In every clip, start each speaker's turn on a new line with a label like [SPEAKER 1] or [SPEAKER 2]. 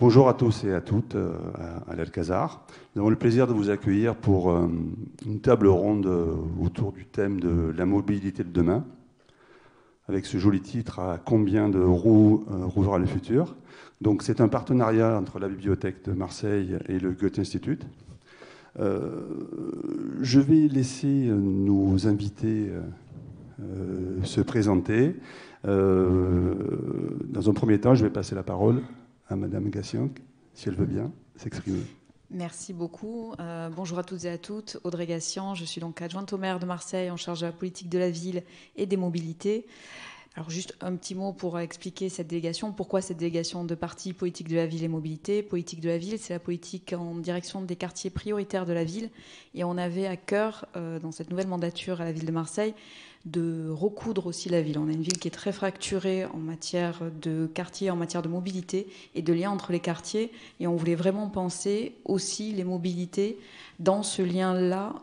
[SPEAKER 1] Bonjour à tous et à toutes à l'Alcazar. Nous avons le plaisir de vous accueillir pour une table ronde autour du thème de la mobilité de demain, avec ce joli titre « À combien de roues roulera le futur ?» Donc c'est un partenariat entre la Bibliothèque de Marseille et le Goethe-Institut. Je vais laisser nos invités se présenter. Dans un premier temps, je vais passer la parole à Madame Gassion, si elle veut bien s'exprimer.
[SPEAKER 2] Merci beaucoup. Bonjour à toutes et à toutes. Audrey Gassian, je suis donc adjointe au maire de Marseille en charge de la politique de la ville et des mobilités. Alors juste un petit mot pour expliquer cette délégation. Pourquoi cette délégation de parti politique de la ville et mobilité? Politique de la ville, c'est la politique en direction des quartiers prioritaires de la ville. Et on avait à cœur, dans cette nouvelle mandature à la ville de Marseille, de recoudre aussi la ville. On a une ville qui est très fracturée en matière de quartier, en matière de mobilité et de lien entre les quartiers. Et on voulait vraiment penser aussi les mobilités dans ce lien-là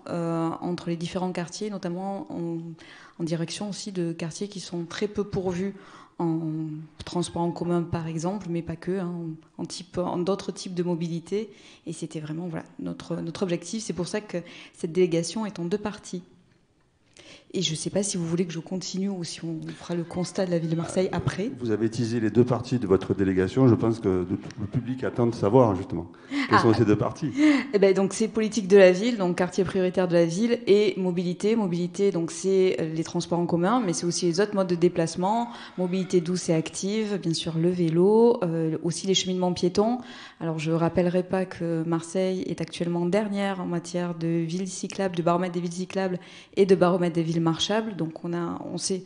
[SPEAKER 2] entre les différents quartiers, notamment en direction aussi de quartiers qui sont très peu pourvus en transport en commun par exemple, mais pas que, en d'autres types de mobilité. Et c'était vraiment notre objectif. C'est pour ça que cette délégation est en deux parties. Et je ne sais pas si vous voulez que je continue ou si on fera le constat de la ville de Marseille après.
[SPEAKER 1] Vous avez teasé les deux parties de votre délégation. Je pense que le public attend de savoir justement quelles sont ces deux parties.
[SPEAKER 2] Eh ben, donc c'est politique de la ville, donc quartier prioritaire de la ville, et mobilité. Mobilité, donc c'est les transports en commun, mais c'est aussi les autres modes de déplacement. Mobilité douce et active, bien sûr le vélo, aussi les cheminements piétons. Alors je ne rappellerai pas que Marseille est actuellement dernière en matière de villes cyclables, de baromètre des villes cyclables et de baromètre des villes marchables. Donc on sait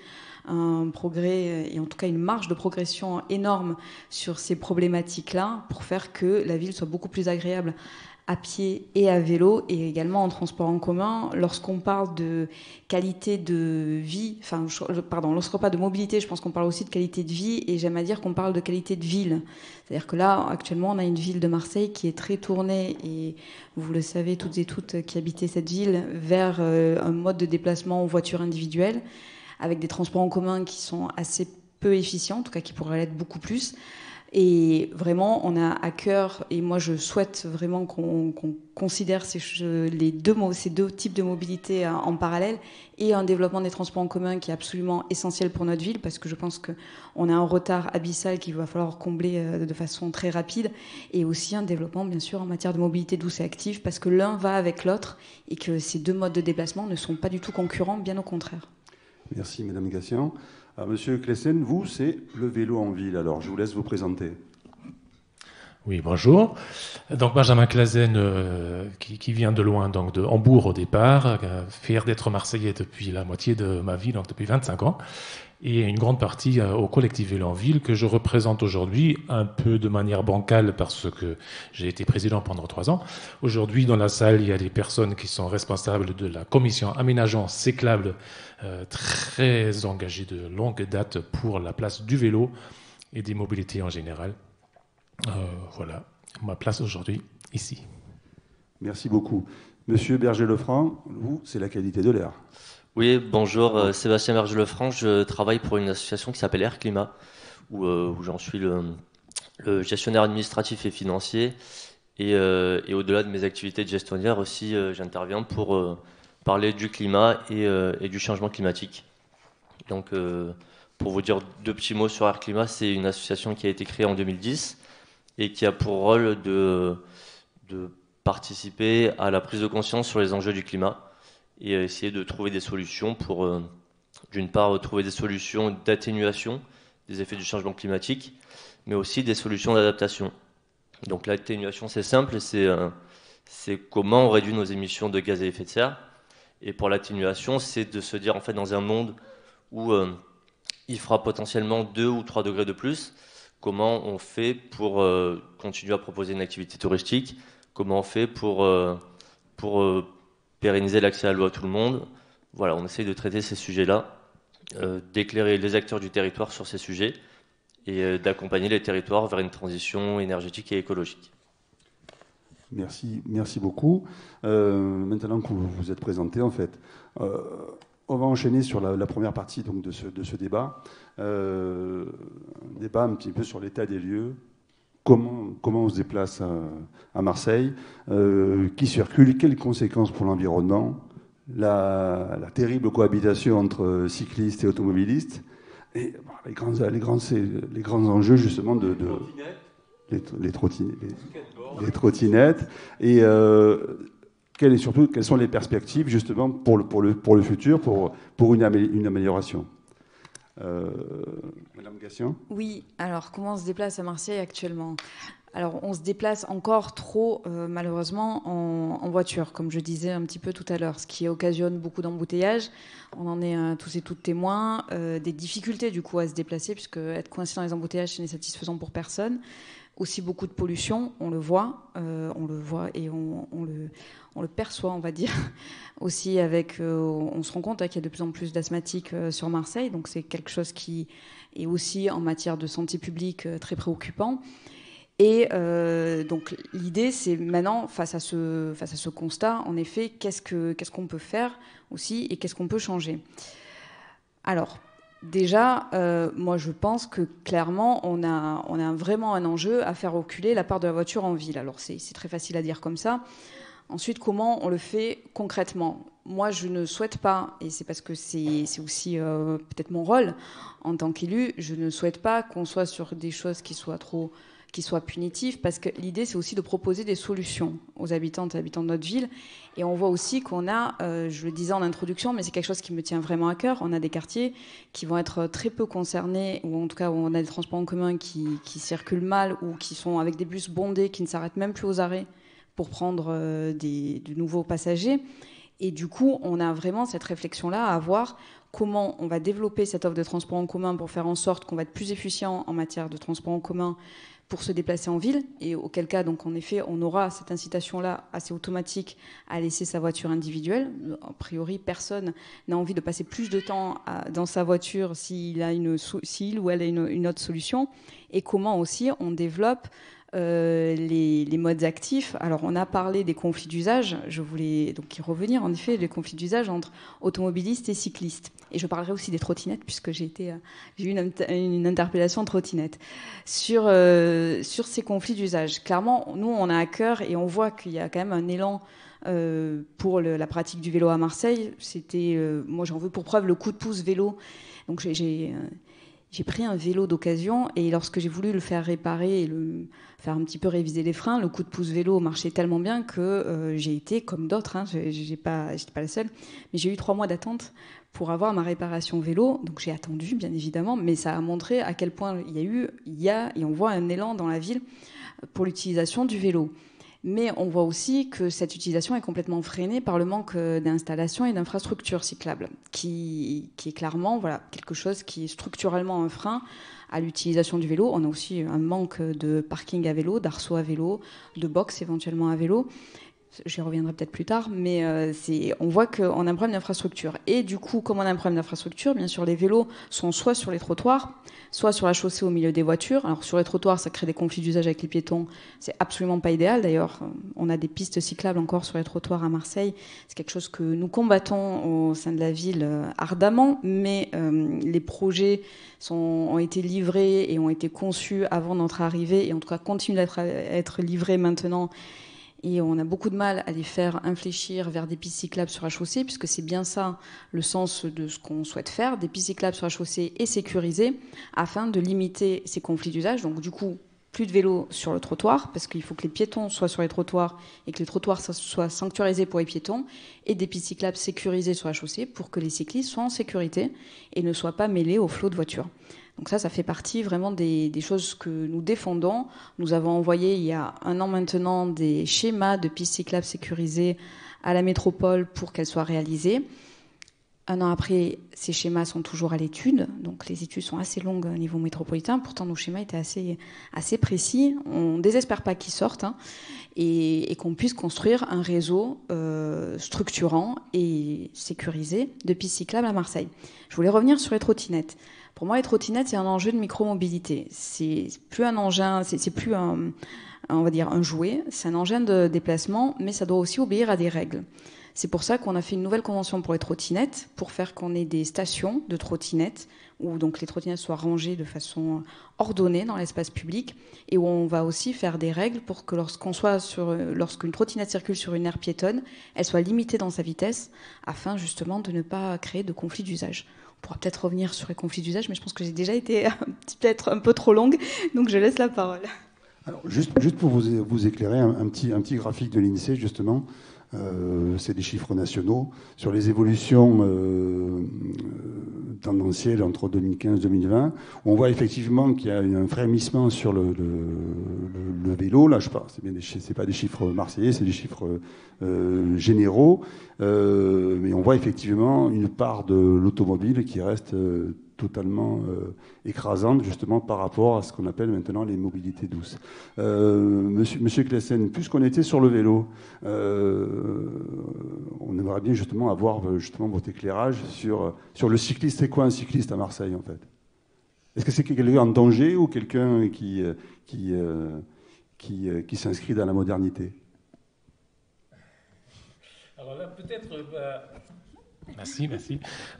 [SPEAKER 2] un progrès et en tout cas une marge de progression énorme sur ces problématiques-là pour faire que la ville soit beaucoup plus agréable à pied et à vélo et également en transport en commun. Lorsqu'on parle de qualité de vie, lorsqu'on parle de mobilité, je pense qu'on parle aussi de qualité de vie et j'aime à dire qu'on parle de qualité de ville. C'est-à-dire que là, actuellement, on a une ville de Marseille qui est très tournée et vous le savez toutes et toutes qui habitez cette ville vers un mode de déplacement en voiture individuelle avec des transports en commun qui sont assez peu efficients, en tout cas qui pourraient l'être beaucoup plus. Et vraiment, on a à cœur, et moi je souhaite vraiment qu'on considère ces deux types de mobilité en parallèle, et un développement des transports en commun qui est absolument essentiel pour notre ville, parce que je pense qu'on a un retard abyssal qu'il va falloir combler de façon très rapide, et aussi un développement bien sûr en matière de mobilité douce et active, parce que l'un va avec l'autre, et que ces deux modes de déplacement ne sont pas du tout concurrents, bien au contraire.
[SPEAKER 1] Merci Madame Gassian. Alors, Monsieur Klessen, vous, c'est le vélo en ville. Alors, je vous laisse vous présenter.
[SPEAKER 3] Oui, bonjour. Donc, Benjamin Clazen, qui vient de loin, donc de Hambourg au départ, fier d'être Marseillais depuis la moitié de ma vie, donc depuis 25 ans, et une grande partie au collectif Vélo en Ville que je représente aujourd'hui, un peu de manière bancale parce que j'ai été président pendant 3 ans. Aujourd'hui, dans la salle, il y a des personnes qui sont responsables de la commission aménagement cyclable, très engagée de longue date pour la place du vélo et des mobilités en général. Voilà, ma place aujourd'hui, ici.
[SPEAKER 1] Merci beaucoup. Monsieur Berger-Lefranc, vous, c'est la qualité de l'air.
[SPEAKER 4] Oui, bonjour, Sébastien Berger-Lefranc. Je travaille pour une association qui s'appelle Air Climat, où j'en suis le gestionnaire administratif et financier. Et au-delà de mes activités de gestionnaire aussi, j'interviens pour parler du climat et du changement climatique. Donc, pour vous dire 2 petits mots sur Air Climat, c'est une association qui a été créée en 2010 et qui a pour rôle de participer à la prise de conscience sur les enjeux du climat et essayer de trouver des solutions pour, d'une part, trouver des solutions d'atténuation des effets du changement climatique, mais aussi des solutions d'adaptation. Donc l'atténuation, c'est simple, c'est comment on réduit nos émissions de gaz à effet de serre. Et pour l'atténuation, c'est de se dire, en fait, dans un monde où il fera potentiellement 2 ou 3 degrés de plus, comment on fait pour continuer à proposer une activité touristique, comment on fait pour pérenniser l'accès à l'eau à tout le monde. Voilà, on essaye de traiter ces sujets-là, d'éclairer les acteurs du territoire sur ces sujets et d'accompagner les territoires vers une transition énergétique et écologique.
[SPEAKER 1] Merci beaucoup. Maintenant que vous vous êtes présenté, en fait, on va enchaîner sur la première partie donc, de ce débat. Un débat un petit peu sur l'état des lieux comment on se déplace à Marseille, qui circule, quelles conséquences pour l'environnement, la terrible cohabitation entre cyclistes et automobilistes, et les grands enjeux justement les trottinettes, et quelles sont les perspectives justement pour le futur, pour une amélioration. Madame Gassian ?
[SPEAKER 2] Oui, alors comment on se déplace à Marseille actuellement ? Alors on se déplace encore trop malheureusement en voiture, comme je disais un petit peu tout à l'heure, ce qui occasionne beaucoup d'embouteillages. On en est tous et toutes témoins, des difficultés du coup à se déplacer, puisque être coincé dans les embouteillages, ce n'est satisfaisant pour personne. Aussi beaucoup de pollution, on le voit et on le perçoit, on va dire. Aussi on se rend compte qu'il y a de plus en plus d'asthmatiques sur Marseille, donc c'est quelque chose qui est aussi en matière de santé publique très préoccupant. Et donc l'idée, c'est maintenant, face à ce constat, en effet, qu'est-ce qu'on peut faire aussi et qu'est-ce qu'on peut changer ? Alors, déjà, moi je pense que clairement, on a vraiment un enjeu à faire reculer la part de la voiture en ville. Alors c'est très facile à dire comme ça. Ensuite, comment on le fait concrètement ? Moi, je ne souhaite pas, et c'est parce que c'est aussi peut-être mon rôle en tant qu'élu, je ne souhaite pas qu'on soit sur des choses qui soient punitives, parce que l'idée, c'est aussi de proposer des solutions aux habitantes et habitants de notre ville. Et on voit aussi qu'on a, je le disais en introduction, mais c'est quelque chose qui me tient vraiment à cœur, on a des quartiers qui vont être très peu concernés, ou en tout cas où on a des transports en commun qui circulent mal, ou qui sont avec des bus bondés, qui ne s'arrêtent même plus aux arrêts pour prendre de nouveaux passagers. Et du coup, on a vraiment cette réflexion-là à avoir comment on va développer cette offre de transport en commun pour faire en sorte qu'on va être plus efficient en matière de transport en commun pour se déplacer en ville, et auquel cas, donc, en effet, on aura cette incitation-là assez automatique à laisser sa voiture individuelle. A priori, personne n'a envie de passer plus de temps dans sa voiture s'il ou elle a une autre solution. Et comment aussi on développe les modes actifs. Alors, on a parlé des conflits d'usage. Je voulais donc y revenir. En effet, les conflits d'usage entre automobilistes et cyclistes. Et je parlerai aussi des trottinettes, puisque j'ai eu une interpellation trottinette. Sur ces conflits d'usage, clairement, nous, on a à cœur et on voit qu'il y a quand même un élan pour la pratique du vélo à Marseille. Moi, j'en veux pour preuve le coup de pouce vélo. Donc, j'ai pris un vélo d'occasion et lorsque j'ai voulu le faire réparer et faire un petit peu réviser les freins, le coup de pouce vélo marchait tellement bien que j'ai été, comme d'autres, j'étais pas la seule, mais j'ai eu 3 mois d'attente pour avoir ma réparation vélo. Donc j'ai attendu, bien évidemment, mais ça a montré à quel point il y a et on voit un élan dans la ville pour l'utilisation du vélo. Mais on voit aussi que cette utilisation est complètement freinée par le manque d'installation et d'infrastructures cyclables, qui est clairement quelque chose qui est structurellement un frein à l'utilisation du vélo. On a aussi un manque de parking à vélo, d'arceaux à vélo, de box éventuellement à vélo. J'y reviendrai peut-être plus tard, mais on voit qu'on a un problème d'infrastructure. Et du coup, comme on a un problème d'infrastructure, bien sûr, les vélos sont soit sur les trottoirs, soit sur la chaussée au milieu des voitures. Alors sur les trottoirs, ça crée des conflits d'usage avec les piétons. C'est absolument pas idéal. D'ailleurs, on a des pistes cyclables encore sur les trottoirs à Marseille. C'est quelque chose que nous combattons au sein de la ville ardemment, mais les projets ont été livrés et ont été conçus avant notre arrivée, et en tout cas continuent à être livrés maintenant. Et on a beaucoup de mal à les faire infléchir vers des pistes cyclables sur la chaussée, puisque c'est bien ça le sens de ce qu'on souhaite faire, des pistes cyclables sur la chaussée et sécurisées, afin de limiter ces conflits d'usage. Donc du coup, plus de vélos sur le trottoir, parce qu'il faut que les piétons soient sur les trottoirs et que les trottoirs soient sanctuarisés pour les piétons, et des pistes cyclables sécurisées sur la chaussée pour que les cyclistes soient en sécurité et ne soient pas mêlés au flot de voitures. Donc ça fait partie vraiment des choses que nous défendons. Nous avons envoyé il y a 1 an maintenant des schémas de pistes cyclables sécurisées à la métropole pour qu'elles soient réalisées. 1 an après, ces schémas sont toujours à l'étude. Donc les études sont assez longues au niveau métropolitain. Pourtant, nos schémas étaient assez précis. On ne désespère pas qu'ils sortent et qu'on puisse construire un réseau structurant et sécurisé de pistes cyclables à Marseille. Je voulais revenir sur les trottinettes. Pour moi, les trottinettes, c'est un enjeu de micromobilité. C'est plus un engin, c'est plus on va dire un jouet, c'est un engin de déplacement, mais ça doit aussi obéir à des règles. C'est pour ça qu'on a fait une nouvelle convention pour les trottinettes, pour faire qu'on ait des stations de trottinettes où donc les trottinettes soient rangées de façon ordonnée dans l'espace public, et où on va aussi faire des règles pour que lorsqu'une trottinette circule sur une aire piétonne, elle soit limitée dans sa vitesse, afin justement de ne pas créer de conflit d'usage. On pourra peut-être revenir sur les conflits d'usage, mais je pense que j'ai déjà été peut-être un peu trop longue, donc je laisse la parole.
[SPEAKER 1] Alors, juste pour vous éclairer, un petit graphique de l'INSEE, justement, c'est des chiffres nationaux, sur les évolutions tendancielles entre 2015 et 2020. On voit effectivement qu'il y a un frémissement sur le vélo. Là, je parle, c'est pas des chiffres marseillais, c'est des chiffres généraux. Mais on voit effectivement une part de l'automobile qui reste totalement écrasante, justement, par rapport à ce qu'on appelle maintenant les mobilités douces. Monsieur Claessens, puisqu'on était sur le vélo, on aimerait bien justement avoir justement votre éclairage sur le cycliste. C'est quoi un cycliste à Marseille, en fait? Est-ce que c'est quelqu'un en danger ou quelqu'un qui s'inscrit dans la modernité?
[SPEAKER 3] Alors là, peut-être... Merci.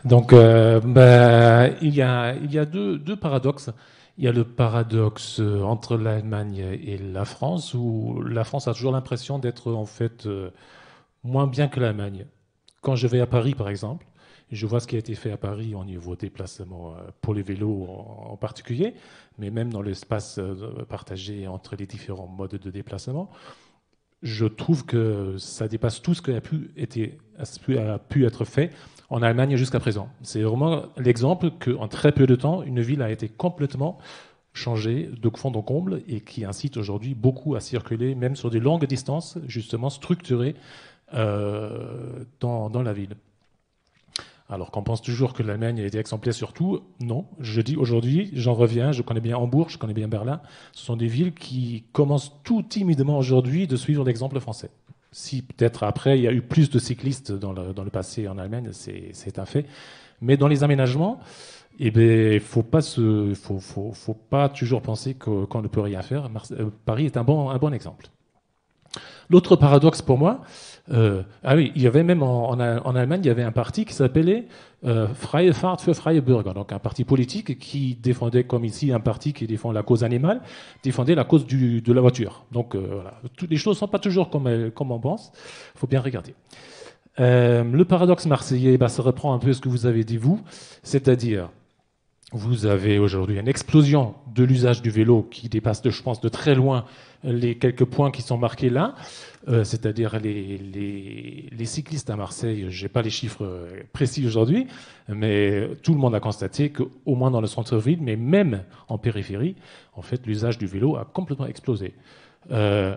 [SPEAKER 3] Donc, il y a deux paradoxes. Il y a le paradoxe entre l'Allemagne et la France, où la France a toujours l'impression d'être en fait moins bien que l'Allemagne. Quand je vais à Paris, par exemple, je vois ce qui a été fait à Paris au niveau déplacement pour les vélos en particulier, mais même dans l'espace partagé entre les différents modes de déplacement. Je trouve que ça dépasse tout ce qui a pu être fait en Allemagne jusqu'à présent. C'est vraiment l'exemple qu'en très peu de temps, une ville a été complètement changée de fond en comble et qui incite aujourd'hui beaucoup à circuler, même sur des longues distances, justement structurées dans la ville. Alors qu'on pense toujours que l'Allemagne a été exemplaire sur tout, non. Je dis aujourd'hui, j'en reviens, je connais bien Hambourg, je connais bien Berlin. Ce sont des villes qui commencent tout timidement aujourd'hui de suivre l'exemple français. Si peut-être après, il y a eu plus de cyclistes dans le passé en Allemagne, c'est un fait. Mais dans les aménagements, faut pas toujours penser qu'on ne peut rien faire. Paris est un bon exemple. L'autre paradoxe pour moi, il y avait même en Allemagne, il y avait un parti qui s'appelait Freie Fahrt für freie Bürger, donc un parti politique qui défendait, comme ici, un parti qui défend la cause animale, défendait la cause de la voiture. Donc voilà, toutes les choses ne sont pas toujours comme on pense, il faut bien regarder. Le paradoxe marseillais, ça reprend un peu ce que vous avez dit vous, c'est-à-dire vous avez aujourd'hui une explosion de l'usage du vélo qui dépasse, je pense, de très loin les quelques points qui sont marqués là, c'est-à-dire les cyclistes à Marseille. Je n'ai pas les chiffres précis aujourd'hui, mais tout le monde a constaté qu'au moins dans le centre-ville, mais même en périphérie, en fait, l'usage du vélo a complètement explosé. A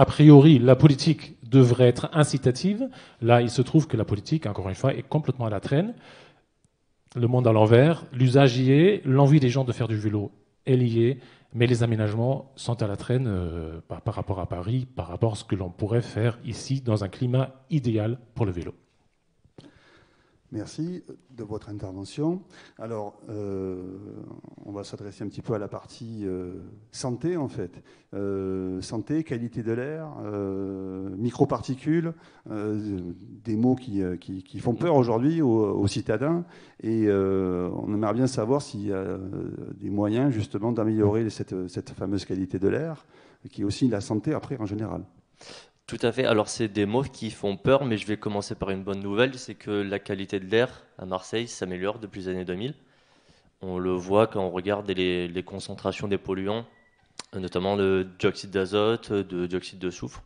[SPEAKER 3] priori, la politique devrait être incitative. Là, il se trouve que la politique, encore une fois, est complètement à la traîne. Le monde à l'envers, l'usage y est, l'envie des gens de faire du vélo, elle y est, mais les aménagements sont à la traîne par rapport à Paris, par rapport à ce que l'on pourrait faire ici dans un climat idéal pour le vélo.
[SPEAKER 1] Merci de votre intervention. Alors, on va s'adresser un petit peu à la partie santé, en fait. Santé, qualité de l'air, microparticules, des mots qui font peur aujourd'hui aux citadins. Et on aimerait bien savoir s'il y a des moyens, justement, d'améliorer cette fameuse qualité de l'air, qui est aussi la santé, après, en général.
[SPEAKER 4] Tout à fait. Alors, c'est des mots qui font peur, mais je vais commencer par une bonne nouvelle, c'est que la qualité de l'air à Marseille s'améliore depuis les années 2000. On le voit quand on regarde les concentrations des polluants, notamment de dioxyde d'azote, de dioxyde de soufre,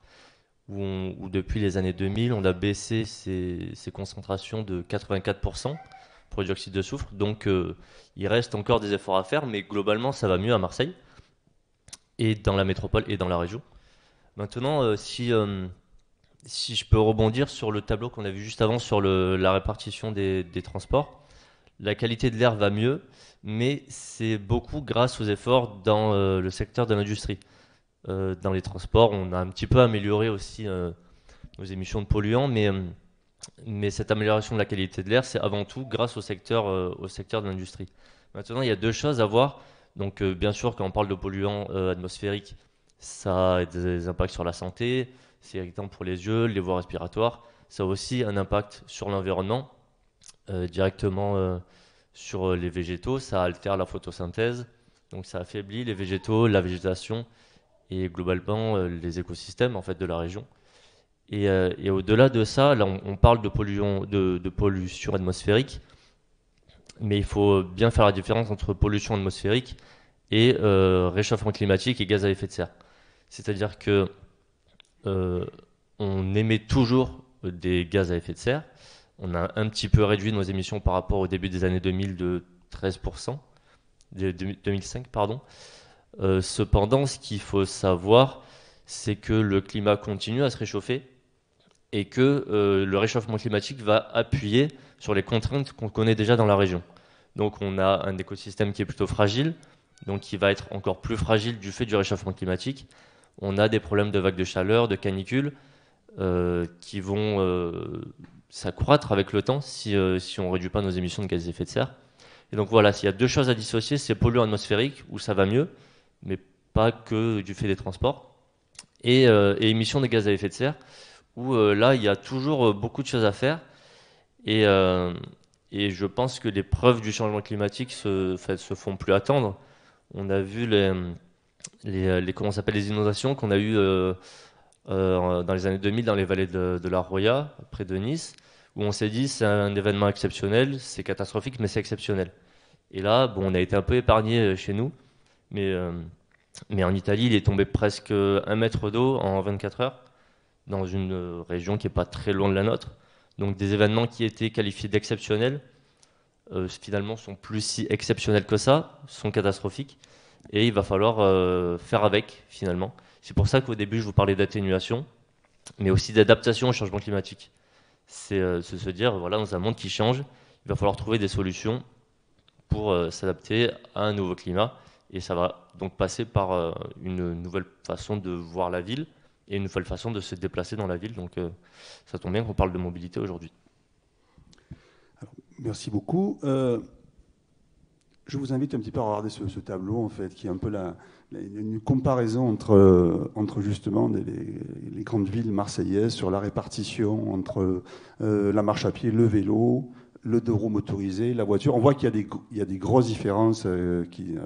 [SPEAKER 4] où depuis les années 2000, on a baissé ces concentrations de 84% pour le dioxyde de soufre. Donc, il reste encore des efforts à faire, mais globalement, ça va mieux à Marseille, et dans la métropole et dans la région. Maintenant, si je peux rebondir sur le tableau qu'on a vu juste avant sur la répartition des transports, la qualité de l'air va mieux, mais c'est beaucoup grâce aux efforts dans le secteur de l'industrie. Dans les transports, on a un petit peu amélioré aussi nos émissions de polluants, mais cette amélioration de la qualité de l'air, c'est avant tout grâce au secteur de l'industrie. Maintenant, il y a deux choses à voir. Donc, bien sûr, quand on parle de polluants atmosphériques, ça a des impacts sur la santé, c'est irritant pour les yeux, les voies respiratoires. Ça a aussi un impact sur l'environnement, directement sur les végétaux, ça altère la photosynthèse, donc ça affaiblit les végétaux, la végétation et globalement les écosystèmes en fait, de la région. Et au-delà de ça, là on parle de pollution atmosphérique, mais il faut bien faire la différence entre pollution atmosphérique et réchauffement climatique et gaz à effet de serre. C'est-à-dire que on émet toujours des gaz à effet de serre. On a un petit peu réduit nos émissions par rapport au début des années 2000 de 13%, 2005, pardon. Cependant, ce qu'il faut savoir, c'est que le climat continue à se réchauffer et que le réchauffement climatique va appuyer sur les contraintes qu'on connaît déjà dans la région. Donc on a un écosystème qui est plutôt fragile, donc qui va être encore plus fragile du fait du réchauffement climatique. On a des problèmes de vagues de chaleur, de canicules, qui vont s'accroître avec le temps si on ne réduit pas nos émissions de gaz à effet de serre. Et donc voilà, s'il y a deux choses à dissocier, c'est polluant atmosphérique, où ça va mieux, mais pas que du fait des transports, et émissions de gaz à effet de serre, où là, il y a toujours beaucoup de choses à faire. Et je pense que les preuves du changement climatique se font plus attendre. On a vu comment ça s'appelle, les inondations qu'on a eues dans les années 2000 dans les vallées de la Roya, près de Nice, où on s'est dit c'est un événement exceptionnel, c'est catastrophique, mais c'est exceptionnel. Et là, bon, on a été un peu épargné chez nous, mais en Italie, il est tombé presque 1 mètre d'eau en 24 heures, dans une région qui n'est pas très loin de la nôtre. Donc des événements qui étaient qualifiés d'exceptionnels, finalement sont plus si exceptionnels que ça, sont catastrophiques, et il va falloir faire avec, finalement. C'est pour ça qu'au début, je vous parlais d'atténuation, mais aussi d'adaptation au changement climatique. C'est se dire, voilà, dans un monde qui change, il va falloir trouver des solutions pour s'adapter à un nouveau climat, et ça va donc passer par une nouvelle façon de voir la ville, et une nouvelle façon de se déplacer dans la ville. Donc ça tombe bien qu'on parle de mobilité aujourd'hui.
[SPEAKER 1] Merci beaucoup. Je vous invite un petit peu à regarder ce tableau, en fait, qui est un peu une comparaison entre justement les grandes villes marseillaises sur la répartition entre la marche à pied, le vélo, le deux-roues motorisé, la voiture. On voit qu'il y a des grosses différences qui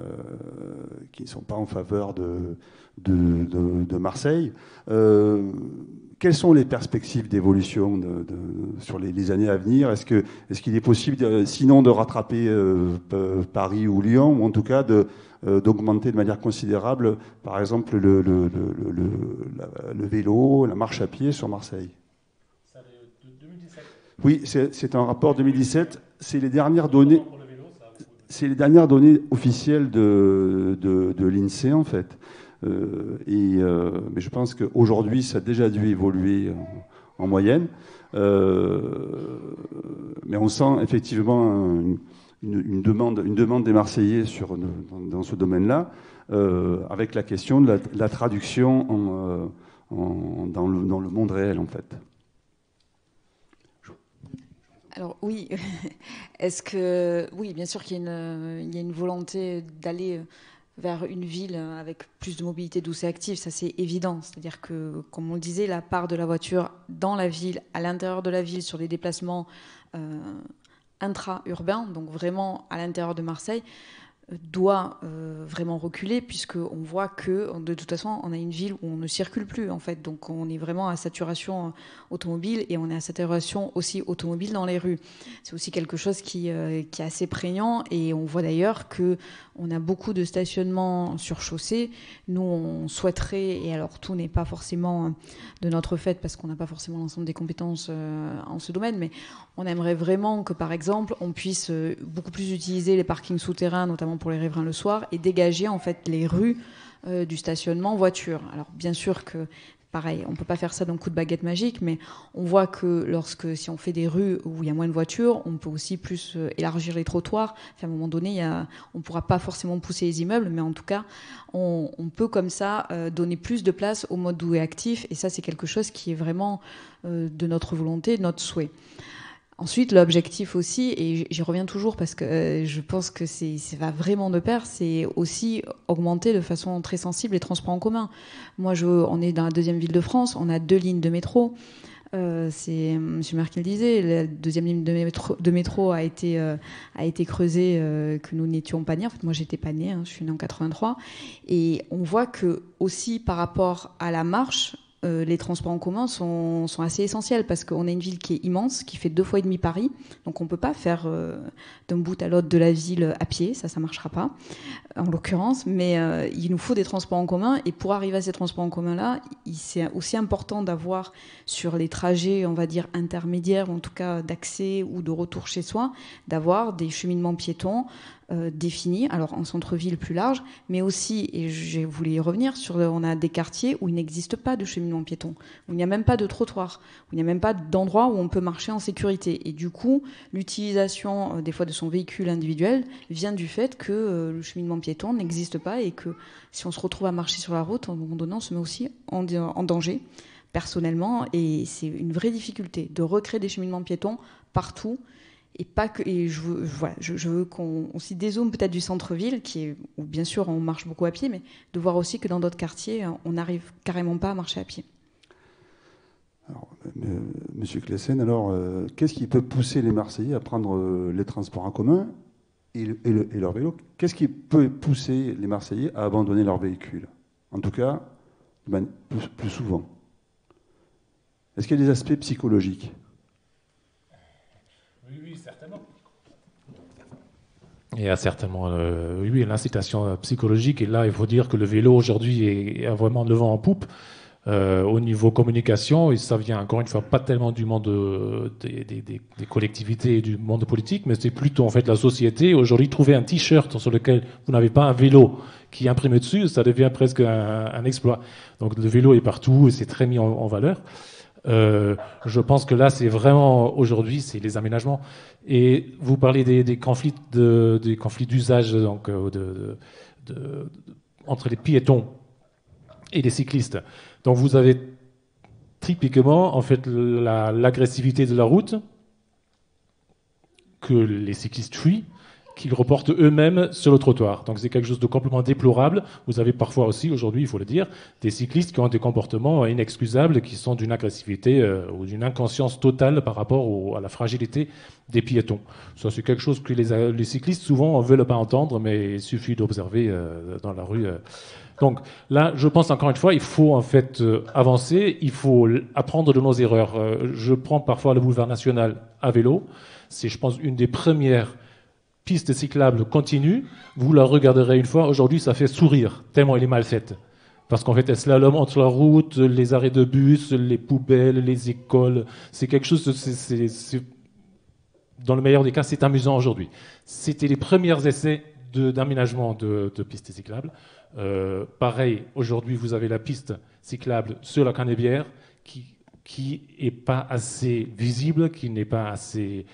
[SPEAKER 1] ne sont pas en faveur de Marseille. Quelles sont les perspectives d'évolution sur les années à venir? Est-ce qu'il est possible, sinon de rattraper Paris ou Lyon, ou en tout cas d'augmenter de manière considérable, par exemple, le vélo, la marche à pied sur Marseille?
[SPEAKER 3] Ça de 2017.
[SPEAKER 1] Oui, c'est un rapport 2017. C'est les dernières données. C'est les dernières données officielles de l'INSEE, en fait. Mais je pense qu'aujourd'hui, ça a déjà dû évoluer en moyenne. Mais on sent effectivement une demande des Marseillais dans ce domaine-là, avec la question de la traduction dans le monde réel, en fait.
[SPEAKER 2] Alors oui, oui, bien sûr qu'il y a une volonté d'aller vers une ville avec plus de mobilité douce et active, ça c'est évident. C'est-à-dire que, comme on le disait, la part de la voiture dans la ville, à l'intérieur de la ville, sur les déplacements intra-urbains, donc vraiment à l'intérieur de Marseille, doit vraiment reculer, puisqu'on voit que de toute façon on a une ville où on ne circule plus en fait, donc on est vraiment à saturation automobile, et on est à saturation aussi automobile dans les rues. C'est aussi quelque chose qui est assez prégnant, et on voit d'ailleurs que on a beaucoup de stationnements sur chaussée. Nous on souhaiterait, et alors tout n'est pas forcément de notre fait parce qu'on n'a pas forcément l'ensemble des compétences en ce domaine, mais on aimerait vraiment que par exemple on puisse beaucoup plus utiliser les parkings souterrains, notamment pour les riverains le soir, et dégager en fait les rues du stationnement voiture. Alors bien sûr que pareil, on ne peut pas faire ça d'un coup de baguette magique, mais on voit que si on fait des rues où il y a moins de voitures, on peut aussi plus élargir les trottoirs. Enfin, à un moment donné, on ne pourra pas forcément pousser les immeubles, mais en tout cas, on peut comme ça donner plus de place au mode doux et actif, et ça c'est quelque chose qui est vraiment de notre volonté, de notre souhait. Ensuite, l'objectif aussi, et j'y reviens toujours parce que je pense que ça va vraiment de pair, c'est aussi augmenter de façon très sensible les transports en commun. Moi, on est dans la deuxième ville de France, on a 2 lignes de métro. C'est M. Merkel disait, la deuxième ligne de métro a été creusée, que nous n'étions pas nés. En fait, moi, j'étais pas née, je suis née en 83. Et on voit que aussi par rapport à la marche, les transports en commun sont assez essentiels parce qu'on a une ville qui est immense, qui fait 2,5 fois Paris. Donc on ne peut pas faire d'un bout à l'autre de la ville à pied, ça ne marchera pas, en l'occurrence. Mais il nous faut des transports en commun. Et pour arriver à ces transports en commun-là, c'est aussi important d'avoir sur les trajets, on va dire, intermédiaires, ou en tout cas d'accès ou de retour chez soi, d'avoir des cheminements piétons définis, alors en centre-ville plus large, mais aussi, et je voulais y revenir, on a des quartiers où il n'existe pas de cheminement piéton, où il n'y a même pas de trottoir, où il n'y a même pas d'endroit où on peut marcher en sécurité. Et du coup, l'utilisation des fois de son véhicule individuel vient du fait que le cheminement piéton n'existe pas et que si on se retrouve à marcher sur la route, à un moment donné, on se met aussi en danger personnellement, et c'est une vraie difficulté de recréer des cheminements piétons partout. Et pas que, et je veux qu'on s'y dézoome peut-être du centre-ville, où bien sûr on marche beaucoup à pied, mais de voir aussi que dans d'autres quartiers, on n'arrive carrément pas à marcher à pied.
[SPEAKER 1] Alors, Monsieur Claessens, alors, qu'est-ce qui peut pousser les Marseillais à prendre les transports en commun et leur vélo? Qu'est-ce qui peut pousser les Marseillais à abandonner leur véhicule? En tout cas, plus souvent. Est-ce qu'il y a des aspects psychologiques?
[SPEAKER 3] Oui, certainement. Il y a certainement oui, l'incitation psychologique. Et là, il faut dire que le vélo aujourd'hui a vraiment le vent en poupe au niveau communication. Et ça vient encore une fois pas tellement du monde des collectivités et du monde politique, mais c'est plutôt en fait la société. Aujourd'hui, trouver un t-shirt sur lequel vous n'avez pas un vélo qui est imprimé dessus, ça devient presque un exploit. Donc le vélo est partout et c'est très mis en valeur. Je pense que là, c'est vraiment aujourd'hui, c'est les aménagements. Et vous parlez des conflits d'usage donc entre les piétons et les cyclistes. Donc vous avez typiquement en fait l'agressivité de la route que les cyclistes fuient, qu'ils reportent eux-mêmes sur le trottoir. Donc c'est quelque chose de complètement déplorable. Vous avez parfois aussi, aujourd'hui, il faut le dire, des cyclistes qui ont des comportements inexcusables, qui sont d'une agressivité ou d'une inconscience totale par rapport à la fragilité des piétons. Ça, c'est quelque chose que les cyclistes, souvent, ne veulent pas entendre, mais il suffit d'observer dans la rue. Donc là, je pense encore une fois, il faut en fait avancer, il faut apprendre de nos erreurs. Je prends parfois le boulevard national à vélo. C'est, je pense, une des premières piste cyclable continue, vous la regarderez une fois, aujourd'hui ça fait sourire, tellement elle est mal faite. Parce qu'en fait, elle slalom entre la route, les arrêts de bus, les poubelles, les écoles, c'est quelque chose, dans le meilleur des cas, c'est amusant aujourd'hui. C'était les premiers essais d'aménagement de pistes cyclables. Pareil, aujourd'hui vous avez la piste cyclable sur la Canébière qui n'est pas assez visible, qui n'est pas assez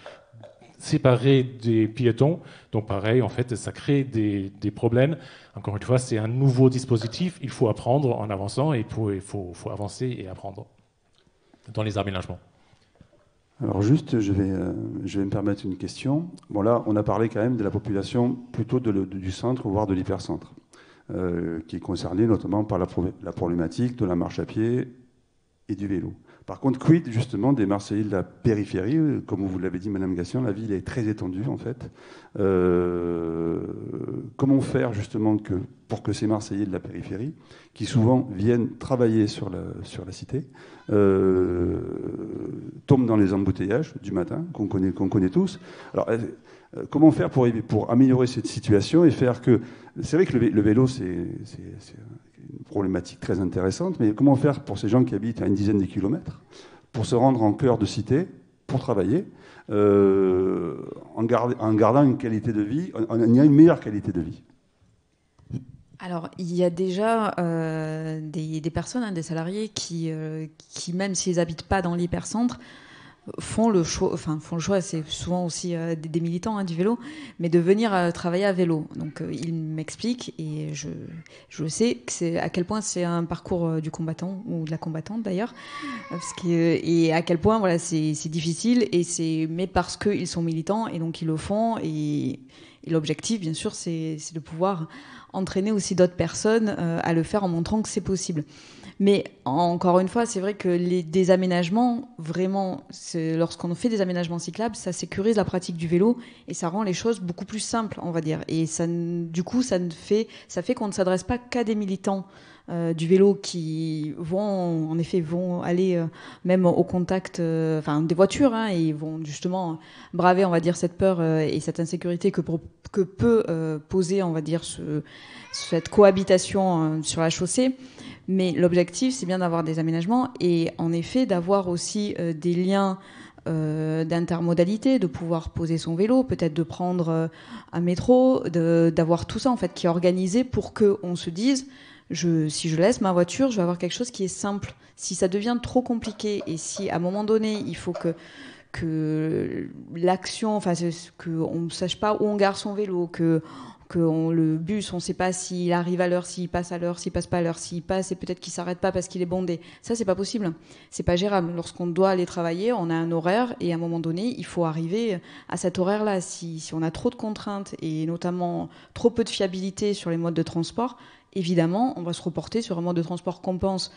[SPEAKER 3] séparé des piétons. Donc pareil, en fait, ça crée des problèmes. Encore une fois, c'est un nouveau dispositif. Il faut apprendre en avançant et il faut avancer et apprendre dans les aménagements.
[SPEAKER 1] Alors juste, je vais me permettre une question. Bon là, on a parlé quand même de la population plutôt du centre, voire de l'hypercentre, qui est concernée notamment par la problématique de la marche à pied et du vélo. Par contre, quid justement des Marseillais de la périphérie? Comme vous l'avez dit, Madame Gassian, la ville est très étendue en fait. Comment faire justement pour que ces Marseillais de la périphérie, qui souvent viennent travailler sur la cité, tombent dans les embouteillages du matin qu'on connaît tous? Alors, comment faire pour améliorer cette situation et faire que... C'est vrai que le vélo, c'est une problématique très intéressante, mais comment faire pour ces gens qui habitent à une dizaine de kilomètres pour se rendre en cœur de cité, pour travailler, en gardant une qualité de vie, une meilleure qualité de vie?
[SPEAKER 2] Alors, il y a déjà des personnes, des salariés qui, même s'ils n'habitent pas dans l'hypercentre, font le choix, c'est souvent aussi des militants du vélo, mais de venir travailler à vélo. Donc ils m'expliquent et je sais que à quel point c'est un parcours du combattant ou de la combattante d'ailleurs, et à quel point voilà c'est difficile mais parce qu'ils sont militants et donc ils le font et Et l'objectif, bien sûr, c'est de pouvoir entraîner aussi d'autres personnes à le faire en montrant que c'est possible. Mais encore une fois, c'est vrai que des aménagements, vraiment, lorsqu'on fait des aménagements cyclables, ça sécurise la pratique du vélo et ça rend les choses beaucoup plus simples, on va dire. Et ça, du coup, ça fait qu'on ne s'adresse pas qu'à des militants du vélo qui vont aller même au contact des voitures, hein, et ils vont justement braver, on va dire, cette peur et cette insécurité que peut poser, on va dire, cette cohabitation sur la chaussée. Mais l'objectif, c'est bien d'avoir des aménagements et en effet d'avoir aussi des liens d'intermodalité, de pouvoir poser son vélo, peut-être de prendre un métro, d'avoir tout ça en fait qui est organisé pour qu'on se dise si je laisse ma voiture, je vais avoir quelque chose qui est simple. Si ça devient trop compliqué et si à un moment donné il faut que l'action, qu'on ne sache pas où on gare son vélo, que le bus, on ne sait pas s'il arrive à l'heure, s'il passe à l'heure, s'il passe pas à l'heure, s'il passe et peut-être qu'il s'arrête pas parce qu'il est bondé. Ça, c'est pas possible. C'est pas gérable. Lorsqu'on doit aller travailler, on a un horaire et à un moment donné, il faut arriver à cet horaire-là. Si on a trop de contraintes et notamment trop peu de fiabilité sur les modes de transport, évidemment, on va se reporter sur un mode de transport qu'on pense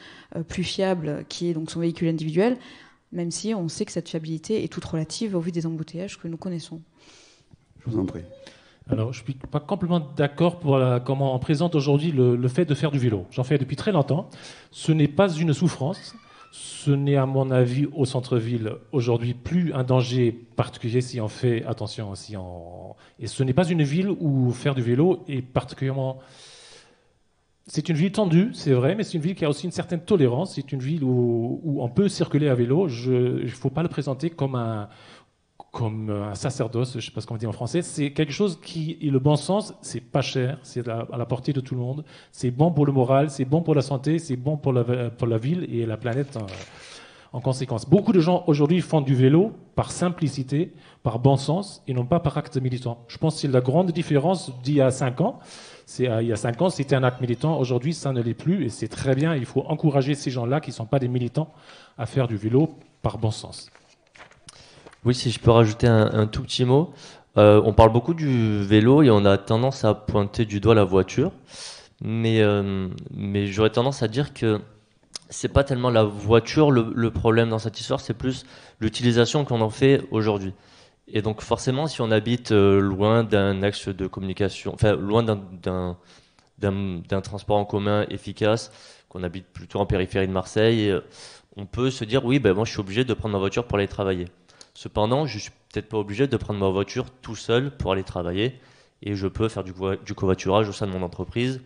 [SPEAKER 2] plus fiable, qui est donc son véhicule individuel, même si on sait que cette fiabilité est toute relative au vu des embouteillages que nous connaissons.
[SPEAKER 1] Je vous en prie.
[SPEAKER 3] Alors, je ne suis pas complètement d'accord pour comment on présente aujourd'hui le fait de faire du vélo. J'en fais depuis très longtemps. Ce n'est pas une souffrance. Ce n'est, à mon avis, au centre-ville, aujourd'hui, plus un danger particulier si on fait attention. Et ce n'est pas une ville où faire du vélo est particulièrement... C'est une ville tendue, c'est vrai, mais c'est une ville qui a aussi une certaine tolérance. C'est une ville où on peut circuler à vélo. Il ne faut pas le présenter comme un sacerdoce, je ne sais pas ce qu'on dit en français. C'est quelque chose qui est le bon sens, c'est pas cher, c'est à la portée de tout le monde. C'est bon pour le moral, c'est bon pour la santé, c'est bon pour la ville et la planète en conséquence. Beaucoup de gens aujourd'hui font du vélo par simplicité, par bon sens et non pas par acte militant. Je pense que c'est la grande différence d'il y a 5 ans. Il y a 5 ans, c'était un acte militant. Aujourd'hui, ça ne l'est plus et c'est très bien. Il faut encourager ces gens-là qui ne sont pas des militants à faire du vélo par bon sens.
[SPEAKER 4] Oui, si je peux rajouter un tout petit mot. On parle beaucoup du vélo et on a tendance à pointer du doigt la voiture. Mais j'aurais tendance à dire que c'est pas tellement la voiture le problème dans cette histoire, c'est plus l'utilisation qu'on en fait aujourd'hui. Et donc forcément, si on habite loin d'un axe de communication, enfin loin d'un transport en commun efficace, qu'on habite plutôt en périphérie de Marseille, on peut se dire oui, ben moi je suis obligé de prendre ma voiture pour aller travailler. Cependant, je suis peut-être pas obligé de prendre ma voiture tout seul pour aller travailler et je peux faire du covoiturage au sein de mon entreprise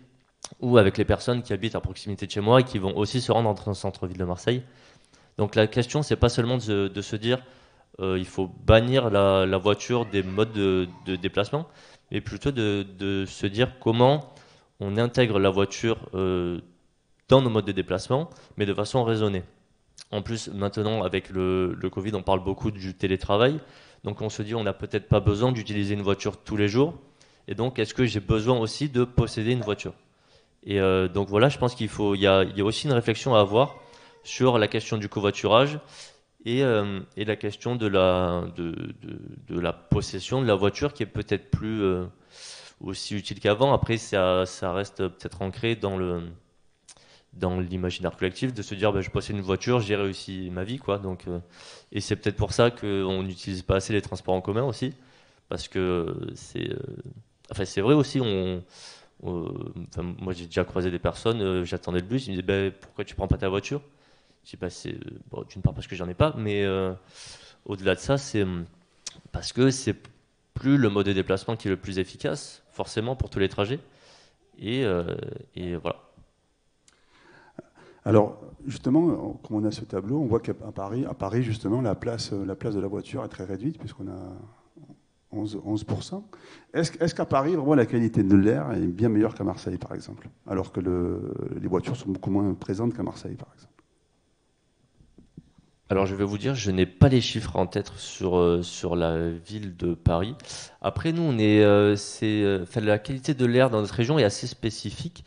[SPEAKER 4] ou avec les personnes qui habitent à proximité de chez moi et qui vont aussi se rendre dans le centre-ville de Marseille. Donc la question, c'est pas seulement de se dire il faut bannir la voiture des modes de déplacement, mais plutôt de se dire comment on intègre la voiture dans nos modes de déplacement, mais de façon raisonnée. En plus, maintenant, avec le Covid, on parle beaucoup du télétravail. Donc, on se dit, on n'a peut-être pas besoin d'utiliser une voiture tous les jours. Et donc, est-ce que j'ai besoin aussi de posséder une voiture ? Et donc, voilà, je pense il y a aussi une réflexion à avoir sur la question du covoiturage et la question de la possession de la voiture qui est peut-être plus aussi utile qu'avant. Après, ça reste peut-être ancré dans l'imaginaire collectif de se dire je possède une voiture, j'ai réussi ma vie quoi. Donc et c'est peut-être pour ça qu'on n'utilise pas assez les transports en commun aussi parce que c'est vrai aussi moi j'ai déjà croisé des personnes, j'attendais le bus, ils me disaient pourquoi tu prends pas ta voiture? Je dis c'est d'une part parce que j'en ai pas, mais au-delà de ça c'est parce que c'est plus le mode de déplacement qui est le plus efficace forcément pour tous les trajets et voilà.
[SPEAKER 1] Alors, justement, comme on a ce tableau, on voit qu'à Paris, justement, la place de la voiture est très réduite, puisqu'on a 11%. Est-ce qu'à Paris, vraiment, la qualité de l'air est bien meilleure qu'à Marseille, par exemple, alors que les voitures sont beaucoup moins présentes qu'à Marseille, par exemple?
[SPEAKER 4] Alors, je vais vous dire, je n'ai pas les chiffres en tête sur la ville de Paris. Après, nous, la qualité de l'air dans notre région est assez spécifique.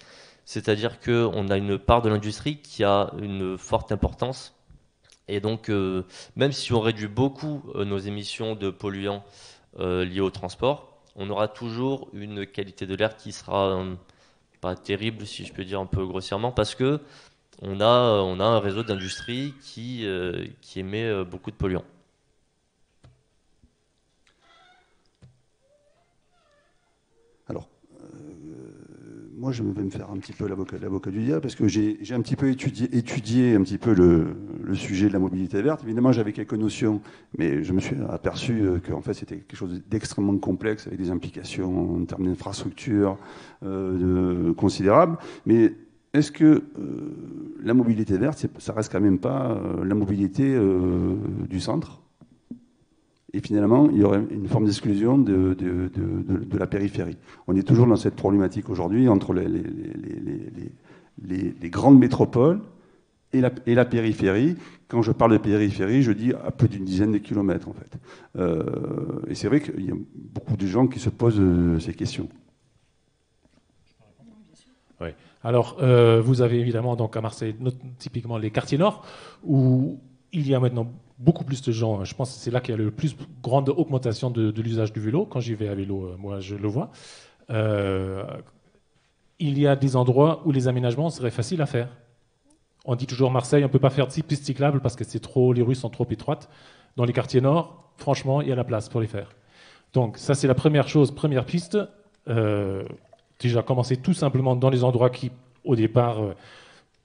[SPEAKER 4] C'est-à-dire qu'on a une part de l'industrie qui a une forte importance. Et donc, même si on réduit beaucoup nos émissions de polluants liés au transport, on aura toujours une qualité de l'air qui sera pas terrible, si je peux dire un peu grossièrement, parce que on a un réseau d'industrie qui émet beaucoup de polluants.
[SPEAKER 1] Alors, moi, je vais me faire un petit peu l'avocat du diable, parce que j'ai un petit peu étudié un petit peu le sujet de la mobilité verte. Évidemment, j'avais quelques notions, mais je me suis aperçu qu'en fait, c'était quelque chose d'extrêmement complexe, avec des implications en termes d'infrastructure considérables. Mais est-ce que la mobilité verte, ça reste quand même pas la mobilité du centre ? Et finalement, il y aurait une forme d'exclusion de la périphérie. On est toujours dans cette problématique aujourd'hui entre les grandes métropoles et la périphérie. Quand je parle de périphérie, je dis à peu d'une dizaine de kilomètres, en fait. Et c'est vrai qu'il y a beaucoup de gens qui se posent ces questions.
[SPEAKER 3] Oui. Alors, vous avez évidemment donc à Marseille, typiquement les quartiers nord, où il y a maintenant beaucoup plus de gens. Je pense que c'est là qu'il y a le plus grande augmentation de l'usage du vélo. Quand j'y vais à vélo, moi, je le vois. Il y a des endroits où les aménagements seraient faciles à faire. On dit toujours Marseille, on ne peut pas faire de pistes cyclables parce que les rues sont trop étroites. Dans les quartiers nord, franchement, il y a la place pour les faire. Donc ça, c'est la première chose, première piste. Déjà commencer tout simplement dans les endroits qui, au départ,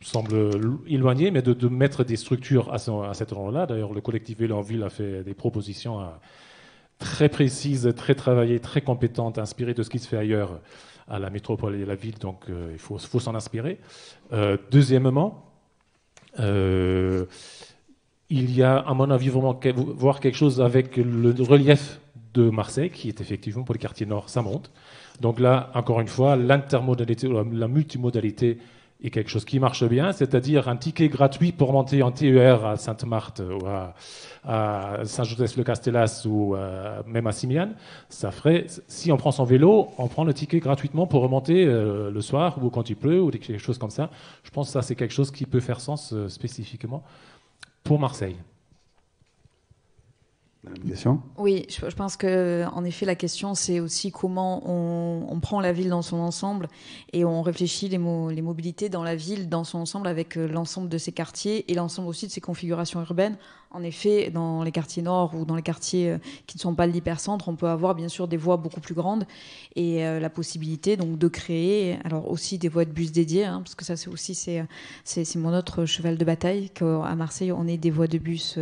[SPEAKER 3] semblent éloignés, mais de mettre des structures à cet endroit-là. D'ailleurs, le collectif Vélo en Ville a fait des propositions très précises, très travaillées, très compétentes, inspirées de ce qui se fait ailleurs à la métropole et à la ville. Donc, il faut s'en inspirer. Deuxièmement, il y a, à mon avis, vraiment voir quelque chose avec le relief de Marseille, qui est effectivement, pour les quartiers nord, ça monte. Donc là, encore une fois, l'intermodalité, la multimodalité est quelque chose qui marche bien, c'est-à-dire un ticket gratuit pour monter en TER à Sainte-Marthe ou à Saint-Joseph-le-Castellas ou même à Simiane. Ça ferait, si on prend son vélo, on prend le ticket gratuitement pour remonter le soir ou quand il pleut ou quelque chose comme ça. Je pense que ça, c'est quelque chose qui peut faire sens spécifiquement pour Marseille.
[SPEAKER 2] Oui, je pense que en effet la question c'est aussi comment on prend la ville dans son ensemble et on réfléchit les mobilités dans la ville dans son ensemble avec l'ensemble de ses quartiers et l'ensemble aussi de ses configurations urbaines. En effet, dans les quartiers nord ou dans les quartiers qui ne sont pas l'hypercentre, on peut avoir bien sûr des voies beaucoup plus grandes et la possibilité donc de créer alors aussi des voies de bus dédiées, hein, parce que ça c'est mon autre cheval de bataille qu'à Marseille on ait des voies de bus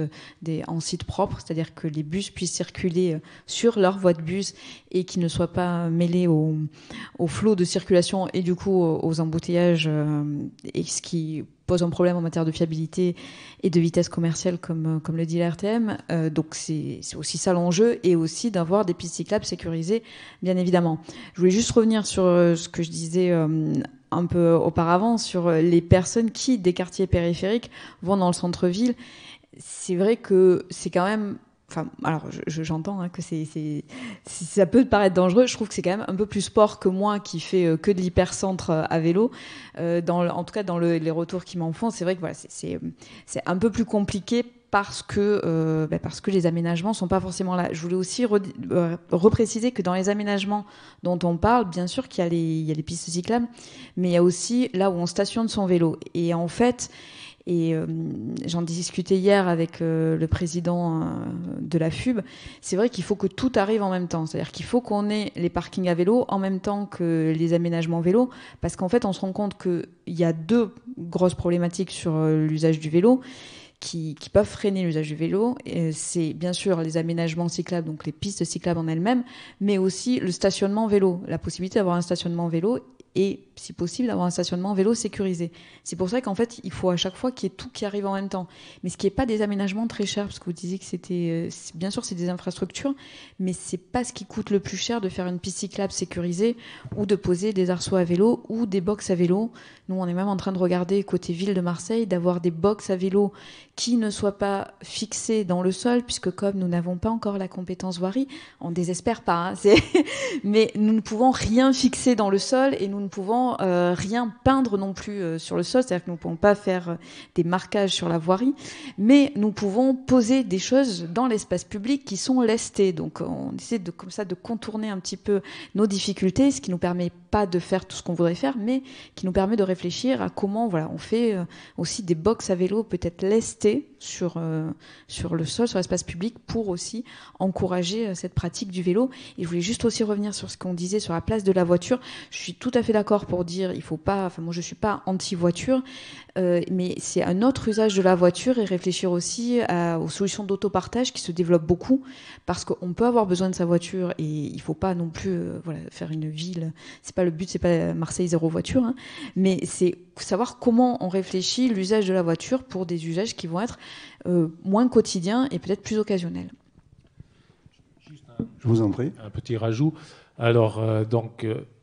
[SPEAKER 2] en site propre, c'est-à-dire que les bus puissent circuler sur leur voie de bus et qu'ils ne soient pas mêlés au flot de circulation et du coup aux embouteillages et ce qui pose un problème en matière de fiabilité et de vitesse commerciale comme le dit la RTM. Donc c'est aussi ça l'enjeu et aussi d'avoir des pistes cyclables sécurisées, bien évidemment. Je voulais juste revenir sur ce que je disais un peu auparavant sur les personnes qui, des quartiers périphériques, vont dans le centre-ville. C'est vrai que c'est quand même... Enfin, alors j'entends que ça peut paraître dangereux. Je trouve que c'est quand même un peu plus sport que moi qui fais que de l'hypercentre à vélo. En tout cas, dans les retours qui m'en font, c'est vrai que voilà, c'est un peu plus compliqué parce que les aménagements sont pas forcément là. Je voulais aussi repréciser que dans les aménagements dont on parle, bien sûr qu'il y a les pistes cyclables, mais il y a aussi là où on stationne son vélo. Et en fait... Et j'en discutais hier avec le président de la FUB. C'est vrai qu'il faut que tout arrive en même temps. C'est-à-dire qu'il faut qu'on ait les parkings à vélo en même temps que les aménagements vélo. Parce qu'en fait, on se rend compte qu'il y a deux grosses problématiques sur l'usage du vélo qui peuvent freiner l'usage du vélo. Et c'est bien sûr les aménagements cyclables, donc les pistes cyclables en elles-mêmes, mais aussi le stationnement vélo. La possibilité d'avoir un stationnement vélo et, si possible, d'avoir un stationnement vélo sécurisé. C'est pour ça qu'en fait, il faut à chaque fois qu'il y ait tout qui arrive en même temps. Mais ce qui n'est pas des aménagements très chers, parce que vous disiez que c'était... bien sûr, c'est des infrastructures, mais ce n'est pas ce qui coûte le plus cher de faire une piste cyclable sécurisée ou de poser des arceaux à vélo ou des box à vélo. Nous, on est même en train de regarder, côté ville de Marseille, d'avoir des box à vélo qui ne soient pas fixés dans le sol, puisque comme nous n'avons pas encore la compétence voirie, on ne désespère pas, hein, mais nous ne pouvons rien fixer dans le sol et nous ne ne pouvons rien peindre non plus sur le sol, c'est-à-dire que nous ne pouvons pas faire des marquages sur la voirie, mais nous pouvons poser des choses dans l'espace public qui sont lestées. Donc on essaie comme ça de contourner un petit peu nos difficultés, ce qui nous permet pas de faire tout ce qu'on voudrait faire, mais qui nous permet de réfléchir à comment on fait aussi des box à vélo peut-être lestés sur le sol, sur l'espace public, pour aussi encourager cette pratique du vélo. Et je voulais juste aussi revenir sur ce qu'on disait sur la place de la voiture. Je suis tout à fait d'accord pour dire il faut pas, enfin moi je suis pas anti-voiture, mais c'est un autre usage de la voiture, et réfléchir aussi aux solutions d'autopartage qui se développent beaucoup, parce qu'on peut avoir besoin de sa voiture et il faut pas non plus faire une ville. C'est pas le but, c'est pas Marseille zéro voiture, hein, mais c'est savoir comment on réfléchit l'usage de la voiture pour des usages qui vont être moins quotidiens et peut-être plus occasionnels.
[SPEAKER 1] Je vous en prie.
[SPEAKER 3] Un petit rajout. Alors,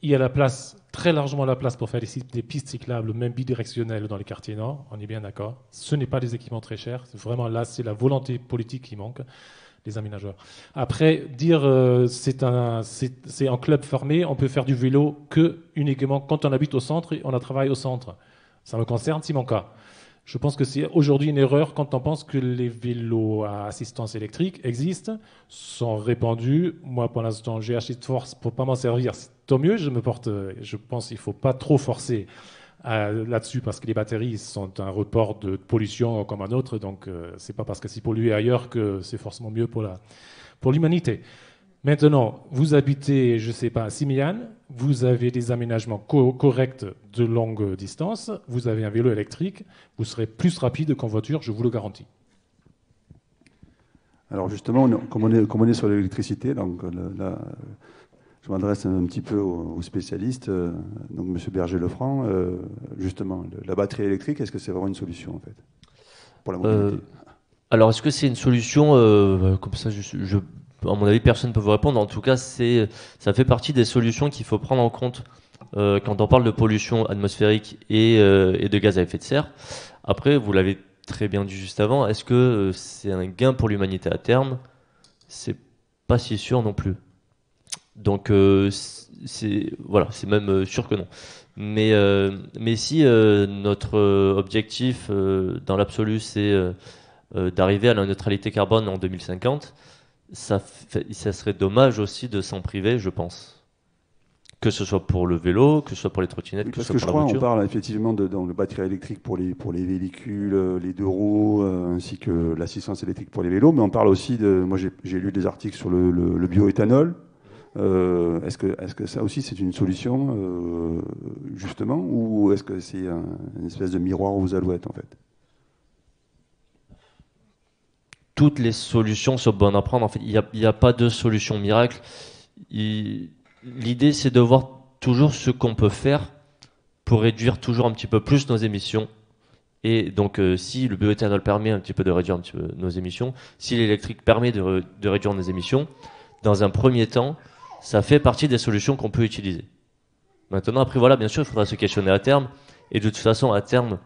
[SPEAKER 3] il y a la place, très largement la place pour faire des pistes cyclables, même bidirectionnelles dans les quartiers nord, on est bien d'accord. Ce n'est pas des équipements très chers, vraiment là, c'est la volonté politique qui manque, les aménageurs. Après, dire c'est en club fermé, on peut faire du vélo uniquement quand on habite au centre et on a travaillé au centre. Ça me concerne, c'est mon cas. Je pense que c'est aujourd'hui une erreur quand on pense que les vélos à assistance électrique existent, sont répandus. Moi, pour l'instant, j'ai assez de force pour pas m'en servir. Tant mieux, je pense qu'il ne faut pas trop forcer là-dessus, parce que les batteries sont un report de pollution comme un autre. Donc, c'est pas parce que c'est pollué ailleurs que c'est forcément mieux pour l'humanité. Maintenant, vous habitez, je ne sais pas, à Simiane, vous avez des aménagements corrects de longue distance, vous avez un vélo électrique, vous serez plus rapide qu'en voiture, je vous le garantis.
[SPEAKER 1] Alors justement, comme on est sur l'électricité, donc là, je m'adresse un petit peu aux spécialistes, donc M. Berger-Lefranc, justement, la batterie électrique, est-ce que c'est vraiment une solution en fait pour la mobilité?
[SPEAKER 4] Alors, est-ce que c'est une solution comme ça, à mon avis, personne ne peut vous répondre. En tout cas, ça fait partie des solutions qu'il faut prendre en compte quand on parle de pollution atmosphérique et de gaz à effet de serre. Après, vous l'avez très bien dit juste avant, est-ce que c'est un gain pour l'humanité à terme? C'est pas si sûr non plus. Donc, c'est même sûr que non. Mais si notre objectif dans l'absolu, c'est d'arriver à la neutralité carbone en 2050, ça serait dommage aussi de s'en priver, je pense. Que ce soit pour le vélo, que ce soit pour les trottinettes, que ce soit pour la voiture.
[SPEAKER 1] Parce que je crois, on parle effectivement de batterie électrique pour les véhicules, les 2 roues, ainsi que l'assistance électrique pour les vélos, mais on parle aussi moi j'ai lu des articles sur le bioéthanol. Est-ce que ça aussi c'est une solution, justement, ou est-ce que c'est une espèce de miroir aux alouettes, en fait?
[SPEAKER 4] Toutes les solutions sont bonnes à prendre. En fait, il n'y a pas de solution miracle. L'idée, c'est de voir toujours ce qu'on peut faire pour réduire toujours un petit peu plus nos émissions. Et donc, si le bioéthanol permet un petit peu de réduire un petit peu nos émissions, si l'électrique permet de réduire nos émissions, dans un premier temps, ça fait partie des solutions qu'on peut utiliser. Maintenant, après, voilà, bien sûr, il faudra se questionner à terme. Et de toute façon, à terme,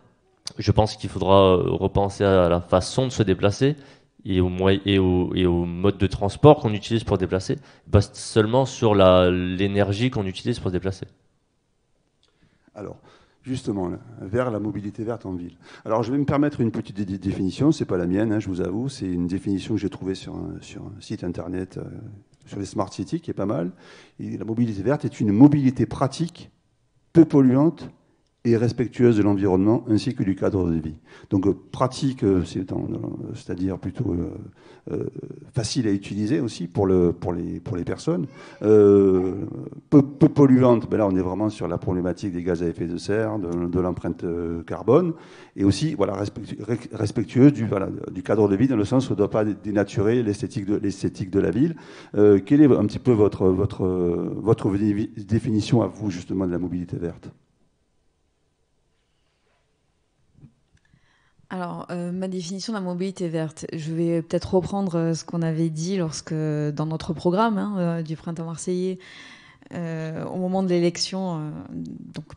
[SPEAKER 4] je pense qu'il faudra repenser à la façon de se déplacer et au mode de transport qu'on utilise pour se déplacer, pas seulement sur l'énergie qu'on utilise pour se déplacer.
[SPEAKER 1] Alors, justement, là, vers la mobilité verte en ville. Alors, je vais me permettre une petite définition, c'est pas la mienne, hein, je vous avoue, c'est une définition que j'ai trouvée sur un site internet, sur les Smart Cities, qui est pas mal. Et la mobilité verte est une mobilité pratique, peu polluante et respectueuse de l'environnement ainsi que du cadre de vie. Donc pratique, c'est-à-dire plutôt facile à utiliser aussi pour les personnes. Peu polluante, ben là on est vraiment sur la problématique des gaz à effet de serre, de l'empreinte carbone, et aussi voilà, respectueuse du cadre de vie, dans le sens où on ne doit pas dénaturer l'esthétique de la ville. Quelle est un petit peu votre définition à vous justement de la mobilité verte ?
[SPEAKER 2] Alors, ma définition de la mobilité verte, je vais peut-être reprendre ce qu'on avait dit dans notre programme du printemps marseillais, au moment de l'élection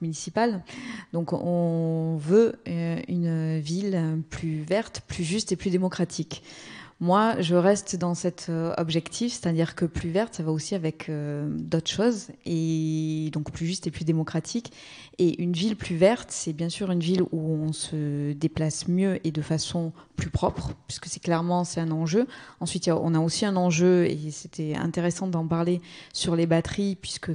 [SPEAKER 2] municipale. Donc, on veut une ville plus verte, plus juste et plus démocratique. Moi, je reste dans cet objectif, c'est-à-dire que plus verte, ça va aussi avec d'autres choses, et donc plus juste et plus démocratique. Et une ville plus verte, c'est bien sûr une ville où on se déplace mieux et de façon plus propre, puisque c'est un enjeu. Ensuite, on a aussi un enjeu, et c'était intéressant d'en parler, sur les batteries, puisque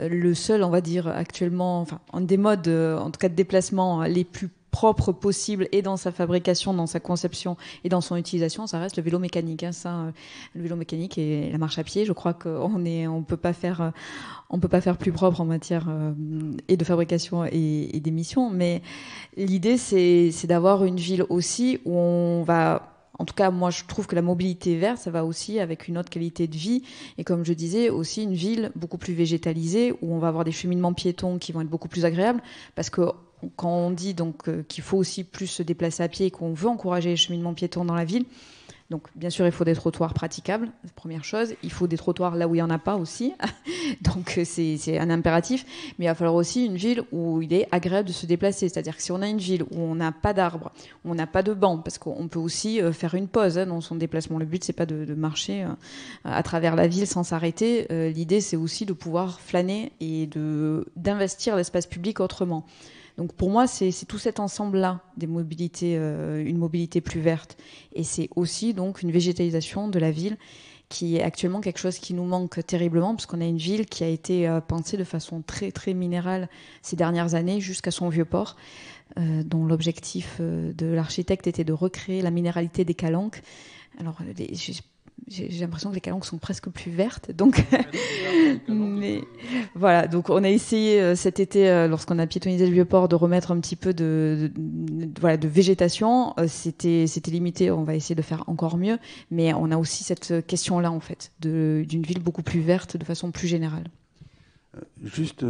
[SPEAKER 2] le seul, on va dire, actuellement, enfin, un des modes, en tout cas de déplacement, les plus propres possibles, et dans sa fabrication, dans sa conception et dans son utilisation, ça reste le vélo mécanique. Le vélo mécanique et la marche à pied, je crois on peut pas faire plus propre en matière et de fabrication et d'émissions. Mais l'idée, c'est d'avoir une ville aussi où on va. En tout cas, moi, je trouve que la mobilité verte, ça va aussi avec une autre qualité de vie. Et comme je disais, aussi une ville beaucoup plus végétalisée, où on va avoir des cheminements piétons qui vont être beaucoup plus agréables. Parce que quand on dit donc qu'il faut aussi plus se déplacer à pied et qu'on veut encourager les cheminements piétons dans la ville, donc bien sûr, il faut des trottoirs praticables, première chose. Il faut des trottoirs là où il n'y en a pas aussi. Donc c'est un impératif. Mais il va falloir aussi une ville où il est agréable de se déplacer. C'est-à-dire que si on a une ville où on n'a pas d'arbres, où on n'a pas de bancs, parce qu'on peut aussi faire une pause dans son déplacement. Le but, c'est pas de marcher à travers la ville sans s'arrêter. L'idée, c'est aussi de pouvoir flâner et d'investir l'espace public autrement. Donc pour moi, c'est tout cet ensemble-là des mobilités, une mobilité plus verte. Et c'est aussi donc une végétalisation de la ville qui est actuellement quelque chose qui nous manque terriblement, parce qu'on a une ville qui a été pensée de façon très, très minérale ces dernières années, jusqu'à son vieux port, dont l'objectif de l'architecte était de recréer la minéralité des calanques. Alors, j'ai l'impression que les calanques sont presque plus vertes, donc. Mais voilà, donc on a essayé cet été, lorsqu'on a piétonnisé le vieux port, de remettre un petit peu de végétation. C'était limité. On va essayer de faire encore mieux, mais on a aussi cette question-là en fait d'une ville beaucoup plus verte de façon plus générale.
[SPEAKER 1] Juste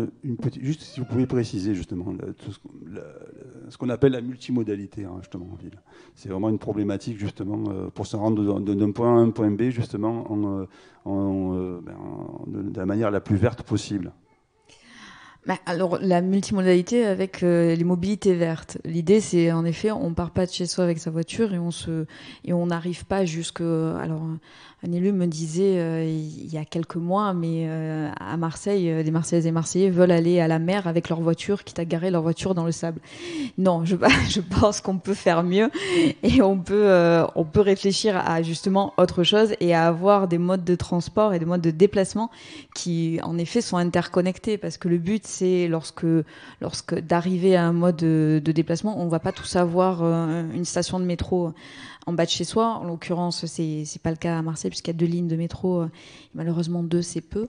[SPEAKER 1] si vous pouvez préciser justement ce qu'on appelle la multimodalité justement en ville. C'est vraiment une problématique justement pour se rendre d'un point A à un point B justement de la manière la plus verte possible.
[SPEAKER 2] Alors, la multimodalité avec les mobilités vertes. L'idée, c'est en effet, on part pas de chez soi avec sa voiture et on n'arrive pas jusque. Alors, un élu me disait il y a quelques mois, mais à Marseille, des Marseillaises et Marseillais veulent aller à la mer avec leur voiture, quitte à garer leur voiture dans le sable. Non, je pense qu'on peut faire mieux et on peut réfléchir à justement autre chose et à avoir des modes de transport et des modes de déplacement qui, en effet, sont interconnectés, parce que le but, c'est lorsque d'arriver à un mode de déplacement, on va pas tous avoir une station de métro en bas de chez soi. En l'occurrence, c'est pas le cas à Marseille, puisqu'il y a 2 lignes de métro. Malheureusement, 2, c'est peu.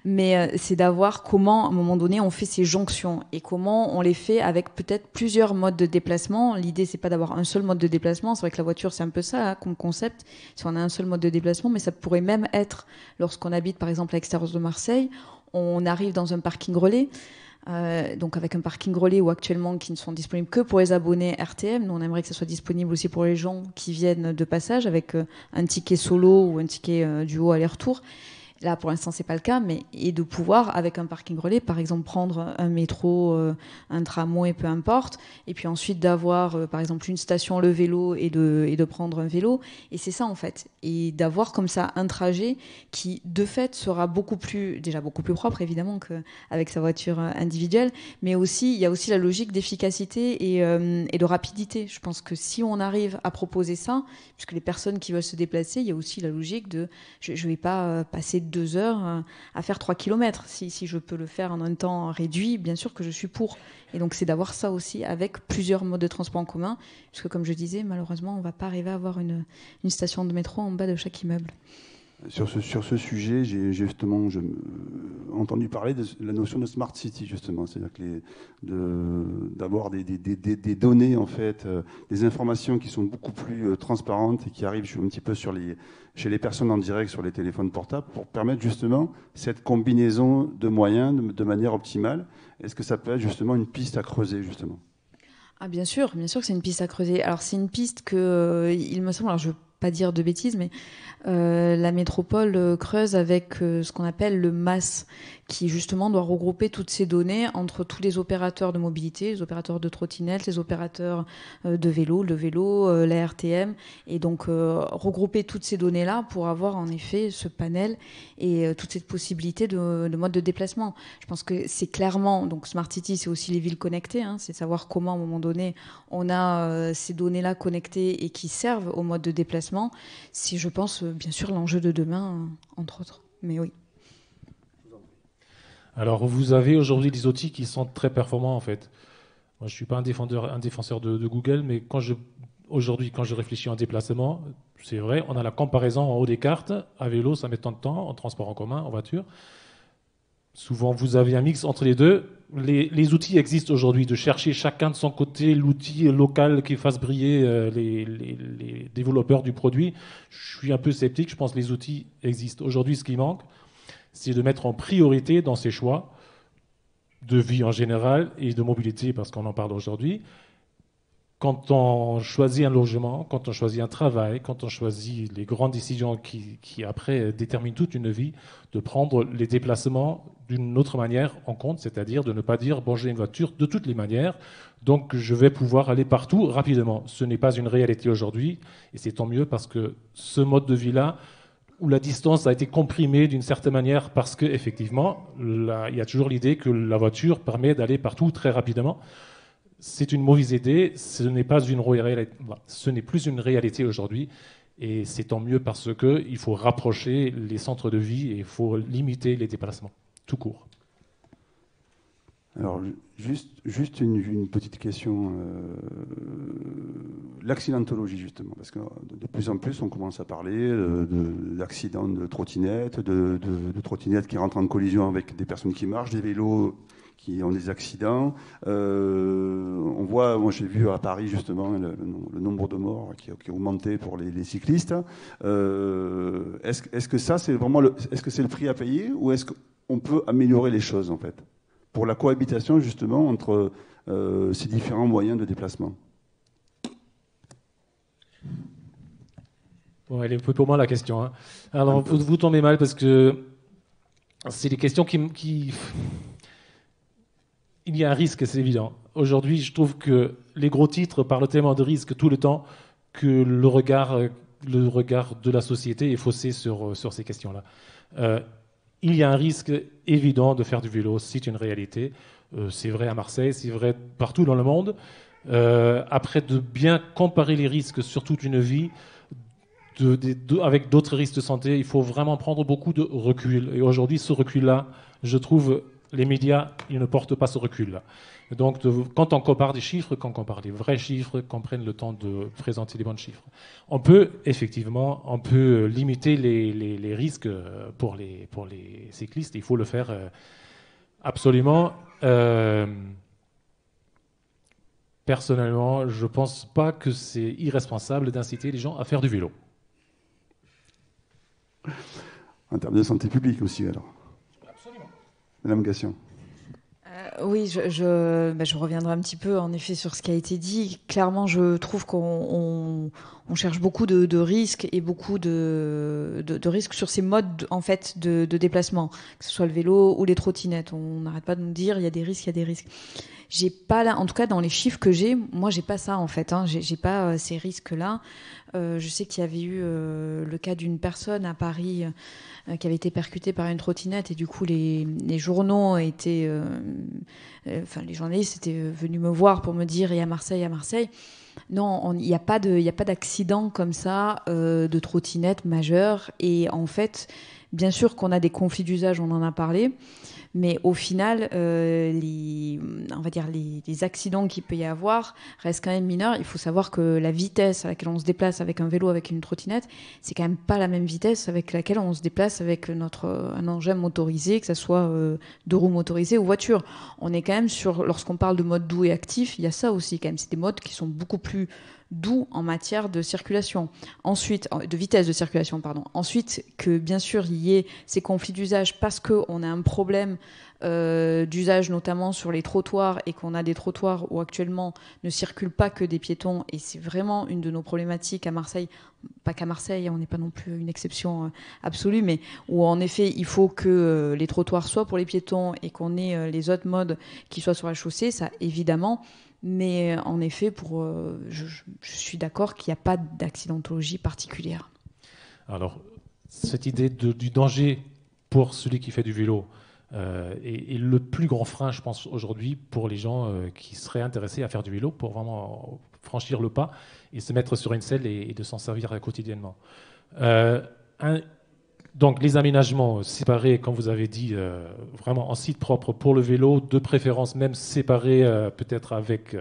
[SPEAKER 2] Mais c'est d'avoir comment, à un moment donné, on fait ces jonctions et comment on les fait avec peut-être plusieurs modes de déplacement. L'idée, c'est pas d'avoir un seul mode de déplacement. C'est vrai que la voiture, c'est un peu ça comme concept. Si on a un seul mode de déplacement, mais ça pourrait même être, lorsqu'on habite, par exemple, à l'extérieur de Marseille, on arrive dans un parking relais. Donc avec un parking relais ou actuellement qui ne sont disponibles que pour les abonnés RTM. Nous, on aimerait que ça soit disponible aussi pour les gens qui viennent de passage avec un ticket solo ou un ticket duo aller-retour. Là, pour l'instant, c'est pas le cas, et de pouvoir, avec un parking relais, par exemple, prendre un métro, un tramway, peu importe, et puis ensuite d'avoir, par exemple, une station le vélo et de prendre un vélo. Et c'est ça, en fait. Et d'avoir comme ça un trajet qui, de fait, sera déjà beaucoup plus propre, évidemment, qu'avec sa voiture individuelle, mais aussi, il y a aussi la logique d'efficacité et de rapidité. Je pense que si on arrive à proposer ça, puisque les personnes qui veulent se déplacer, il y a aussi la logique de, je vais pas passer 2 heures à faire 3 kilomètres. Si je peux le faire en un temps réduit, bien sûr que je suis pour. Et donc, c'est d'avoir ça aussi avec plusieurs modes de transport en commun. Parce que, comme je disais, malheureusement, on ne va pas arriver à avoir une station de métro en bas de chaque immeuble.
[SPEAKER 1] Sur ce sujet, j'ai justement entendu parler de la notion de smart city, justement, c'est-à-dire d'avoir des données, en fait, des informations qui sont beaucoup plus transparentes et qui arrivent un petit peu chez les personnes en direct sur les téléphones portables pour permettre justement cette combinaison de moyens de manière optimale. Est-ce que ça peut être justement une piste à creuser, justement ?
[SPEAKER 2] Ah, bien sûr que c'est une piste à creuser. Alors, c'est une piste que, il me semble, alors je ne veux pas dire de bêtises, mais la métropole creuse avec ce qu'on appelle le MAS, qui justement doit regrouper toutes ces données entre tous les opérateurs de mobilité, les opérateurs de trottinettes, les opérateurs de vélo, la RTM, et donc regrouper toutes ces données-là pour avoir en effet ce panel et toute cette possibilité de mode de déplacement. Je pense que c'est clairement, donc Smart City, c'est aussi les villes connectées, hein, c'est savoir comment à un moment donné on a ces données-là connectées et qui servent au mode de déplacement. C'est, je pense, bien sûr l'enjeu de demain, entre autres. Mais oui.
[SPEAKER 3] Alors, vous avez aujourd'hui des outils qui sont très performants, en fait. Moi, je ne suis pas un défenseur de Google, mais aujourd'hui, quand je réfléchis en déplacement, c'est vrai, on a la comparaison en haut des cartes. À vélo, ça met tant de temps, en transport en commun, en voiture. Souvent, vous avez un mix entre les deux. Les outils existent aujourd'hui, de chercher chacun de son côté l'outil local qui fasse briller les développeurs du produit. Je suis un peu sceptique, je pense que les outils existent. Aujourd'hui, ce qui manque, c'est de mettre en priorité dans ses choix de vie en général et de mobilité, parce qu'on en parle aujourd'hui. Quand on choisit un logement, quand on choisit un travail, quand on choisit les grandes décisions qui après déterminent toute une vie, de prendre les déplacements d'une autre manière en compte, c'est-à-dire de ne pas dire « bon, j'ai une voiture de toutes les manières, donc je vais pouvoir aller partout rapidement ». Ce n'est pas une réalité aujourd'hui, et c'est tant mieux parce que ce mode de vie-là, où la distance a été comprimée d'une certaine manière parce qu'effectivement, il y a toujours l'idée que la voiture permet d'aller partout très rapidement. C'est une mauvaise idée, ce n'est plus une réalité aujourd'hui, et c'est tant mieux parce qu'il faut rapprocher les centres de vie et il faut limiter les déplacements, tout court.
[SPEAKER 1] Alors, juste une petite question. L'accidentologie, justement, parce que de plus en plus, on commence à parler d'accidents de trottinettes, de trottinettes qui rentrent en collision avec des personnes qui marchent, des vélos qui ont des accidents. On voit, moi j'ai vu à Paris, justement, le nombre de morts qui a augmenté pour les cyclistes. Est-ce que ça, c'est vraiment est-ce que c'est le prix à payer, ou est-ce qu'on peut améliorer les choses, en fait, pour la cohabitation justement entre ces différents moyens de déplacement?
[SPEAKER 3] Bon, elle est un peu pour moi la question, hein. Alors vous tombez mal parce que c'est des questions qui... Il y a un risque, c'est évident. Aujourd'hui, je trouve que les gros titres parlent tellement de risques tout le temps que le regard de la société est faussé sur ces questions-là. Il y a un risque évident de faire du vélo, c'est une réalité. C'est vrai à Marseille, c'est vrai partout dans le monde. Après, de bien comparer les risques sur toute une vie, avec d'autres risques de santé, il faut vraiment prendre beaucoup de recul. Et aujourd'hui, ce recul-là, je trouve, les médias, ils ne portent pas ce recul-là. Donc, quand on compare des chiffres, quand on compare les vrais chiffres, qu'on prenne le temps de présenter les bons chiffres, on peut limiter les risques pour les cyclistes. Il faut le faire absolument. Personnellement, je ne pense pas que c'est irresponsable d'inciter les gens à faire du vélo.
[SPEAKER 1] En termes de santé publique aussi, alors.
[SPEAKER 3] Absolument.
[SPEAKER 1] Madame Gassion.
[SPEAKER 2] Oui, je reviendrai un petit peu en effet sur ce qui a été dit. Clairement, je trouve qu'on cherche beaucoup de risques et beaucoup de risques sur ces modes en fait de déplacement, que ce soit le vélo ou les trottinettes. On n'arrête pas de nous dire il y a des risques, il y a des risques. J'ai pas là, en tout cas dans les chiffres que j'ai, moi j'ai pas ça en fait. Hein, j'ai pas ces risques-là. Je sais qu'il y avait eu le cas d'une personne à Paris qui avait été percutée par une trottinette et du coup les journaux étaient, les journalistes étaient venus me voir pour me dire et à Marseille. Non, il n'y a pas d'accident comme ça de trottinette majeure. Et en fait, bien sûr qu'on a des conflits d'usage, on en a parlé. Mais au final, les accidents qu'il peut y avoir restent quand même mineurs. Il faut savoir que la vitesse à laquelle on se déplace avec un vélo, avec une trottinette, c'est quand même pas la même vitesse avec laquelle on se déplace avec un engin motorisé, que ce soit deux roues motorisées ou voiture. On est quand même lorsqu'on parle de mode doux et actif, il y a ça aussi quand même. C'est des modes qui sont beaucoup plus doux en matière de circulation. Ensuite, de vitesse de circulation, pardon. Ensuite, que bien sûr, il y ait ces conflits d'usage parce qu'on a un problème d'usage, notamment sur les trottoirs, et qu'on a des trottoirs où actuellement ne circulent pas que des piétons, et c'est vraiment une de nos problématiques à Marseille, pas qu'à Marseille, on n'est pas non plus une exception absolue, mais où en effet il faut que les trottoirs soient pour les piétons et qu'on ait les autres modes qui soient sur la chaussée, ça évidemment. Mais en effet, je suis d'accord qu'il n'y a pas d'accidentologie particulière.
[SPEAKER 3] Alors, cette idée du danger pour celui qui fait du vélo est le plus grand frein, je pense, aujourd'hui pour les gens qui seraient intéressés à faire du vélo, pour vraiment franchir le pas et se mettre sur une selle et de s'en servir quotidiennement. Donc les aménagements séparés, comme vous avez dit, vraiment en site propre pour le vélo, de préférence même séparés peut-être avec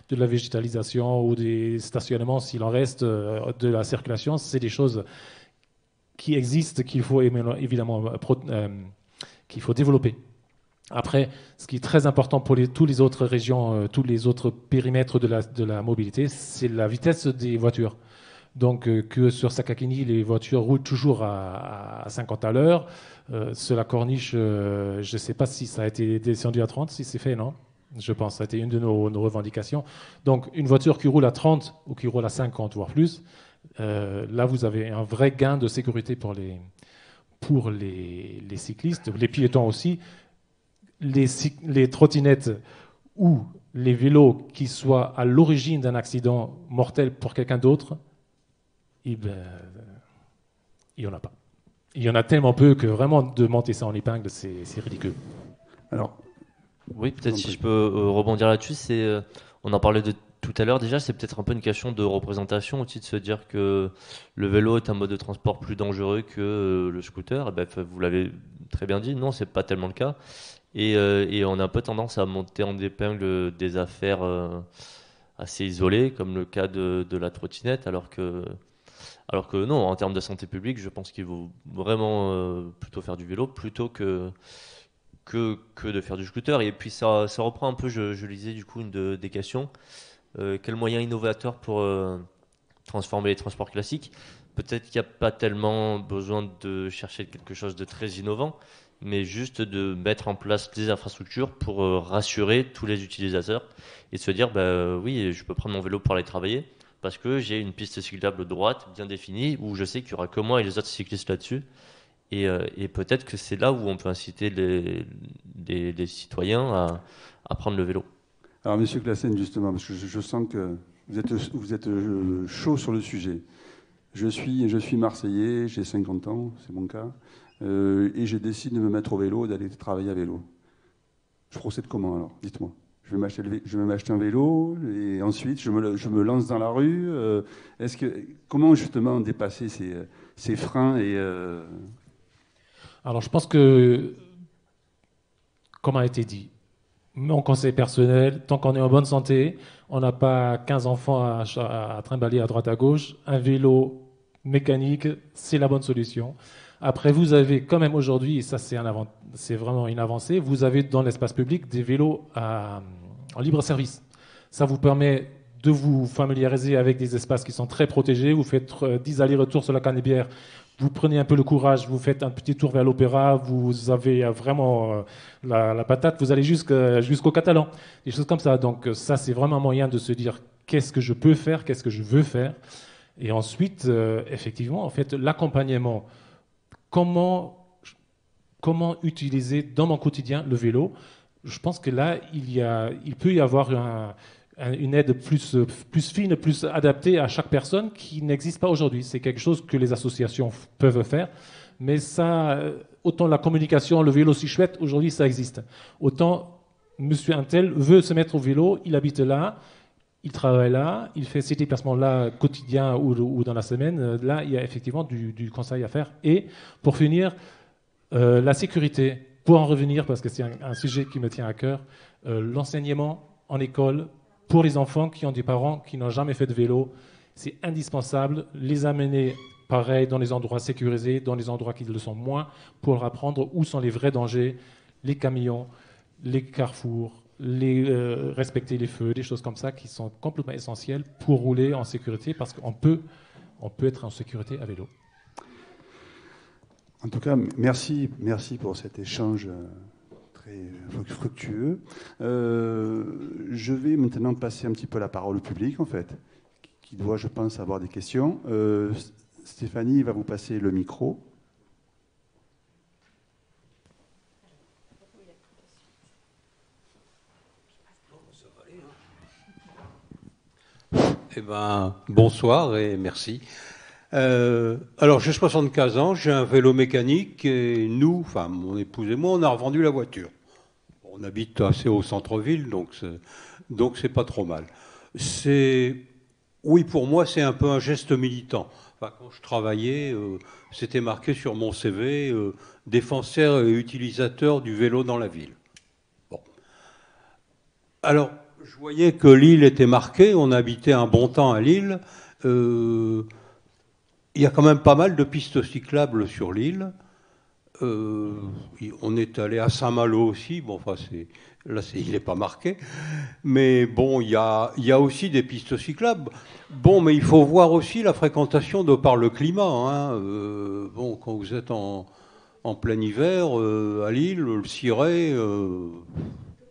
[SPEAKER 3] de la végétalisation ou des stationnements s'il en reste, de la circulation, c'est des choses qui existent, qu'il faut évidemment qu'il faut développer. Après, ce qui est très important pour toutes les autres régions, tous les autres périmètres de la mobilité, c'est la vitesse des voitures. Donc que sur Sakakini, les voitures roulent toujours à 50 à l'heure. Sur la corniche, je ne sais pas si ça a été descendu à 30, si c'est fait, non ? Je pense que ça a été une de nos revendications. Donc une voiture qui roule à 30 ou qui roule à 50, voire plus, là vous avez un vrai gain de sécurité pour les cyclistes, les piétons aussi. Les trottinettes ou les vélos qui soient à l'origine d'un accident mortel pour quelqu'un d'autre, il n'y en a pas. Il y en a tellement peu que vraiment de monter ça en épingle, c'est ridicule.
[SPEAKER 1] Alors,
[SPEAKER 4] oui, peut-être si je peux rebondir là-dessus, on en parlait de tout à l'heure déjà, c'est peut-être un peu une question de représentation aussi, de se dire que le vélo est un mode de transport plus dangereux que le scooter. Et ben, vous l'avez très bien dit, non, c'est pas tellement le cas. Et on a un peu tendance à monter en épingle des affaires assez isolées, comme le cas de la trottinette, alors que non, en termes de santé publique, je pense qu'il vaut vraiment plutôt faire du vélo plutôt que de faire du scooter. Et puis ça reprend un peu, je lisais du coup une des questions. Quel moyen innovateur pour transformer les transports classiques ? Peut-être qu'il n'y a pas tellement besoin de chercher quelque chose de très innovant, mais juste de mettre en place des infrastructures pour rassurer tous les utilisateurs et se dire, oui, je peux prendre mon vélo pour aller travailler parce que j'ai une piste cyclable droite bien définie où je sais qu'il n'y aura que moi et les autres cyclistes là-dessus. Et peut-être que c'est là où on peut inciter les citoyens à prendre le vélo.
[SPEAKER 1] Alors, Monsieur Classen, justement, parce que je sens que vous êtes chaud sur le sujet. Je suis Marseillais, j'ai 50 ans, c'est mon cas, et je décide de me mettre au vélo, d'aller travailler à vélo. Je procède comment alors ? Dites-moi. Je vais m'acheter un vélo et ensuite je me lance dans la rue. Comment justement dépasser ces freins
[SPEAKER 3] Alors je pense que, comme a été dit, mon conseil personnel, tant qu'on est en bonne santé, on n'a pas 15 enfants à trimballer à droite à gauche, un vélo mécanique, c'est la bonne solution. Après, vous avez quand même aujourd'hui, et ça c'est vraiment une avancée, vous avez dans l'espace public des vélos en libre service. Ça vous permet de vous familiariser avec des espaces qui sont très protégés. Vous faites 10 allers-retours sur la Canébière, vous prenez un peu le courage, vous faites un petit tour vers l'Opéra, vous avez vraiment la patate, vous allez jusqu'au Catalan, des choses comme ça. Donc ça, c'est vraiment un moyen de se dire qu'est-ce que je peux faire, qu'est-ce que je veux faire. Et ensuite, effectivement, en fait, l'accompagnement. Comment utiliser dans mon quotidien le vélo ? Je pense que là, il peut y avoir une aide plus fine, plus adaptée à chaque personne qui n'existe pas aujourd'hui. C'est quelque chose que les associations peuvent faire, mais ça, autant la communication, le vélo si chouette, aujourd'hui ça existe. Autant monsieur Untel veut se mettre au vélo, il habite là, il travaille là, il fait ces déplacements-là quotidiens ou dans la semaine. Là, il y a effectivement du conseil à faire. Et pour finir, la sécurité, pour en revenir, parce que c'est un sujet qui me tient à cœur, l'enseignement en école pour les enfants qui ont des parents qui n'ont jamais fait de vélo, c'est indispensable. Les amener, pareil, dans les endroits sécurisés, dans les endroits qui le sont moins, pour leur apprendre où sont les vrais dangers, les camions, les carrefours, respecter les feux, des choses comme ça qui sont complètement essentielles pour rouler en sécurité, parce qu'on peut être en sécurité à vélo.
[SPEAKER 1] En tout cas, merci pour cet échange très fructueux. Je vais maintenant passer un petit peu la parole au public, en fait, qui doit, je pense, avoir des questions. Stéphanie va vous passer le micro.
[SPEAKER 5] Eh ben, bonsoir et merci. Alors, j'ai 75 ans, j'ai un vélo mécanique et nous, enfin, mon épouse et moi, on a revendu la voiture. On habite assez au centre-ville, donc c'est pas trop mal. Oui, pour moi, c'est un peu un geste militant. Enfin, quand je travaillais, c'était marqué sur mon CV, défenseur et utilisateur du vélo dans la ville. Bon. Alors, je voyais que Lille était marquée, on habitait un bon temps à Lille. Il y a quand même pas mal de pistes cyclables sur l'île. On est allé à Saint-Malo aussi, bon, enfin, il n'est pas marqué. Mais bon, il y a aussi des pistes cyclables. Bon, mais il faut voir aussi la fréquentation de par le climat. Hein. Bon, quand vous êtes en plein hiver, à Lille, le ciré,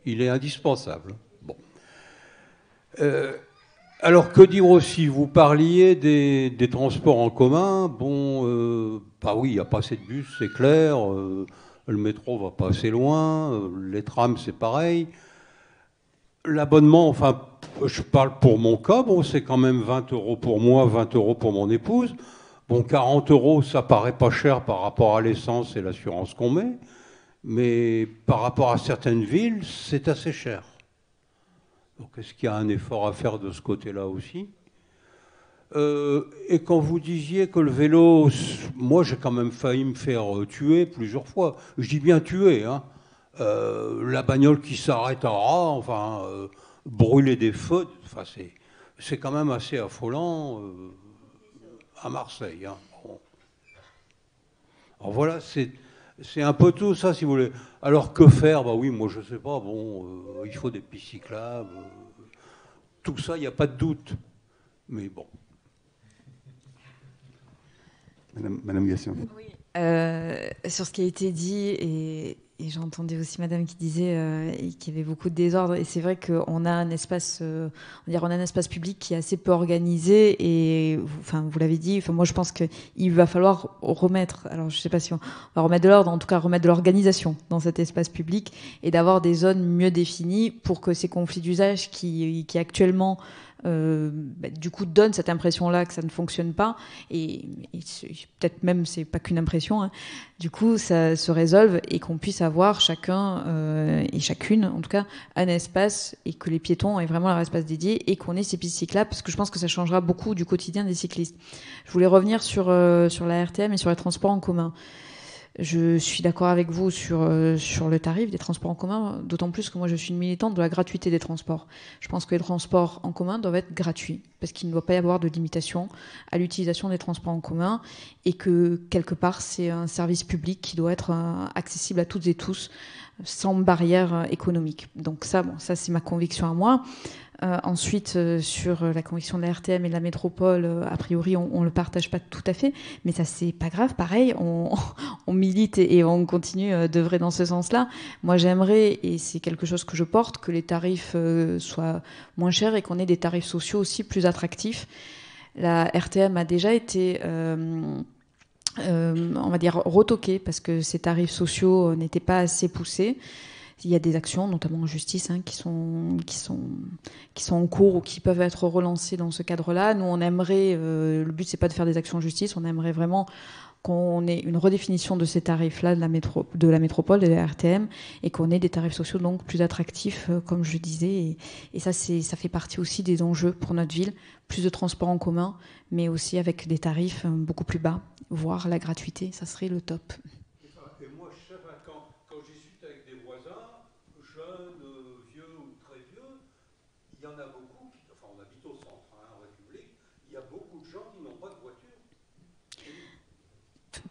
[SPEAKER 5] il est indispensable. Bon. Alors, que dire aussi? Vous parliez des transports en commun. Bon, bah oui, il n'y a pas assez de bus, c'est clair. Le métro va pas assez loin. Les trams, c'est pareil. L'abonnement, enfin, je parle pour mon cas. Bon, c'est quand même 20 € pour moi, 20 € pour mon épouse. Bon, 40 €, ça paraît pas cher par rapport à l'essence et l'assurance qu'on met. Mais par rapport à certaines villes, c'est assez cher. Donc, est-ce qu'il y a un effort à faire de ce côté-là aussi? Et quand vous disiez que le vélo, moi j'ai quand même failli me faire tuer plusieurs fois. Je dis bien tuer, hein. La bagnole qui s'arrête en rang, enfin, brûler des feux, enfin, c'est quand même assez affolant à Marseille. Hein. Bon. Alors voilà, c'est un peu tout ça, si vous voulez. Alors que faire? Bah oui, moi je sais pas. Bon, il faut des pistes cyclables. Tout ça, il n'y a pas de doute. Mais bon.
[SPEAKER 1] Madame Gassion.
[SPEAKER 2] Oui. Sur ce qui a été dit, et j'entendais aussi Madame qui disait qu'il y avait beaucoup de désordre. Et c'est vrai qu'on a un espace, on a un espace public qui est assez peu organisé. Et vous l'avez dit. Enfin, moi, je pense qu'il va falloir remettre. Alors, je ne sais pas si on va remettre de l'ordre, en tout cas remettre de l'organisation dans cet espace public et d'avoir des zones mieux définies pour que ces conflits d'usage qui actuellement du coup donne cette impression-là que ça ne fonctionne pas et peut-être même c'est pas qu'une impression, hein. Du coup ça se résolve et qu'on puisse avoir chacun et chacune en tout cas un espace et que les piétons aient vraiment leur espace dédié et qu'on ait ces pistes cyclables parce que je pense que ça changera beaucoup du quotidien des cyclistes. Je voulais revenir sur la RTM et sur les transports en commun. Je suis d'accord avec vous sur le tarif des transports en commun, d'autant plus que moi je suis une militante de la gratuité des transports. Je pense que les transports en commun doivent être gratuits, parce qu'il ne doit pas y avoir de limitation à l'utilisation des transports en commun, et que quelque part c'est un service public qui doit être accessible à toutes et tous, sans barrière économique. Donc ça c'est ma conviction à moi. Ensuite, sur la conviction de la RTM et de la métropole, a priori, on ne le partage pas tout à fait, mais ça, c'est pas grave. Pareil, on milite et on continue d'œuvrer dans ce sens-là. Moi, j'aimerais, et c'est quelque chose que je porte, que les tarifs soient moins chers et qu'on ait des tarifs sociaux aussi plus attractifs. La RTM a déjà été... on va dire retoquée parce que ces tarifs sociaux n'étaient pas assez poussés. Il y a des actions, notamment en justice, hein, qui sont en cours ou qui peuvent être relancées dans ce cadre-là. Nous, on aimerait, le but, c'est pas de faire des actions en justice, on aimerait vraiment qu'on ait une redéfinition de ces tarifs-là de la métropole, de la RTM, et qu'on ait des tarifs sociaux donc plus attractifs, comme je disais. Et ça fait partie aussi des enjeux pour notre ville. Plus de transports en commun, mais aussi avec des tarifs beaucoup plus bas, voire la gratuité, ça serait le top.
[SPEAKER 5] Et moi, je sais, quand j'y suis avec des voisins, jeunes, vieux ou très vieux, il y en a beaucoup, enfin on habite au centre, hein, en République, il y a beaucoup de gens qui n'ont pas de voiture.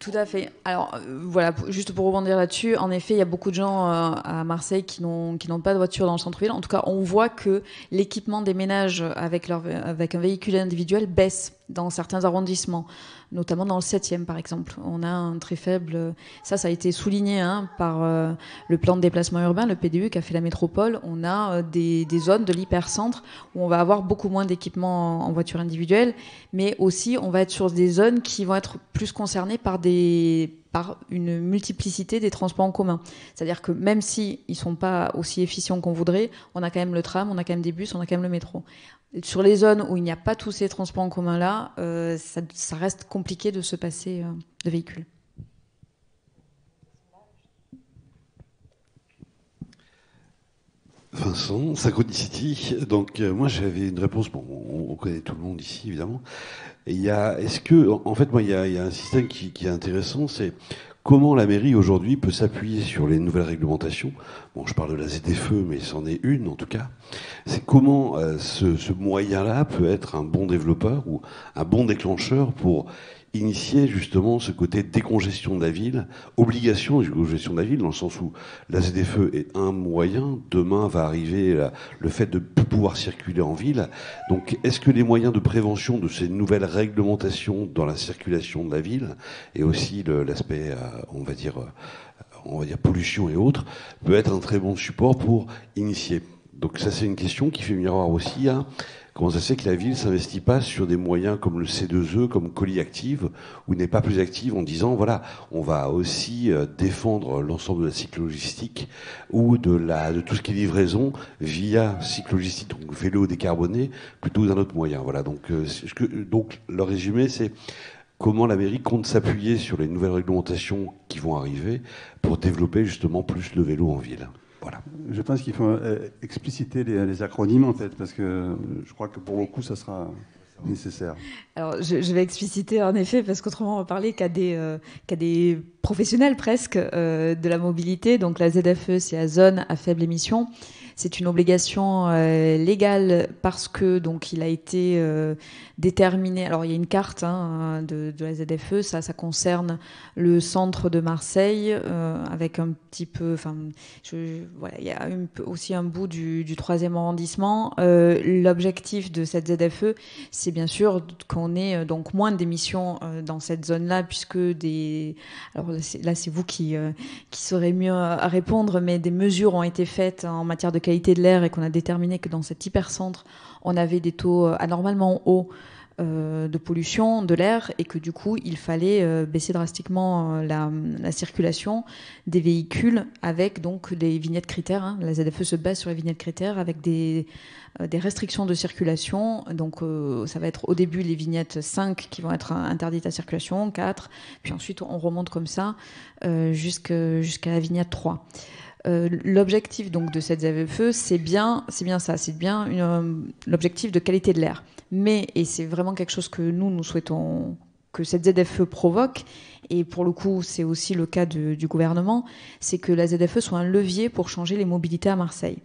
[SPEAKER 2] Tout à fait. Alors voilà, juste pour rebondir là-dessus, en effet, il y a beaucoup de gens à Marseille qui n'ont pas de voiture dans le centre-ville. En tout cas, on voit que l'équipement des ménages avec un véhicule individuel baisse dans certains arrondissements, notamment dans le 7e par exemple. On a un très faible... Ça a été souligné par le plan de déplacement urbain, le PDU, qu'a fait la métropole. On a des zones de l'hypercentre où on va avoir beaucoup moins d'équipements en voiture individuelle, mais aussi on va être sur des zones qui vont être plus concernées par une multiplicité des transports en commun. C'est-à-dire que même s'ils ne sont pas aussi efficients qu'on voudrait, on a quand même le tram, on a quand même des bus, on a quand même le métro. Sur les zones où il n'y a pas tous ces transports en commun-là, ça reste compliqué de se passer de véhicules.
[SPEAKER 6] Vincent, Synchronicity. Donc moi j'avais une réponse. Bon, on connaît tout le monde ici évidemment. Et est-ce que, en fait, moi il y a un système qui est intéressant, c'est comment la mairie aujourd'hui peut s'appuyer sur les nouvelles réglementations. Bon, je parle de la ZFE, mais c'en est une en tout cas. C'est comment ce moyen-là peut être un bon développeur ou un bon déclencheur pour initier justement ce côté décongestion de la ville, obligation de décongestion de la ville, dans le sens où la ZFE est un moyen, demain va arriver le fait de pouvoir circuler en ville. Donc est-ce que les moyens de prévention de ces nouvelles réglementations dans la circulation de la ville, et aussi l'aspect, on va dire pollution et autres, peut être un très bon support pour initier? Donc ça c'est une question qui fait miroir aussi à comment ça se fait que la ville ne s'investit pas sur des moyens comme le C2E, comme Colis Active, ou n'est pas plus active en disant, voilà, on va aussi défendre l'ensemble de la cyclogistique ou de tout ce qui est livraison via cyclogistique, donc vélo décarboné, plutôt d'un autre moyen. Voilà, donc le résumé, c'est comment la mairie compte s'appuyer sur les nouvelles réglementations qui vont arriver pour développer justement plus le vélo en ville. Voilà.
[SPEAKER 1] Je pense qu'il faut expliciter les acronymes, en fait, parce que je crois que pour le coup, ça sera nécessaire.
[SPEAKER 2] Alors, je vais expliciter, en effet, parce qu'autrement, on va parler qu'à des professionnels, presque, de la mobilité. Donc, la ZFE, c'est la zone à faible émission. C'est une obligation légale parce que donc il a été déterminé. Alors il y a une carte de la ZFE, ça concerne le centre de Marseille avec un petit peu. Enfin, voilà, il y a aussi un bout du 3e arrondissement. L'objectif de cette ZFE, c'est bien sûr qu'on ait donc moins d'émissions dans cette zone-là, puisque alors là c'est vous qui saurez mieux à répondre, mais des mesures ont été faites en matière de qualité de l'air et qu'on a déterminé que dans cet hypercentre, on avait des taux anormalement hauts de pollution de l'air et que du coup, il fallait baisser drastiquement la circulation des véhicules avec donc des vignettes critères. La ZFE se base sur les vignettes critères avec des restrictions de circulation. Donc ça va être au début les vignettes 5 qui vont être interdites à circulation, 4, puis ensuite on remonte comme ça jusqu'à la vignette 3. L'objectif donc de cette ZFE, c'est bien ça, c'est bien l'objectif de qualité de l'air. Mais, et c'est vraiment quelque chose que nous souhaitons que cette ZFE provoque, et pour le coup c'est aussi le cas du gouvernement, c'est que la ZFE soit un levier pour changer les mobilités à Marseille.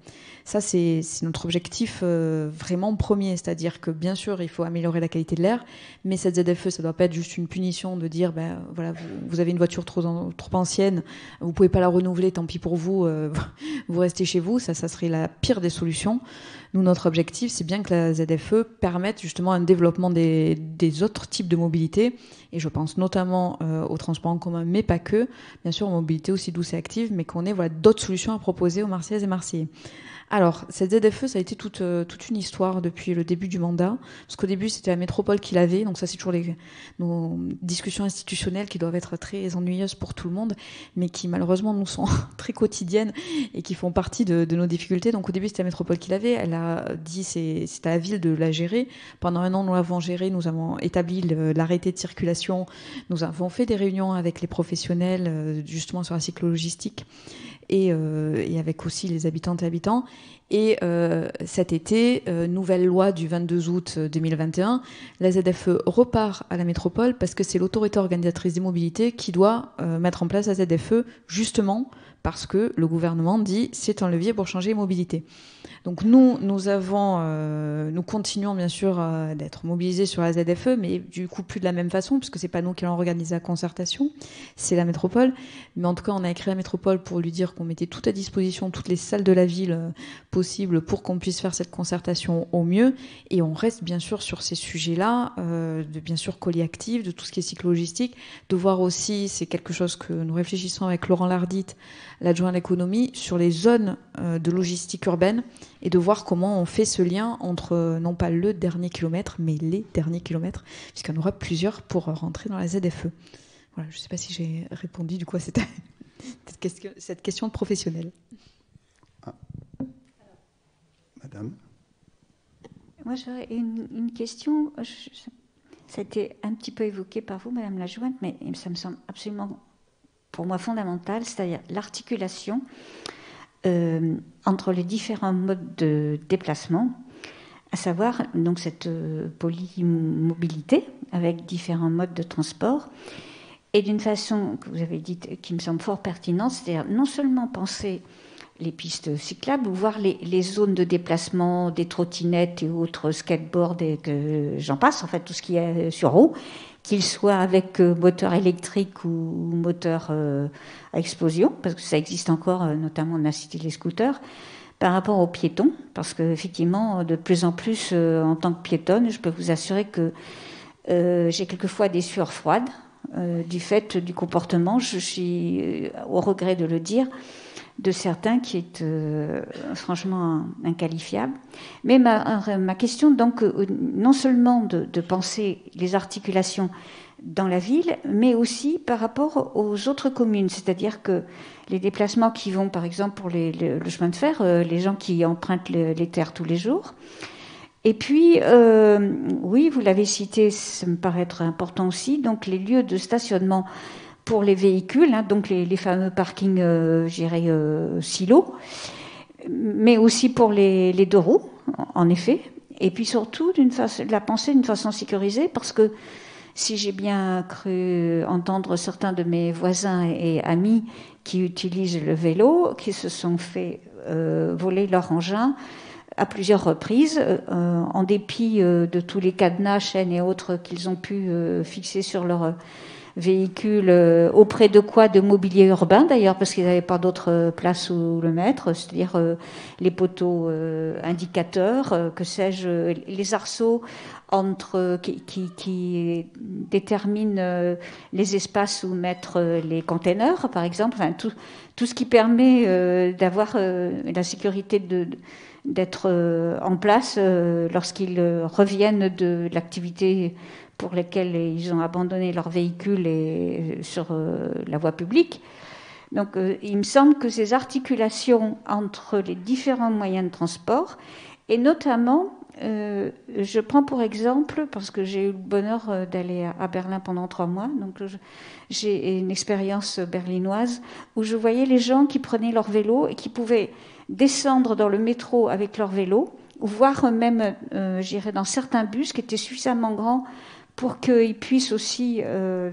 [SPEAKER 2] Ça, c'est notre objectif vraiment premier, c'est-à-dire que bien sûr, il faut améliorer la qualité de l'air, mais cette ZFE, ça ne doit pas être juste une punition de dire, voilà, vous avez une voiture trop ancienne, vous ne pouvez pas la renouveler, tant pis pour vous, vous restez chez vous, ça serait la pire des solutions. Nous, notre objectif, c'est bien que la ZFE permette justement un développement des autres types de mobilité, et je pense notamment aux transports en commun, mais pas que, bien sûr, aux mobilités aussi douces et actives, mais qu'on ait d'autres solutions à proposer aux Marseillaises et Marseillais. Alors, cette ZFE, ça a été toute une histoire depuis le début du mandat, parce qu'au début, c'était la métropole qui l'avait, donc ça, c'est toujours nos discussions institutionnelles qui doivent être très ennuyeuses pour tout le monde, mais qui, malheureusement, nous sont très quotidiennes et qui font partie de nos difficultés. Donc, au début, c'était la métropole qui l'avait. Elle a dit, c'est à la ville de la gérer. Pendant un an, nous l'avons gérée. Nous avons établi l'arrêté de circulation. Nous avons fait des réunions avec les professionnels, justement, sur la cyclo-logistique. Et avec aussi les habitantes et habitants. Et cet été, nouvelle loi du 22 août 2021, la ZFE repart à la métropole parce que c'est l'autorité organisatrice des mobilités qui doit mettre en place la ZFE justement parce que le gouvernement dit c'est un levier pour changer les mobilités. Donc nous continuons bien sûr d'être mobilisés sur la ZFE, mais du coup plus de la même façon, puisque c'est pas nous qui allons organiser la concertation, c'est la métropole. Mais en tout cas, on a écrit la métropole pour lui dire qu'on mettait tout à disposition, toutes les salles de la ville possibles pour qu'on puisse faire cette concertation au mieux. Et on reste bien sûr sur ces sujets-là, de bien sûr colis actifs, de tout ce qui est cyclo-logistique, de voir aussi, c'est quelque chose que nous réfléchissons avec Laurent Lardit, l'adjoint à l'économie, sur les zones de logistique urbaine, et de voir comment on fait ce lien entre non pas le dernier kilomètre, mais les derniers kilomètres, puisqu'il y en aura plusieurs pour rentrer dans la ZFE. Voilà, je ne sais pas si j'ai répondu du coup à cette question de professionnel.
[SPEAKER 1] Ah. Madame.
[SPEAKER 7] Moi, j'aurais une question. Ça a été un petit peu évoqué par vous, Madame la Jointe, mais ça me semble absolument, pour moi, fondamental, c'est-à-dire l'articulation entre les différents modes de déplacement, à savoir donc cette polymobilité avec différents modes de transport, et d'une façon que vous avez dite qui me semble fort pertinente, c'est-à-dire non seulement penser les pistes cyclables, ou voir les zones de déplacement des trottinettes et autres skateboards et que j'en passe, en fait tout ce qui est sur roue, qu'il soit avec moteur électrique ou moteur à explosion, parce que ça existe encore, notamment on a cité les scooters, par rapport aux piétons, parce qu'effectivement, de plus en plus, en tant que piétonne, je peux vous assurer que j'ai quelquefois des sueurs froides du fait du comportement, je suis au regret de le dire, de certains qui est franchement inqualifiable. Mais ma question, donc, non seulement de penser les articulations dans la ville, mais aussi par rapport aux autres communes. C'est-à-dire que les déplacements qui vont, par exemple, pour le chemin de fer, les gens qui empruntent les terres tous les jours. Et puis, oui, vous l'avez cité, ça me paraît être important aussi, donc les lieux de stationnement pour les véhicules, hein, donc les fameux parkings, silos, mais aussi pour les deux roues, en effet, et puis surtout la penser d'une façon sécurisée, parce que si j'ai bien cru entendre certains de mes voisins et amis qui utilisent le vélo, qui se sont fait voler leur engin à plusieurs reprises, en dépit de tous les cadenas, chaînes et autres qu'ils ont pu fixer sur leur véhicule, auprès de quoi? De mobilier urbain d'ailleurs, parce qu'ils n'avaient pas d'autre place où le mettre, c'est-à-dire les poteaux indicateurs, que sais-je, les arceaux qui déterminent les espaces où mettre les containers, par exemple, enfin, tout ce qui permet d'avoir la sécurité d'être en place lorsqu'ils reviennent de l'activité pour lesquels ils ont abandonné leur véhicule sur la voie publique. Donc il me semble que ces articulations entre les différents moyens de transport, et notamment, je prends pour exemple, parce que j'ai eu le bonheur d'aller à Berlin pendant 3 mois, donc j'ai une expérience berlinoise, où je voyais les gens qui prenaient leur vélo et qui pouvaient descendre dans le métro avec leur vélo, ou voire même, j'irais dans certains bus qui étaient suffisamment grands pour qu'ils puissent aussi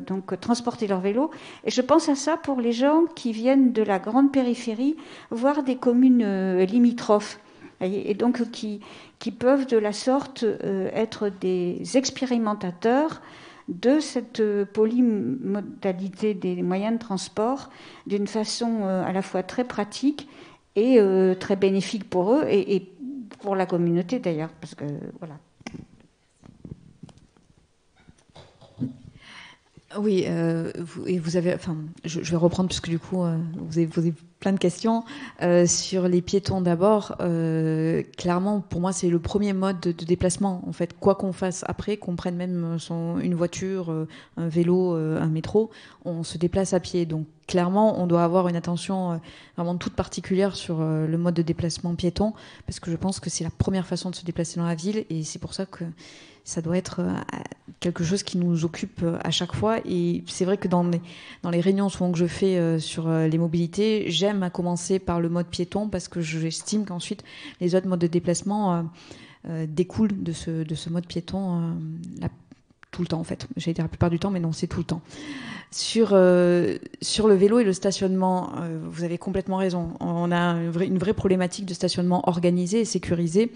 [SPEAKER 7] donc transporter leur vélo. Et je pense à ça pour les gens qui viennent de la grande périphérie, voire des communes limitrophes, et donc qui peuvent de la sorte être des expérimentateurs de cette polymodalité des moyens de transport d'une façon à la fois très pratique et très bénéfique pour eux et pour la communauté d'ailleurs, parce que voilà.
[SPEAKER 2] Oui, vous avez, enfin, je vais reprendre puisque du coup vous avez posé plein de questions sur les piétons d'abord. Clairement, pour moi, c'est le premier mode de déplacement. En fait, quoi qu'on fasse après, qu'on prenne même une voiture, un vélo, un métro, on se déplace à pied. Donc, clairement, on doit avoir une attention vraiment toute particulière sur le mode de déplacement piéton, parce que je pense que c'est la première façon de se déplacer dans la ville, et c'est pour ça que ça doit être quelque chose qui nous occupe à chaque fois. Et c'est vrai que dans les réunions souvent que je fais sur les mobilités, j'aime à commencer par le mode piéton, parce que j'estime qu'ensuite les autres modes de déplacement découlent de ce mode piéton tout le temps en fait. J'allais dire la plupart du temps, mais non, c'est tout le temps. Sur le vélo et le stationnement, vous avez complètement raison. On a une vraie problématique de stationnement organisé et sécurisé.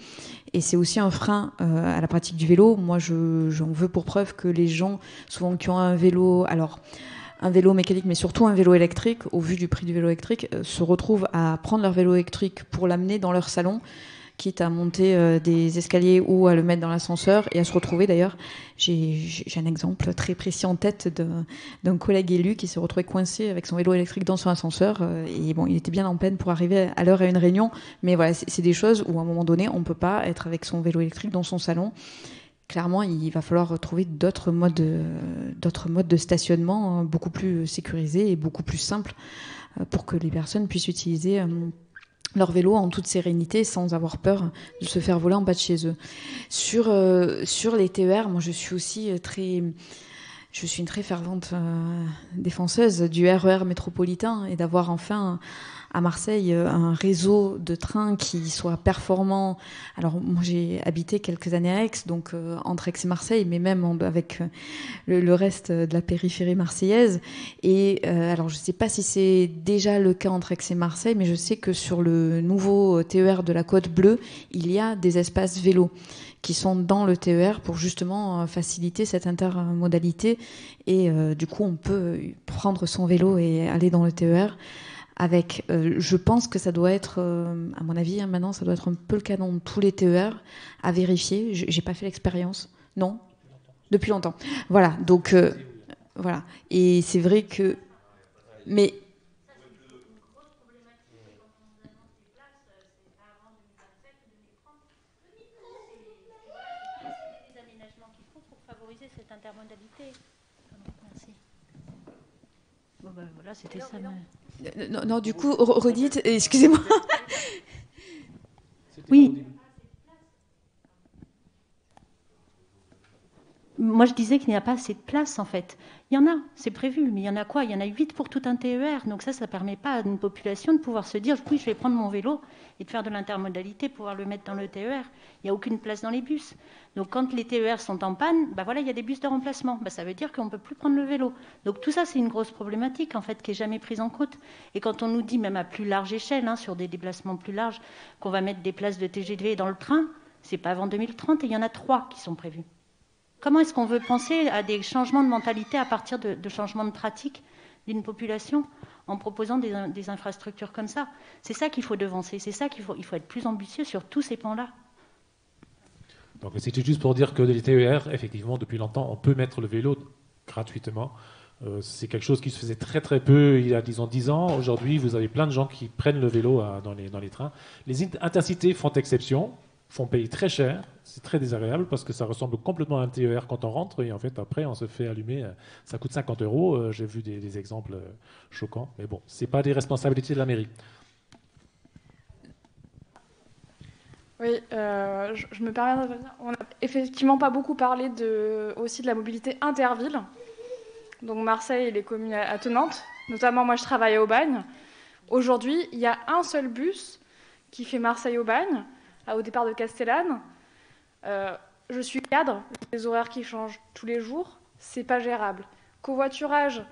[SPEAKER 2] Et c'est aussi un frein à la pratique du vélo. Moi, j'en veux pour preuve que les gens, souvent qui ont un vélo, alors un vélo mécanique, mais surtout un vélo électrique, au vu du prix du vélo électrique, se retrouvent à prendre leur vélo électrique pour l'amener dans leur salon, quitte à monter des escaliers ou à le mettre dans l'ascenseur et à se retrouver d'ailleurs. J'ai un exemple très précis en tête d'un collègue élu qui s'est retrouvé coincé avec son vélo électrique dans son ascenseur et bon, il était bien en peine pour arriver à l'heure à une réunion, mais voilà, c'est des choses où à un moment donné, on peut pas être avec son vélo électrique dans son salon. Clairement, il va falloir trouver d'autres modes de stationnement beaucoup plus sécurisés et beaucoup plus simples pour que les personnes puissent utiliser leur vélo en toute sérénité sans avoir peur de se faire voler en bas de chez eux. Sur les TER, moi je suis une très fervente défenseuse du RER métropolitain et d'avoir enfin à Marseille un réseau de trains qui soit performant. Alors moi j'ai habité quelques années à Aix, donc entre Aix et Marseille, mais même avec le reste de la périphérie marseillaise. Et alors je ne sais pas si c'est déjà le cas entre Aix et Marseille, mais je sais que sur le nouveau TER de la Côte Bleue, il y a des espaces vélos qui sont dans le TER pour justement faciliter cette intermodalité. Et du coup, on peut prendre son vélo et aller dans le TER avec, je pense que ça doit être, à mon avis, hein, maintenant, ça doit être un peu le cas dans tous les TER, à vérifier. J'ai pas fait l'expérience. Non, depuis longtemps. Voilà, donc, voilà. Et c'est vrai que... Mais...
[SPEAKER 7] Merci. Bon ben voilà, c'était ça.
[SPEAKER 2] Non, du coup, redites, excusez-moi.
[SPEAKER 7] Oui. Moi, je disais qu'il n'y a pas assez de place, en fait. Il y en a, c'est prévu, mais il y en a quoi? Il y en a 8 pour tout un TER. Donc ça ne permet pas à une population de pouvoir se dire « oui, je vais prendre mon vélo et de faire de l'intermodalité, pouvoir le mettre dans le TER ». Il n'y a aucune place dans les bus. Donc quand les TER sont en panne, ben voilà, il y a des bus de remplacement. Ben, ça veut dire qu'on ne peut plus prendre le vélo. Donc tout ça, c'est une grosse problématique, en fait, qui n'est jamais prise en compte. Et quand on nous dit, même à plus large échelle, hein, sur des déplacements plus larges, qu'on va mettre des places de TGV dans le train, ce n'est pas avant 2030, et il y en a 3 qui sont prévues. Comment est-ce qu'on veut penser à des changements de mentalité à partir de changements de pratique d'une population en proposant des infrastructures comme ça? C'est ça qu'il faut devancer, c'est ça qu'il faut être plus ambitieux sur tous ces pans-là.
[SPEAKER 3] Donc c'était juste pour dire que les TER, effectivement, depuis longtemps, on peut mettre le vélo gratuitement. C'est quelque chose qui se faisait très très peu il y a, disons, 10 ans. Aujourd'hui, vous avez plein de gens qui prennent le vélo dans les trains. Les intercités font exception, font payer très cher. C'est très désagréable parce que ça ressemble complètement à un TER quand on rentre et en fait après on se fait allumer. Ça coûte 50 €. J'ai vu des exemples choquants. Mais bon, c'est pas des responsabilités de la mairie.
[SPEAKER 8] Oui, je me permets de revenir. On n'a effectivement pas beaucoup parlé aussi de la mobilité interville. Donc Marseille et les communes attenantes. Notamment, moi, je travaille à Aubagne. Aujourd'hui, il y a un seul bus qui fait Marseille-Aubagne, au départ de Castellane. Je suis cadre, les horaires qui changent tous les jours, c'est pas gérable. Covoiturage,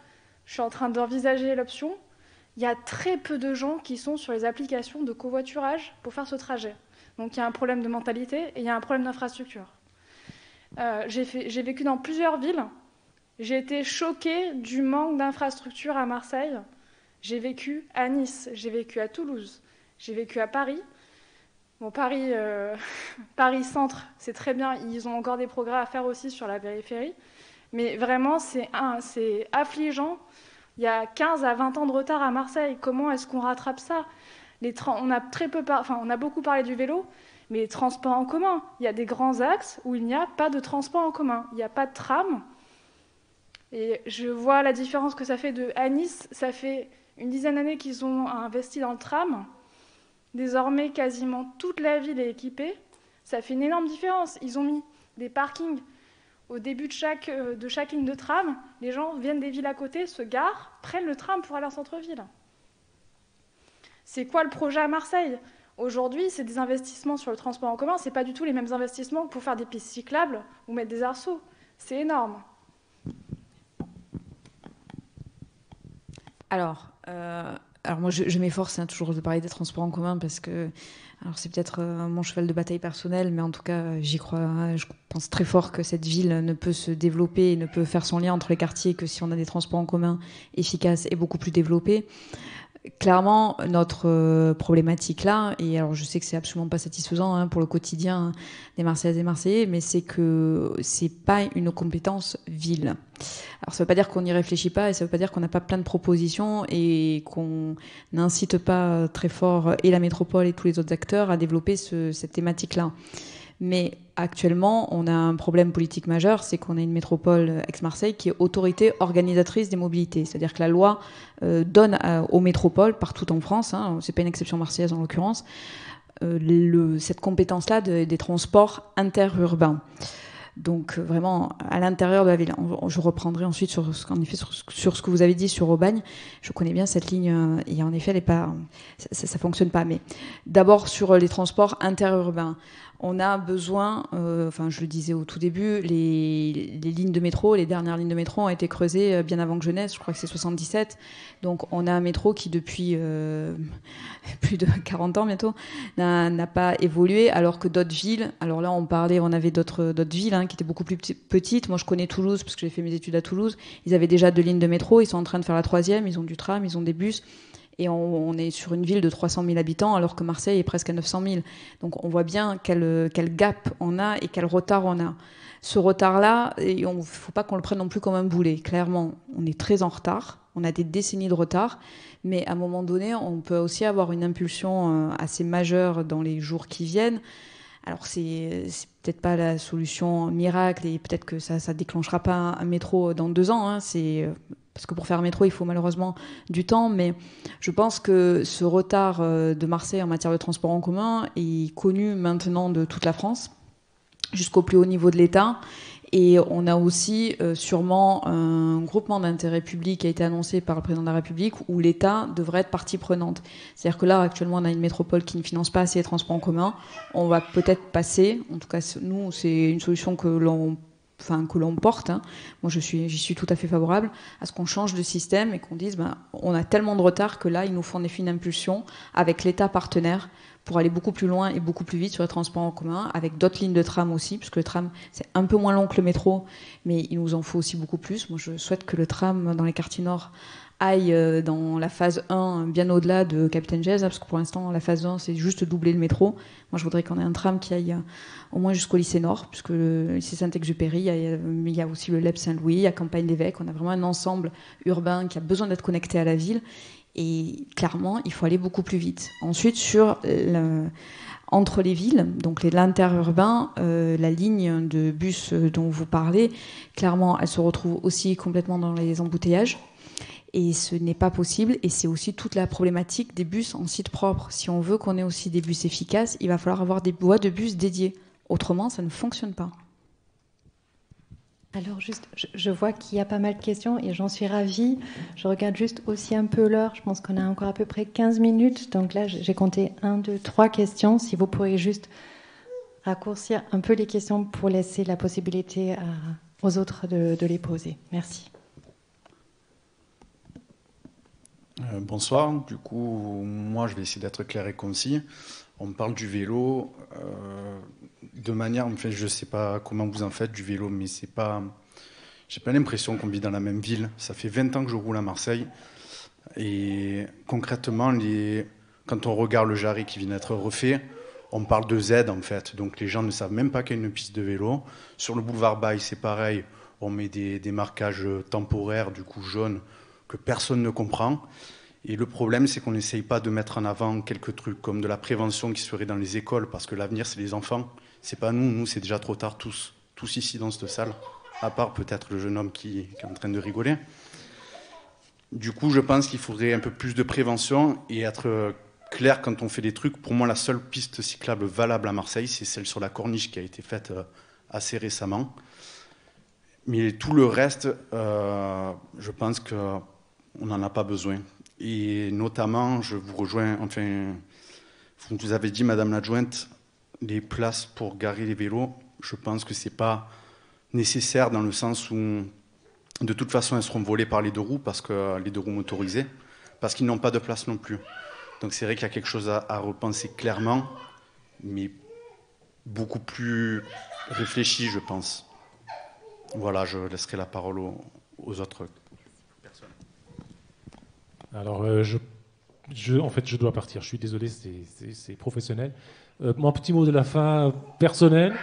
[SPEAKER 8] je suis en train d'envisager l'option. Il y a très peu de gens qui sont sur les applications de covoiturage pour faire ce trajet. Donc il y a un problème de mentalité et il y a un problème d'infrastructure. J'ai vécu dans plusieurs villes. J'ai été choquée du manque d'infrastructures à Marseille. J'ai vécu à Nice, j'ai vécu à Toulouse, j'ai vécu à Paris. Bon, Paris Centre, c'est très bien. Ils ont encore des progrès à faire aussi sur la périphérie. Mais vraiment, c'est affligeant. Il y a 15 à 20 ans de retard à Marseille. Comment est-ce qu'on rattrape ça? On a beaucoup parlé du vélo, mais les transports en commun. Il y a des grands axes où il n'y a pas de transport en commun. Il n'y a pas de tram. Et je vois la différence que ça fait à Nice. Ça fait une dizaine d'années qu'ils ont investi dans le tram. Désormais, quasiment toute la ville est équipée. Ça fait une énorme différence. Ils ont mis des parkings au début de chaque ligne de tram. Les gens viennent des villes à côté, se garent, prennent le tram pour aller en centre-ville. C'est quoi le projet à Marseille? Aujourd'hui, c'est des investissements sur le transport en commun. Ce n'est pas du tout les mêmes investissements que pour faire des pistes cyclables ou mettre des arceaux. C'est énorme.
[SPEAKER 2] Alors moi, je m'efforce toujours de parler des transports en commun parce que, alors c'est peut-être mon cheval de bataille personnel, mais en tout cas, j'y crois. Je pense très fort que cette ville ne peut se développer et ne peut faire son lien entre les quartiers que si on a des transports en commun efficaces et beaucoup plus développés. Clairement, notre problématique là, et alors je sais que c'est absolument pas satisfaisant pour le quotidien des Marseillaises et des Marseillais, mais c'est que c'est pas une compétence ville. Alors ça veut pas dire qu'on n'y réfléchit pas, et ça veut pas dire qu'on n'a pas plein de propositions et qu'on n'incite pas très fort et la métropole et tous les autres acteurs à développer cette thématique-là. Mais actuellement, on a un problème politique majeur, c'est qu'on a une métropole ex-Marseille qui est autorité organisatrice des mobilités. C'est-à-dire que la loi donne aux métropoles, partout en France, c'est pas une exception marseillaise en l'occurrence, cette compétence-là des transports interurbains. Donc vraiment à l'intérieur de la ville. Je reprendrai ensuite sur ce que vous avez dit sur Aubagne. Je connais bien cette ligne et en effet, ça fonctionne pas. Mais d'abord sur les transports interurbains, on a besoin, je le disais au tout début, les lignes de métro, les dernières lignes de métro ont été creusées bien avant que je naisse. Je crois que c'est 77. Donc on a un métro qui depuis plus de 40 ans bientôt n'a pas évolué, alors que d'autres villes, alors là on avait d'autres villes qui étaient beaucoup plus petites. Moi je connais Toulouse parce que j'ai fait mes études à Toulouse. Ils avaient déjà 2 lignes de métro, ils sont en train de faire la 3e, ils ont du tram, ils ont des bus. Et on est sur une ville de 300 000 habitants, alors que Marseille est presque à 900 000. Donc on voit bien quel gap on a et quel retard on a. Ce retard-là, il ne faut pas qu'on le prenne non plus comme un boulet. Clairement, on est très en retard. On a des décennies de retard. Mais à un moment donné, on peut aussi avoir une impulsion assez majeure dans les jours qui viennent. Alors c'est peut-être pas la solution miracle et peut-être que ça déclenchera pas un métro dans 2 ans. Parce que pour faire un métro, il faut malheureusement du temps. Mais je pense que ce retard de Marseille en matière de transport en commun est connu maintenant de toute la France, jusqu'au plus haut niveau de l'État. Et on a aussi sûrement un groupement d'intérêt public qui a été annoncé par le président de la République où l'État devrait être partie prenante. C'est-à-dire que là, actuellement, on a une métropole qui ne finance pas assez les transports en commun. On va peut-être passer, en tout cas, nous, c'est une solution que l'on porte, moi j'y suis tout à fait favorable, à ce qu'on change de système et qu'on dise on a tellement de retard que là il nous faut en effet une impulsion avec l'État partenaire pour aller beaucoup plus loin et beaucoup plus vite sur les transports en commun, avec d'autres lignes de tram aussi, puisque le tram c'est un peu moins long que le métro, mais il nous en faut aussi beaucoup plus. Moi je souhaite que le tram dans les quartiers nord aille dans la phase 1 bien au-delà de Capitaine Gèze, parce que pour l'instant la phase 1 c'est juste doubler le métro. Moi je voudrais qu'on ait un tram qui aille au moins jusqu'au lycée Nord, puisque le lycée Saint-Exupéry, il y a aussi le LEP Saint-Louis, il y a Campagne d'Évêque, on a vraiment un ensemble urbain qui a besoin d'être connecté à la ville, et clairement il faut aller beaucoup plus vite. Ensuite entre les villes, donc l'interurbain, la ligne de bus dont vous parlez, clairement elle se retrouve aussi complètement dans les embouteillages. Et ce n'est pas possible, et c'est aussi toute la problématique des bus en site propre. Si on veut qu'on ait aussi des bus efficaces, il va falloir avoir des voies de bus dédiées. Autrement, ça ne fonctionne pas.
[SPEAKER 9] Alors juste, je vois qu'il y a pas mal de questions et j'en suis ravie. Je regarde juste aussi un peu l'heure. Je pense qu'on a encore à peu près 15 minutes. Donc là, j'ai compté 1, 2, 3 questions. Si vous pourriez juste raccourcir un peu les questions pour laisser la possibilité aux autres de les poser. Merci.
[SPEAKER 10] Bonsoir, du coup, moi je vais essayer d'être clair et concis. On parle du vélo de manière, enfin, je ne sais pas comment vous en faites du vélo, mais c'est pas, j'ai pas l'impression qu'on vit dans la même ville. Ça fait 20 ans que je roule à Marseille et concrètement, quand on regarde le Jarry qui vient d'être refait, on parle de Z en fait, donc les gens ne savent même pas qu'il y a une piste de vélo. Sur le boulevard Baille, c'est pareil, on met des marquages temporaires, du coup jaunes, que personne ne comprend. Et le problème, c'est qu'on n'essaye pas de mettre en avant quelques trucs comme de la prévention qui se ferait dans les écoles, parce que l'avenir, c'est les enfants. C'est pas nous. Nous, c'est déjà trop tard, tous ici dans cette salle, à part peut-être le jeune homme qui est en train de rigoler. Du coup, je pense qu'il faudrait un peu plus de prévention et être clair quand on fait des trucs. Pour moi, la seule piste cyclable valable à Marseille, c'est celle sur la Corniche qui a été faite assez récemment. Mais tout le reste, je pense qu'on n'en a pas besoin. Et notamment, je vous rejoins, enfin, vous avez dit, Madame l'adjointe, les places pour garer les vélos, je pense que c'est pas nécessaires dans le sens où, de toute façon, elles seront volées par les deux roues, les deux roues motorisées, parce qu'ils n'ont pas de place non plus. Donc c'est vrai qu'il y a quelque chose à repenser clairement, mais beaucoup plus réfléchi, je pense. Voilà, je laisserai la parole aux autres personnes.
[SPEAKER 3] Alors, en fait, je dois partir. Je suis désolé, c'est professionnel. Mon petit mot de la fin, personnel.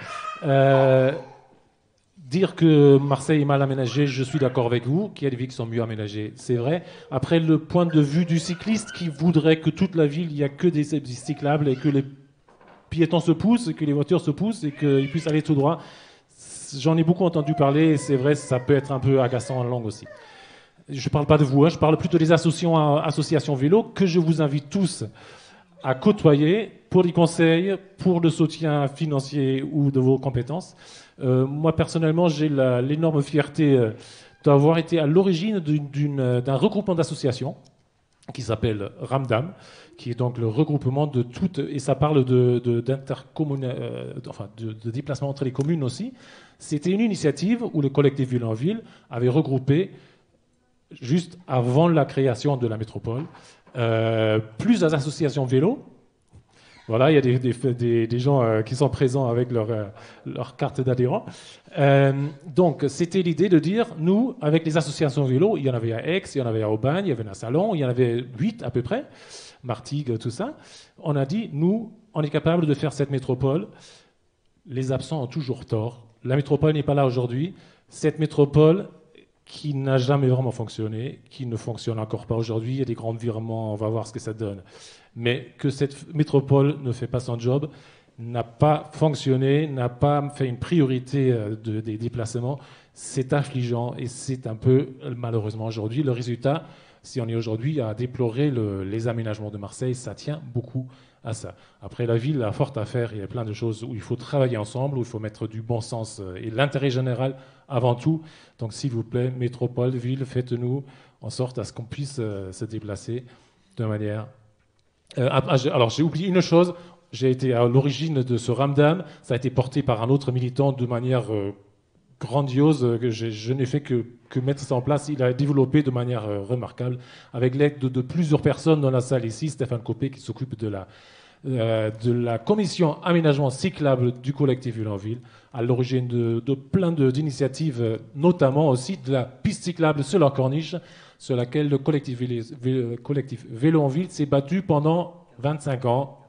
[SPEAKER 3] Dire que Marseille est mal aménagé, je suis d'accord avec vous, qu'il y a des villes qui sont mieux aménagées, c'est vrai. Après, le point de vue du cycliste qui voudrait que toute la ville, il n'y a que des cyclables et que les piétons se poussent, et que les voitures se poussent et qu'ils puissent aller tout droit, j'en ai beaucoup entendu parler et c'est vrai, ça peut être un peu agaçant en langue aussi. Je ne parle pas de vous, je parle plutôt des associations vélo que je vous invite tous à côtoyer pour des conseils, pour le soutien financier ou de vos compétences. Moi, personnellement, j'ai l'énorme fierté d'avoir été à l'origine d'un regroupement d'associations qui s'appelle Ramdam, qui est donc le regroupement de toutes, et ça parle de déplacement entre les communes aussi. C'était une initiative où le collectif Ville en Ville avait regroupé, juste avant la création de la métropole, plusieurs associations vélo. Voilà, il y a des gens qui sont présents avec leur carte d'adhérent. Donc, c'était l'idée de dire, nous, avec les associations vélo, il y en avait à Aix, il y en avait à Aubagne, il y avait à Salon, il y en avait 8 à peu près, Martigues, tout ça. On a dit, nous, on est capable de faire cette métropole. Les absents ont toujours tort. La métropole n'est pas là aujourd'hui. Cette métropole qui n'a jamais vraiment fonctionné, qui ne fonctionne encore pas aujourd'hui, il y a des grands virements, on va voir ce que ça donne. Mais que cette métropole ne fait pas son job, n'a pas fonctionné, n'a pas fait une priorité des déplacements, c'est affligeant et c'est un peu, malheureusement aujourd'hui, le résultat, si on est aujourd'hui à déplorer les aménagements de Marseille, ça tient beaucoup à ça. Après, la ville a fort à faire, il y a plein de choses où il faut travailler ensemble, où il faut mettre du bon sens et l'intérêt général avant tout. Donc s'il vous plaît, métropole, ville, faites-nous en sorte à ce qu'on puisse se déplacer de manière... alors j'ai oublié une chose, j'ai été à l'origine de ce Ramdam, ça a été porté par un autre militant de manière grandiose, que je n'ai fait que mettre ça en place. Il a développé de manière remarquable, avec l'aide de plusieurs personnes dans la salle ici, Stéphane Copé qui s'occupe de la commission aménagement cyclable du collectif Ville en Ville, à l'origine de plein d'initiatives, notamment aussi de la piste cyclable sur la corniche, sur laquelle le collectif Vélo en Ville s'est battu pendant 25 ans,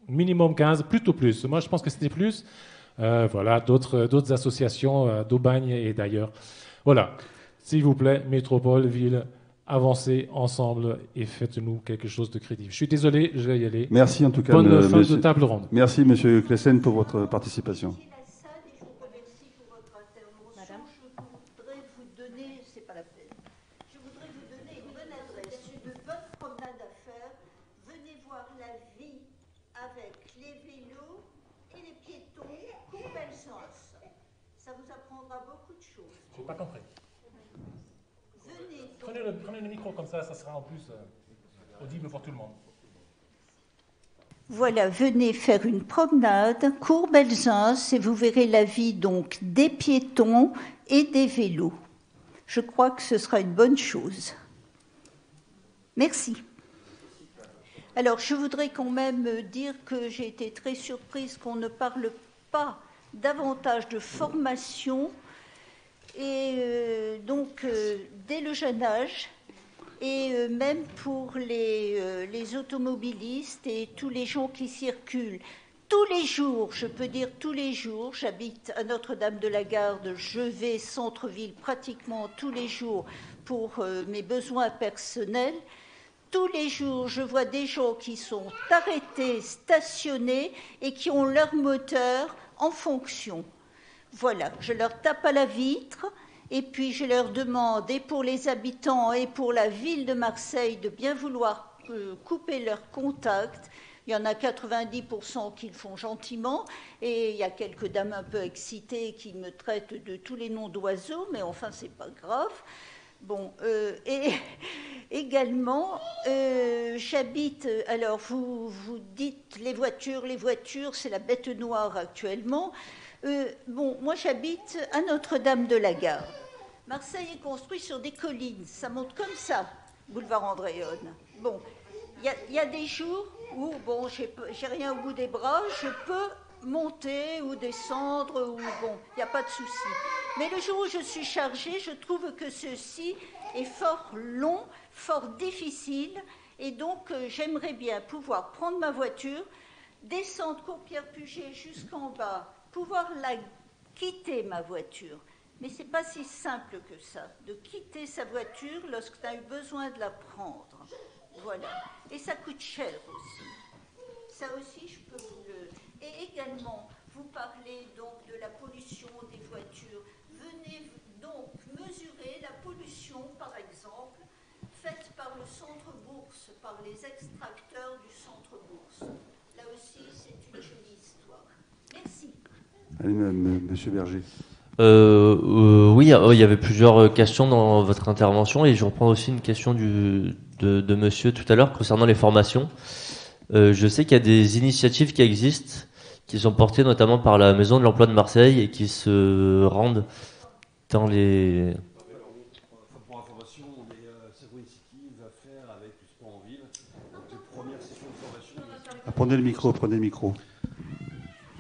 [SPEAKER 3] minimum 15, plutôt plus. Moi, je pense que c'était plus. Voilà, d'autres associations d'Aubagne et d'ailleurs. Voilà, s'il vous plaît, métropole, ville, avancez ensemble et faites-nous quelque chose de crédible. Je suis désolé, je vais y aller.
[SPEAKER 1] Merci en tout cas.
[SPEAKER 3] Bonne fin de table ronde.
[SPEAKER 1] Merci, Monsieur Klessen, pour votre participation.
[SPEAKER 3] J'ai pas compris. Prenez le micro comme ça sera en plus audible pour tout le monde.
[SPEAKER 11] Voilà, venez faire une promenade, Cour-Belzunce, et vous verrez la vie donc des piétons et des vélos. Je crois que ce sera une bonne chose. Merci. Alors, je voudrais quand même dire que j'ai été très surprise qu'on ne parle pas davantage de formation et donc dès le jeune âge et même pour les automobilistes et tous les gens qui circulent. Tous les jours, je peux dire tous les jours, j'habite à Notre-Dame-de-la-Garde, je vais centre-ville pratiquement tous les jours pour mes besoins personnels. Tous les jours, je vois des gens qui sont arrêtés, stationnés et qui ont leur moteur en fonction. Voilà, je leur tape à la vitre et puis je leur demande, et pour les habitants et pour la ville de Marseille, de bien vouloir couper leur contact. Il y en a 90% qui le font gentiment et il y a quelques dames un peu excitées qui me traitent de tous les noms d'oiseaux, mais enfin, c'est pas grave. Bon, et également, j'habite, alors vous dites les voitures, c'est la bête noire actuellement. Bon, moi j'habite à Notre-Dame-de-la-Garde. Marseille est construit sur des collines, ça monte comme ça, boulevard Andréone. Bon, il y a des jours où, bon, j'ai rien au bout des bras, je peux monter ou descendre, ou bon, il n'y a pas de souci. Mais le jour où je suis chargée, je trouve que ceci est fort long, fort difficile, et donc j'aimerais bien pouvoir prendre ma voiture, descendre Cours-Pierre-Puget jusqu'en bas, pouvoir quitter ma voiture. Mais ce n'est pas si simple que ça, de quitter sa voiture lorsque tu as eu besoin de la prendre. Voilà. Et ça coûte cher aussi. Ça aussi, je peux vous le... Et également, vous parlez donc de la pollution des voitures. Venez donc mesurer la pollution, par exemple, faite par le centre-bourse, par les extracteurs du centre-bourse. Là aussi, c'est une jolie histoire. Merci.
[SPEAKER 1] Allez, Monsieur Berger.
[SPEAKER 4] Oui, il y avait plusieurs questions dans votre intervention et je reprends aussi une question de monsieur tout à l'heure concernant les formations. Je sais qu'il y a des initiatives qui existent, qui sont portées notamment par la Maison de l'Emploi de Marseille et qui se rendent dans les...
[SPEAKER 6] Pour information, les Savoie City va faire avec le sport en ville donc les premières sessions de formation.
[SPEAKER 1] Prenez le micro.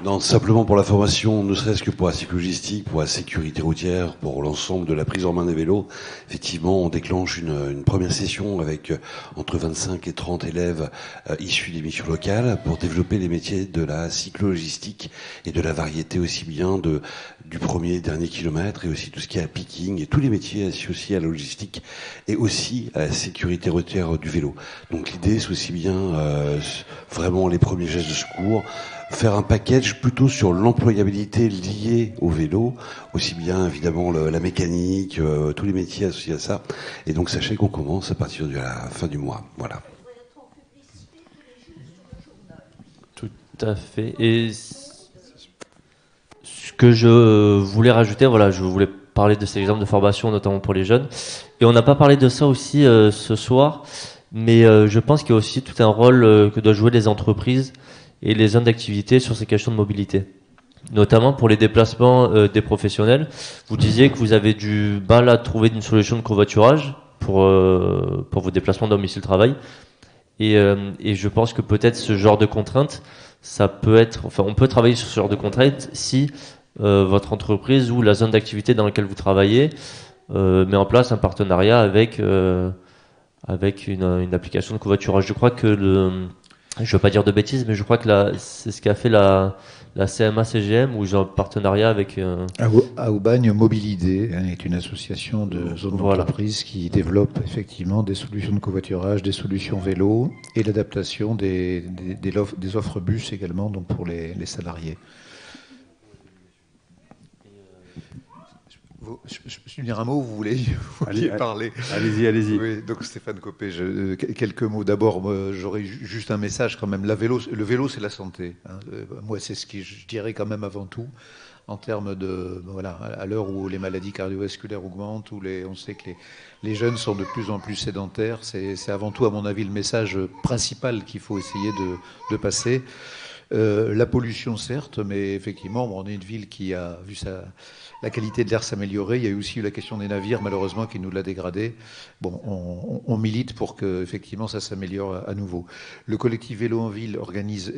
[SPEAKER 6] Non, simplement pour la formation, ne serait-ce que pour la cyclogistique, pour la sécurité routière, pour l'ensemble de la prise en main des vélos. Effectivement, on déclenche une première session avec entre 25 et 30 élèves issus des missions locales pour développer les métiers de la cyclogistique et de la variété aussi bien du premier et dernier kilomètre et aussi tout ce qui est à picking et tous les métiers associés à la logistique et aussi à la sécurité routière du vélo. Donc l'idée, c'est aussi bien vraiment les premiers gestes de secours, faire un package plutôt sur l'employabilité liée au vélo, aussi bien évidemment la mécanique, tous les métiers associés à ça. Et donc sachez qu'on commence à partir de la fin du mois. Voilà.
[SPEAKER 4] Tout à fait. Et ce que je voulais rajouter, voilà, je voulais parler de ces exemples de formation, notamment pour les jeunes. Et on n'a pas parlé de ça aussi ce soir, mais je pense qu'il y a aussi tout un rôle que doivent jouer les entreprises et les zones d'activité sur ces questions de mobilité. Notamment pour les déplacements des professionnels. Vous disiez que vous avez du mal à trouver une solution de covoiturage pour vos déplacements domicile-travail. Et je pense que peut-être ce genre de contrainte, ça peut être, enfin, on peut travailler sur ce genre de contrainte si votre entreprise ou la zone d'activité dans laquelle vous travaillez met en place un partenariat avec une application de covoiturage. Je crois que je ne veux pas dire de bêtises, mais je crois que c'est ce qu'a fait la CMA-CGM, où j'ai un partenariat avec...
[SPEAKER 12] À Aubagne, Mobilidé est une association de zones d'entreprise qui développe effectivement des solutions de covoiturage, des solutions vélo et l'adaptation des offres bus également donc pour les salariés. Je peux dire un mot, vous vouliez parler?
[SPEAKER 1] Allez-y.
[SPEAKER 12] Oui, donc Stéphane Copé, quelques mots. D'abord, j'aurais juste un message quand même. Le vélo, c'est la santé. Hein. Moi, c'est ce que je dirais quand même avant tout, en termes de... Voilà, à l'heure où les maladies cardiovasculaires augmentent, où on sait que les jeunes sont de plus en plus sédentaires, c'est avant tout, à mon avis, le message principal qu'il faut essayer de passer. La pollution, certes, mais effectivement, on est une ville qui a vu la qualité de l'air s'améliorer. Il y a aussi eu la question des navires, malheureusement, qui nous l'a dégradé. Bon, on milite pour que, effectivement, ça s'améliore à nouveau. Le collectif Vélo en Ville organise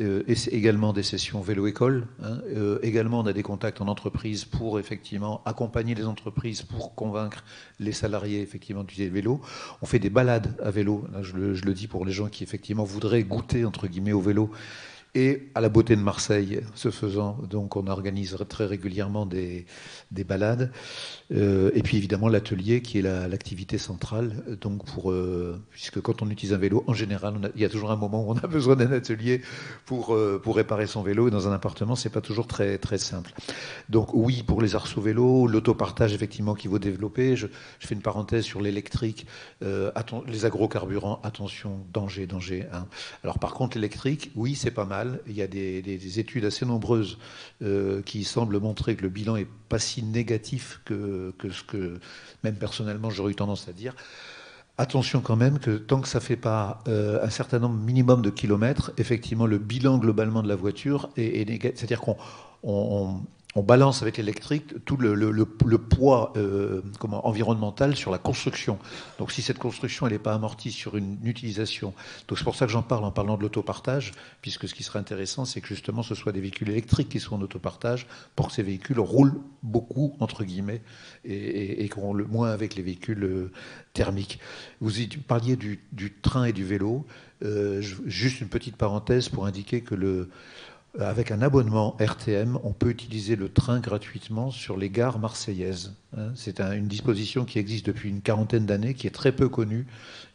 [SPEAKER 12] également des sessions vélo-école. Hein. Également, on a des contacts en entreprise pour, effectivement, accompagner les entreprises pour convaincre les salariés, effectivement, d'utiliser le vélo. On fait des balades à vélo. Là, je le dis pour les gens qui, effectivement, voudraient goûter, entre guillemets, au vélo. Et à la beauté de Marseille, ce faisant, donc on organise très régulièrement des balades. Et puis évidemment l'atelier qui est l'activité centrale. Donc puisque quand on utilise un vélo, en général, il y a toujours un moment où on a besoin d'un atelier pour réparer son vélo. Et dans un appartement, c'est pas toujours très très simple. Donc oui, pour les arceaux vélos, l'autopartage effectivement qu'il faut développer. Je fais une parenthèse sur l'électrique, les agrocarburants. Attention, danger. Hein. Alors par contre, l'électrique, oui, c'est pas mal. Il y a des études assez nombreuses qui semblent montrer que le bilan est pas si négatif que ce que même personnellement j'aurais eu tendance à dire. Attention quand même que tant que ça ne fait pas un certain nombre minimum de kilomètres, effectivement le bilan globalement de la voiture est négatif. C'est-à-dire qu'on on balance avec l'électrique tout le poids environnemental sur la construction. Donc si cette construction elle n'est pas amortie sur une utilisation, donc c'est pour ça que j'en parle en parlant de l'autopartage, puisque ce qui serait intéressant, c'est que justement ce soit des véhicules électriques qui soient en autopartage pour que ces véhicules roulent beaucoup, entre guillemets, et qu'on roule moins avec les véhicules thermiques. Vous parliez du train et du vélo. Juste une petite parenthèse pour indiquer que avec un abonnement RTM, on peut utiliser le train gratuitement sur les gares marseillaises. C'est une disposition qui existe depuis une quarantaine d'années, qui est très peu connue,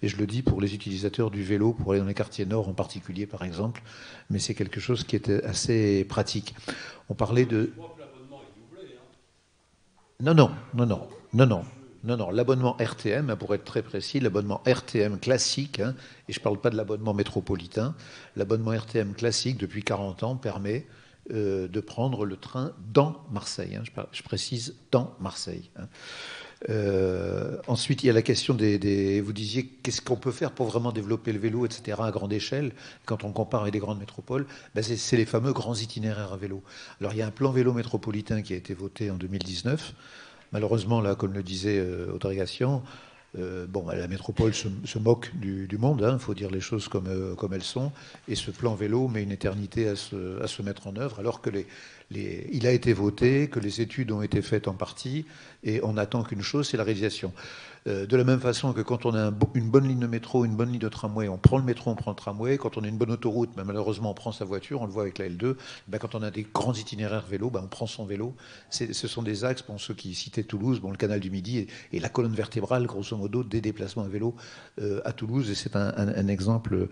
[SPEAKER 12] et je le dis pour les utilisateurs du vélo, pour aller dans les quartiers nord en particulier, par exemple, mais c'est quelque chose qui est assez pratique. On parlait de... Non, l'abonnement RTM, pour être très précis, l'abonnement RTM classique, et je ne parle pas de l'abonnement métropolitain, l'abonnement RTM classique, depuis 40 ans, permet de prendre le train dans Marseille. Je précise, dans Marseille. Ensuite, il y a la question vous disiez, qu'est-ce qu'on peut faire pour vraiment développer le vélo, etc., à grande échelle, quand on compare avec des grandes métropoles, c'est les fameux grands itinéraires à vélo. Alors, il y a un plan vélo métropolitain qui a été voté en 2019. Malheureusement, là, comme le disait Audrey Gassion, la métropole se moque du monde, il faut dire les choses comme elles sont, et ce plan vélo met une éternité à se mettre en œuvre, alors que il a été voté, que les études ont été faites en partie, et on n'attend qu'une chose, c'est la réalisation. De la même façon que quand on a une bonne ligne de métro, une bonne ligne de tramway, on prend le métro, on prend le tramway. Quand on a une bonne autoroute, malheureusement, on prend sa voiture, on le voit avec la L2. Quand on a des grands itinéraires vélo, on prend son vélo. Ce sont des axes, pour ceux qui citaient Toulouse, le canal du Midi et la colonne vertébrale, grosso modo, des déplacements à vélo à Toulouse. Et c'est un exemple,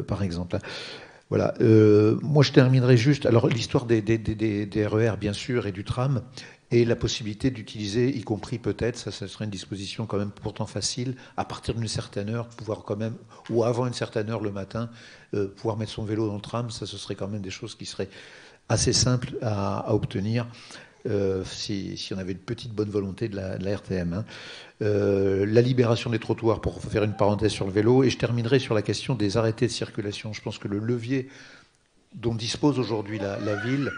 [SPEAKER 12] par exemple. Voilà. Moi, je terminerai juste. Alors, l'histoire des RER, bien sûr, et du tram, et la possibilité d'utiliser, y compris peut-être, ça serait une disposition quand même pourtant facile, à partir d'une certaine heure, pouvoir quand même, ou avant une certaine heure le matin, pouvoir mettre son vélo dans le tram, ce serait quand même des choses qui seraient assez simples à obtenir si on avait une petite bonne volonté de la RTM. La libération des trottoirs, pour faire une parenthèse sur le vélo, et je terminerai sur la question des arrêtés de circulation. Je pense que le levier dont dispose aujourd'hui la ville,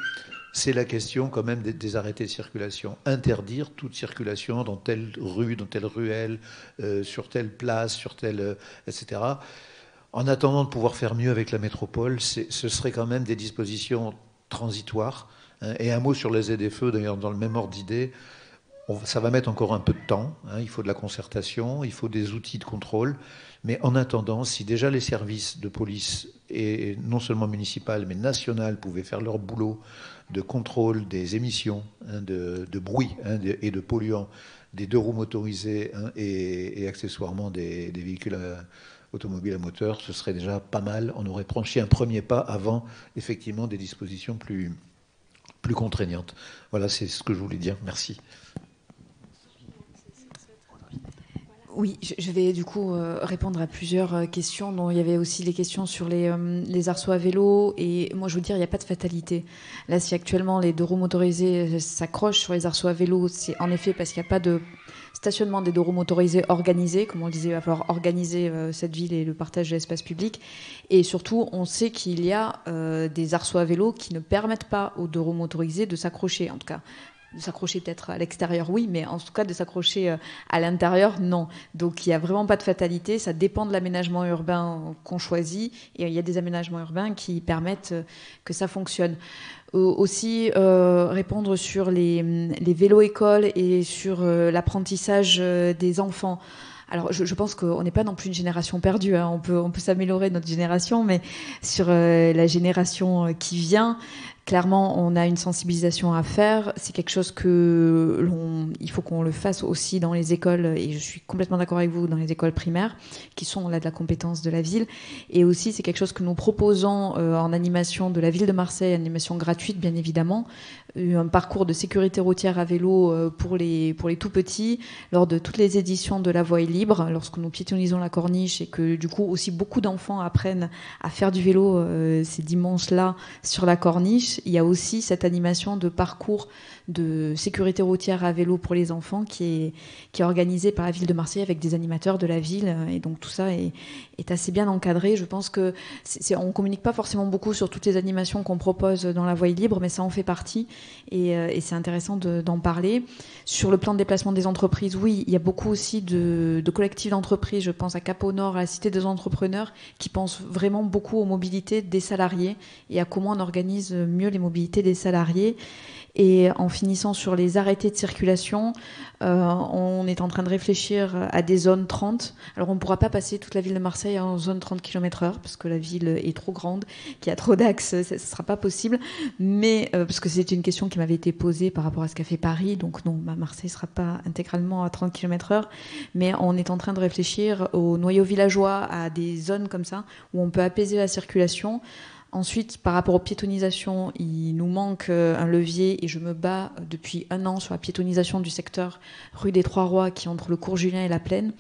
[SPEAKER 12] c'est la question quand même des arrêtés de circulation. Interdire toute circulation dans telle rue, dans telle ruelle, sur telle place, sur telle... etc. En attendant de pouvoir faire mieux avec la métropole, ce serait quand même des dispositions transitoires. Et un mot sur les ZFE, d'ailleurs, dans le même ordre d'idée. Ça va mettre encore un peu de temps. Il faut de la concertation, il faut des outils de contrôle. Mais en attendant, si déjà les services de police, et non seulement municipales, mais nationales, pouvaient faire leur boulot de contrôle des émissions de bruit et de polluants des deux roues motorisées et accessoirement des véhicules automobiles à moteur, ce serait déjà pas mal. On aurait franchi un premier pas avant, effectivement, des dispositions plus contraignantes. Voilà, c'est ce que je voulais dire. Merci.
[SPEAKER 2] Oui, je vais du coup répondre à plusieurs questions, dont il y avait aussi les questions sur les arceaux à vélo. Et moi, je veux dire, il n'y a pas de fatalité. Là, si actuellement les deux roues motorisées s'accrochent sur les arceaux à vélo, c'est en effet parce qu'il n'y a pas de stationnement des deux roues motorisées organisé. Comme on le disait, il va falloir organiser cette ville et le partage de l'espace public. Et surtout, on sait qu'il y a des arceaux à vélo qui ne permettent pas aux deux roues motorisées de s'accrocher, en tout cas. De s'accrocher peut-être à l'extérieur, oui, mais en tout cas de s'accrocher à l'intérieur, non. Donc il n'y a vraiment pas de fatalité, ça dépend de l'aménagement urbain qu'on choisit, et il y a des aménagements urbains qui permettent que ça fonctionne. Aussi répondre sur les vélos-écoles et sur l'apprentissage des enfants. Alors, je pense qu'on n'est pas non plus une génération perdue. On peut s'améliorer notre génération, mais sur la génération qui vient, clairement, on a une sensibilisation à faire. C'est quelque chose il faut qu'on le fasse aussi dans les écoles, et je suis complètement d'accord avec vous, dans les écoles primaires, qui sont là de la compétence de la ville. Et aussi, c'est quelque chose que nous proposons en animation de la ville de Marseille, animation gratuite, bien évidemment, un parcours de sécurité routière à vélo pour les tout petits, lors de toutes les éditions de La Voie est libre, lorsque nous piétonnisons la corniche, et que du coup aussi beaucoup d'enfants apprennent à faire du vélo ces dimanches-là sur la corniche. plus, il y a aussi cette animation de parcours de sécurité routière à vélo pour les enfants qui est organisée par la ville de Marseille avec des animateurs de la ville. Et donc tout ça est assez bien encadré. Je pense que on ne communique pas forcément beaucoup sur toutes les animations qu'on propose dans la voie libre, mais ça en fait partie. Et c'est intéressant d'en parler. Sur le plan de déplacement des entreprises, oui, il y a beaucoup aussi de collectifs d'entreprises. Je pense à Cap au Nord, à la Cité des entrepreneurs, qui pensent vraiment beaucoup aux mobilités des salariés et à comment on organise mieux les mobilités des salariés. Et en finissant sur les arrêtés de circulation, on est en train de réfléchir à des zones 30. Alors on ne pourra pas passer toute la ville de Marseille en zone 30 km/h parce que la ville est trop grande, qu'il y a trop d'axes, ce ne sera pas possible. Mais parce que c'est une question qui m'avait été posée par rapport à ce qu'a fait Paris. Donc non, Marseille ne sera pas intégralement à 30 km/h. Mais on est en train de réfléchir aux noyaux villageois, à des zones comme ça où on peut apaiser la circulation. Ensuite, par rapport aux piétonisations, il nous manque un levier et je me bats depuis 1 an sur la piétonisation du secteur rue des Trois-Rois qui est entre le cours Julien et la Plaine.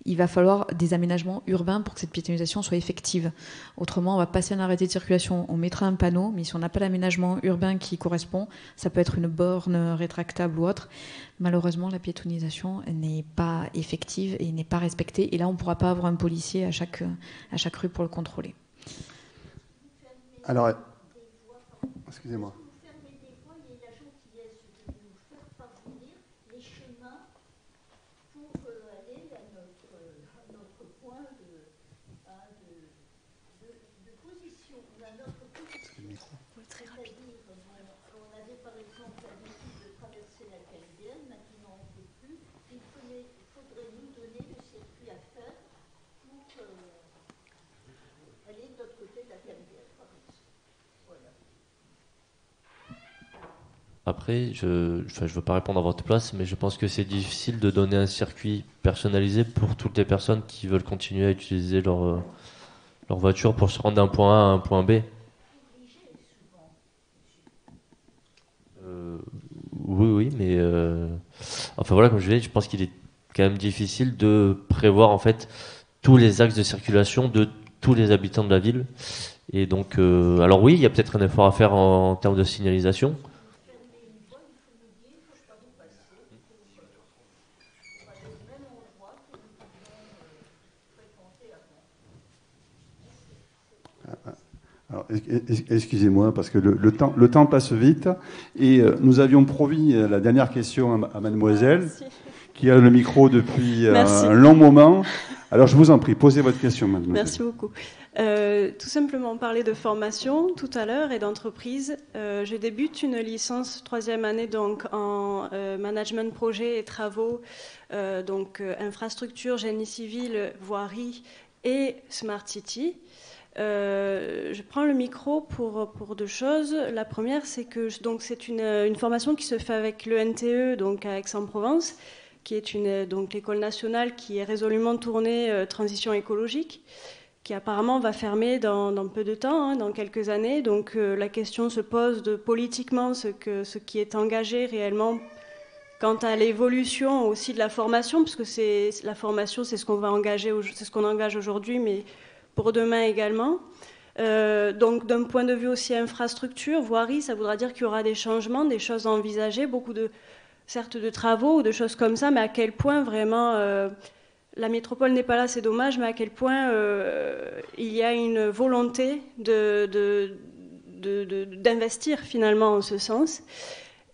[SPEAKER 2] Il va falloir des aménagements urbains pour que cette piétonisation soit effective. Autrement, on va passer un arrêté de circulation, on mettra un panneau, mais si on n'a pas l'aménagement urbain qui correspond, ça peut être une borne rétractable ou autre. Malheureusement, la piétonisation n'est pas effective et n'est pas respectée. Et là, on ne pourra pas avoir un policier à chaque rue pour le contrôler.
[SPEAKER 1] Alors, excusez-moi.
[SPEAKER 4] Après, je ne veux pas répondre à votre place, mais je pense que c'est difficile de donner un circuit personnalisé pour toutes les personnes qui veulent continuer à utiliser leur voiture pour se rendre d'un point A à un point B. Oui, mais enfin voilà, comme je l'ai dit, je pense qu'il est quand même difficile de prévoir en fait tous les axes de circulation de tous les habitants de la ville. Et donc, alors oui, il y a peut-être un effort à faire en termes de signalisation.
[SPEAKER 1] Alors, excusez-moi, parce que le temps passe vite. Et nous avions promis la dernière question à mademoiselle, qui a le micro depuis un long moment. Alors, je vous en prie, posez votre question, mademoiselle.
[SPEAKER 13] Merci beaucoup. Tout simplement, on parlait de formation tout à l'heure et d'entreprise. Je débute une licence 3e année donc, en management projet et travaux, donc infrastructure, génie civil, voirie et smart city. Je prends le micro pour 2 choses. La première, c'est que c'est une formation qui se fait avec le NTE, donc à Aix-en-Provence, qui est donc l'école nationale qui est résolument tournée transition écologique, qui apparemment va fermer dans peu de temps, dans quelques années. Donc la question se pose de politiquement ce qui est engagé réellement quant à l'évolution aussi de la formation, parce que la formation, c'est ce qu'on va engager, c'est ce qu'on engage aujourd'hui, mais pour demain également. Donc d'un point de vue aussi infrastructure, voirie, ça voudra dire qu'il y aura des changements, des choses à envisager, beaucoup certes de travaux ou de choses comme ça, mais à quel point vraiment la métropole n'est pas là, c'est dommage, mais à quel point il y a une volonté d'investir finalement en ce sens.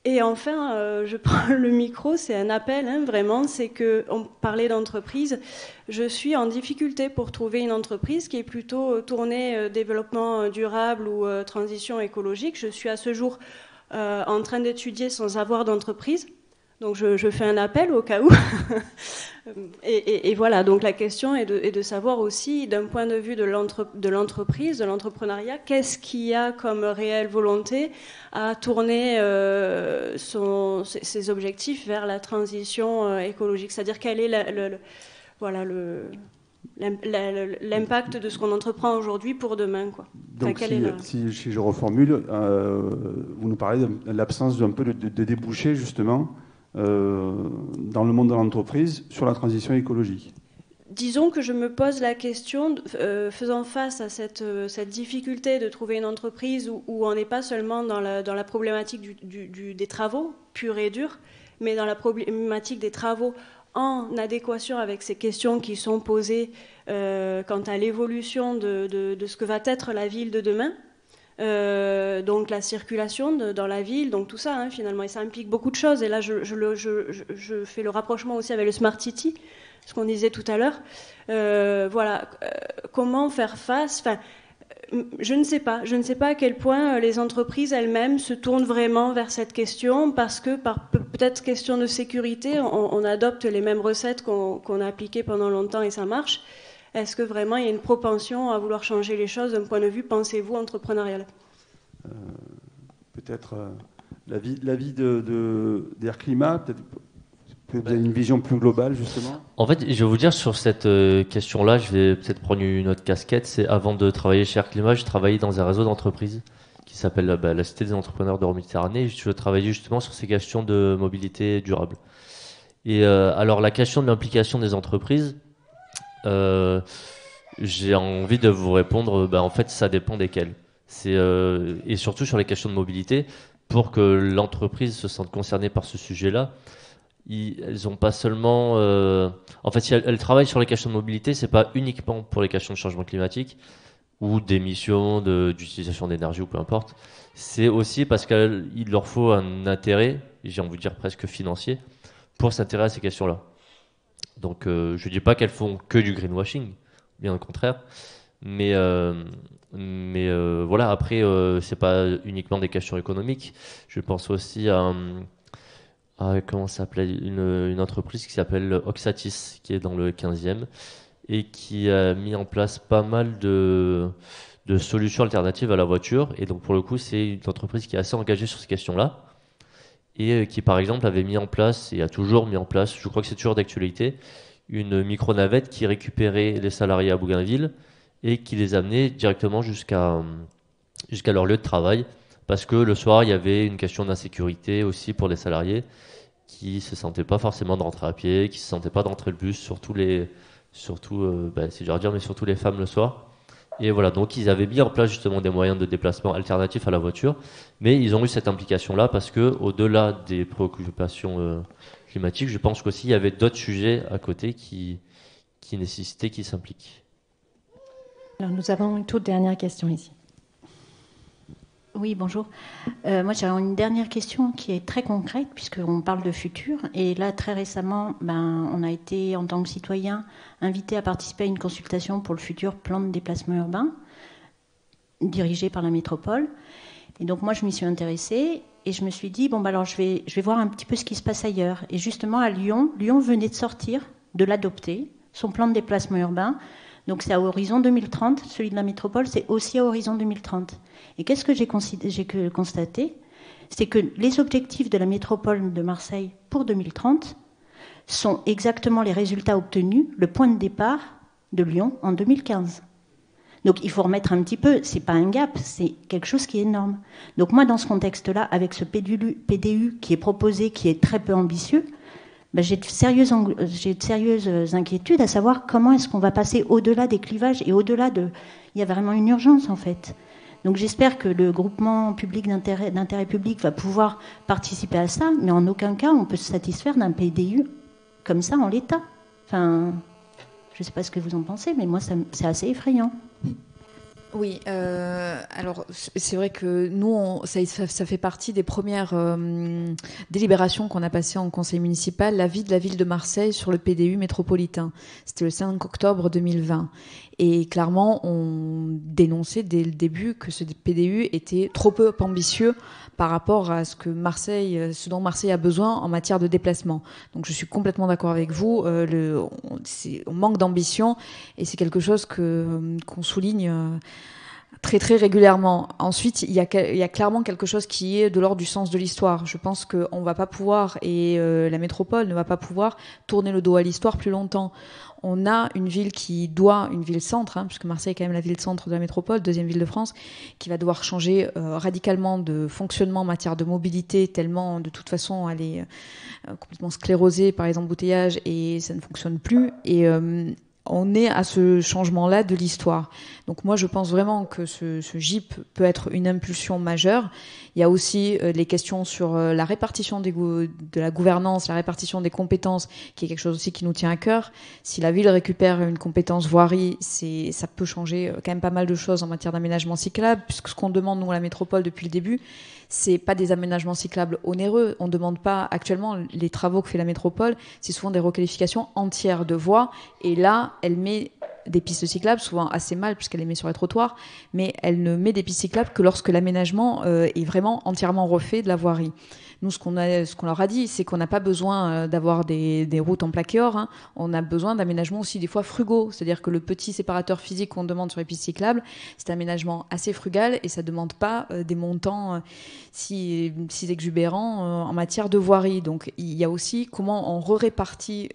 [SPEAKER 13] Et enfin, je prends le micro, c'est un appel, vraiment, c'est qu'on parlait d'entreprise. Je suis en difficulté pour trouver une entreprise qui est plutôt tournée développement durable ou transition écologique. Je suis à ce jour en train d'étudier sans avoir d'entreprise. Donc je fais un appel au cas où. et voilà, donc la question est de savoir aussi, d'un point de vue de l'entreprise, de l'entrepreneuriat, qu'est-ce qu'il y a comme réelle volonté à tourner ses objectifs vers la transition écologique. C'est-à-dire quel est l'impact de ce qu'on entreprend aujourd'hui pour demain, quoi.
[SPEAKER 1] Donc si je reformule, vous nous parlez de l'absence d'un peu de débouchés, justement, dans le monde de l'entreprise sur la transition écologique.
[SPEAKER 13] disons que je me pose la question, faisant face à cette difficulté de trouver une entreprise où on n'est pas seulement dans la problématique des travaux, purs et durs, mais dans la problématique des travaux en adéquation avec ces questions qui sont posées quant à l'évolution de ce que va être la ville de demain. Donc la circulation dans la ville, donc tout ça finalement, et ça implique beaucoup de choses. Et là, je fais le rapprochement aussi avec le Smart City, ce qu'on disait tout à l'heure. Voilà, comment faire face. Je ne sais pas à quel point les entreprises elles-mêmes se tournent vraiment vers cette question, parce que par peut-être question de sécurité, on adopte les mêmes recettes qu'on a appliquées pendant longtemps et ça marche. Est-ce que vraiment il y a une propension à vouloir changer les choses d'un point de vue, pensez-vous, entrepreneurial ?
[SPEAKER 1] Peut-être l'avis d'Air Climat, peut-être que vous avez une vision plus globale, justement.
[SPEAKER 4] En fait, je vais vous dire, sur cette question-là, je vais peut-être prendre une autre casquette. C'est avant de travailler chez Air Climat, je travaillais dans un réseau d'entreprises qui s'appelle la Cité des entrepreneurs d'Euroméditerranée. Je travaillais justement sur ces questions de mobilité durable. Et alors, la question de l'implication des entreprises, j'ai envie de vous répondre, en fait, ça dépend desquelles. Et surtout sur les questions de mobilité, pour que l'entreprise se sente concernée par ce sujet-là, elles n'ont pas seulement... En fait, si elles travaillent sur les questions de mobilité, c'est pas uniquement pour les questions de changement climatique ou d'émissions, d'utilisation d'énergie ou peu importe. C'est aussi parce qu'il leur faut un intérêt, j'ai envie de dire presque financier, pour s'intéresser à ces questions-là. Donc, je ne dis pas qu'elles font que du greenwashing, bien au contraire. Mais voilà, après, c'est pas uniquement des questions économiques. Je pense aussi à comment ça s'appelait, une entreprise qui s'appelle Oxatis, qui est dans le 15e, et qui a mis en place pas mal de solutions alternatives à la voiture. Et donc, pour le coup, c'est une entreprise qui est assez engagée sur ces questions-là, et qui, par exemple, avait mis en place, et a toujours mis en place, je crois que c'est toujours d'actualité, une micro-navette qui récupérait les salariés à Bougainville et qui les amenait directement jusqu'à leur lieu de travail, parce que le soir, il y avait une question d'insécurité aussi pour les salariés qui ne se sentaient pas forcément de rentrer à pied, qui ne se sentaient pas d'entrer le bus, surtout c'est dur à dire, mais surtout les femmes le soir. Et voilà, donc ils avaient mis en place justement des moyens de déplacement alternatifs à la voiture, mais ils ont eu cette implication-là parce que, au-delà des préoccupations climatiques, je pense qu'aussi il y avait d'autres sujets à côté qui nécessitaient qu'ils s'impliquent.
[SPEAKER 9] Alors nous avons une toute dernière question ici.
[SPEAKER 7] Oui, bonjour. Moi, j'ai une dernière question qui est très concrète, puisqu'on parle de futur. Et là, très récemment, on a été, en tant que citoyen, invité à participer à une consultation pour le futur plan de déplacement urbain, dirigé par la métropole. Et donc, moi, je m'y suis intéressée et je me suis dit, alors, je vais voir un petit peu ce qui se passe ailleurs. Et justement, à Lyon venait de sortir, de l'adopter, son plan de déplacement urbain. Donc, c'est à horizon 2030. Celui de la métropole, c'est aussi à horizon 2030. Et qu'est-ce que j'ai constaté ? C'est que les objectifs de la métropole de Marseille pour 2030 sont exactement les résultats obtenus, le point de départ de Lyon en 2015. Donc il faut remettre un petit peu, c'est pas un gap, c'est quelque chose qui est énorme. Donc moi, dans ce contexte-là, avec ce PDU qui est proposé, qui est très peu ambitieux, j'ai de sérieuses inquiétudes à savoir comment est-ce qu'on va passer au-delà des clivages et au-delà de... Il y a vraiment une urgence, en fait. Donc j'espère que le groupement public d'intérêt public va pouvoir participer à ça, mais en aucun cas on peut se satisfaire d'un PDU comme ça en l'état. Enfin, je ne sais pas ce que vous en pensez, mais moi c'est assez effrayant.
[SPEAKER 2] Oui, alors c'est vrai que nous, ça fait partie des premières délibérations qu'on a passées en conseil municipal, l'avis de la ville de Marseille sur le PDU métropolitain. C'était le 5 octobre 2020. Et clairement, on dénonçait dès le début que ce PDU était trop peu ambitieux par rapport à ce dont Marseille a besoin en matière de déplacement. Donc je suis complètement d'accord avec vous, on manque d'ambition et c'est quelque chose qu'on souligne très très régulièrement. Ensuite, il y a clairement quelque chose qui est de l'ordre du sens de l'histoire. Je pense qu'on ne va pas pouvoir, et la métropole ne va pas pouvoir tourner le dos à l'histoire plus longtemps. On a une ville une ville-centre, puisque Marseille est quand même la ville-centre de la métropole, deuxième ville de France, qui va devoir changer radicalement de fonctionnement en matière de mobilité, tellement de toute façon elle est complètement sclérosée par les embouteillages et ça ne fonctionne plus. Et on est à ce changement-là de l'histoire. Donc moi, je pense vraiment que ce GIP peut être une impulsion majeure. Il y a aussi les questions sur la répartition de la gouvernance, la répartition des compétences, qui est quelque chose aussi qui nous tient à cœur. Si la ville récupère une compétence voirie, ça peut changer quand même pas mal de choses en matière d'aménagement cyclable, puisque ce qu'on demande, nous, à la métropole, depuis le début, c'est pas des aménagements cyclables onéreux. On ne demande pas, actuellement, les travaux que fait la métropole, c'est souvent des requalifications entières de voies. Et là, elle met des pistes cyclables, souvent assez mal, puisqu'elle les met sur les trottoirs, mais elle ne met des pistes cyclables que lorsque l'aménagement est vraiment entièrement refait de la voirie. Nous, ce qu'on leur a dit, c'est qu'on n'a pas besoin d'avoir des routes en plaqué or. Hein. On a besoin d'aménagements aussi des fois frugaux. C'est-à-dire que le petit séparateur physique qu'on demande sur les pistes cyclables, c'est un aménagement assez frugal et ça ne demande pas des montants si exubérants en matière de voirie. Donc il y a aussi comment on répartit,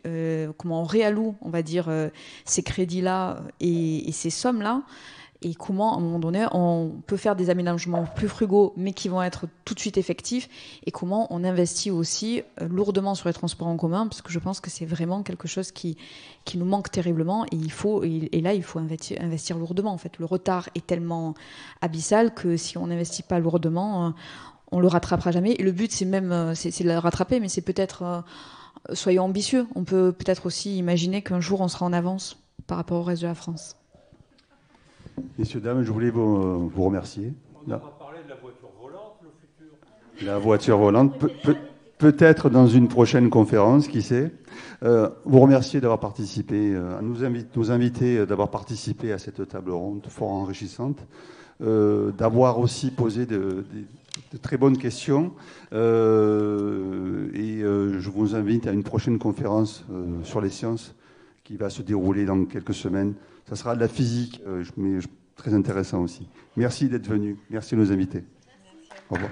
[SPEAKER 2] comment on réalloue, on va dire, ces crédits-là et ces sommes-là. Et comment, à un moment donné, on peut faire des aménagements plus frugaux, mais qui vont être tout de suite effectifs, et comment on investit aussi lourdement sur les transports en commun, parce que je pense que c'est vraiment quelque chose qui nous manque terriblement, et là, il faut investir lourdement. En fait, le retard est tellement abyssal que si on n'investit pas lourdement, on le rattrapera jamais. Et le but, c'est de le rattraper, mais c'est peut-être, soyons ambitieux. On peut peut-être aussi imaginer qu'un jour, on sera en avance par rapport au reste de la France.
[SPEAKER 1] Messieurs, dames, je voulais vous remercier.
[SPEAKER 5] On n'a pas parlé de la voiture volante, le futur.
[SPEAKER 1] La voiture volante, peut-être dans une prochaine conférence, qui sait. Vous remercier d'avoir participé, nous inviter d'avoir participé à cette table ronde fort enrichissante, d'avoir aussi posé de très bonnes questions. Et je vous invite à une prochaine conférence sur les sciences qui va se dérouler dans quelques semaines. Ça sera de la physique, mais très intéressant aussi. Merci d'être venu. Merci à nos invités. Au revoir.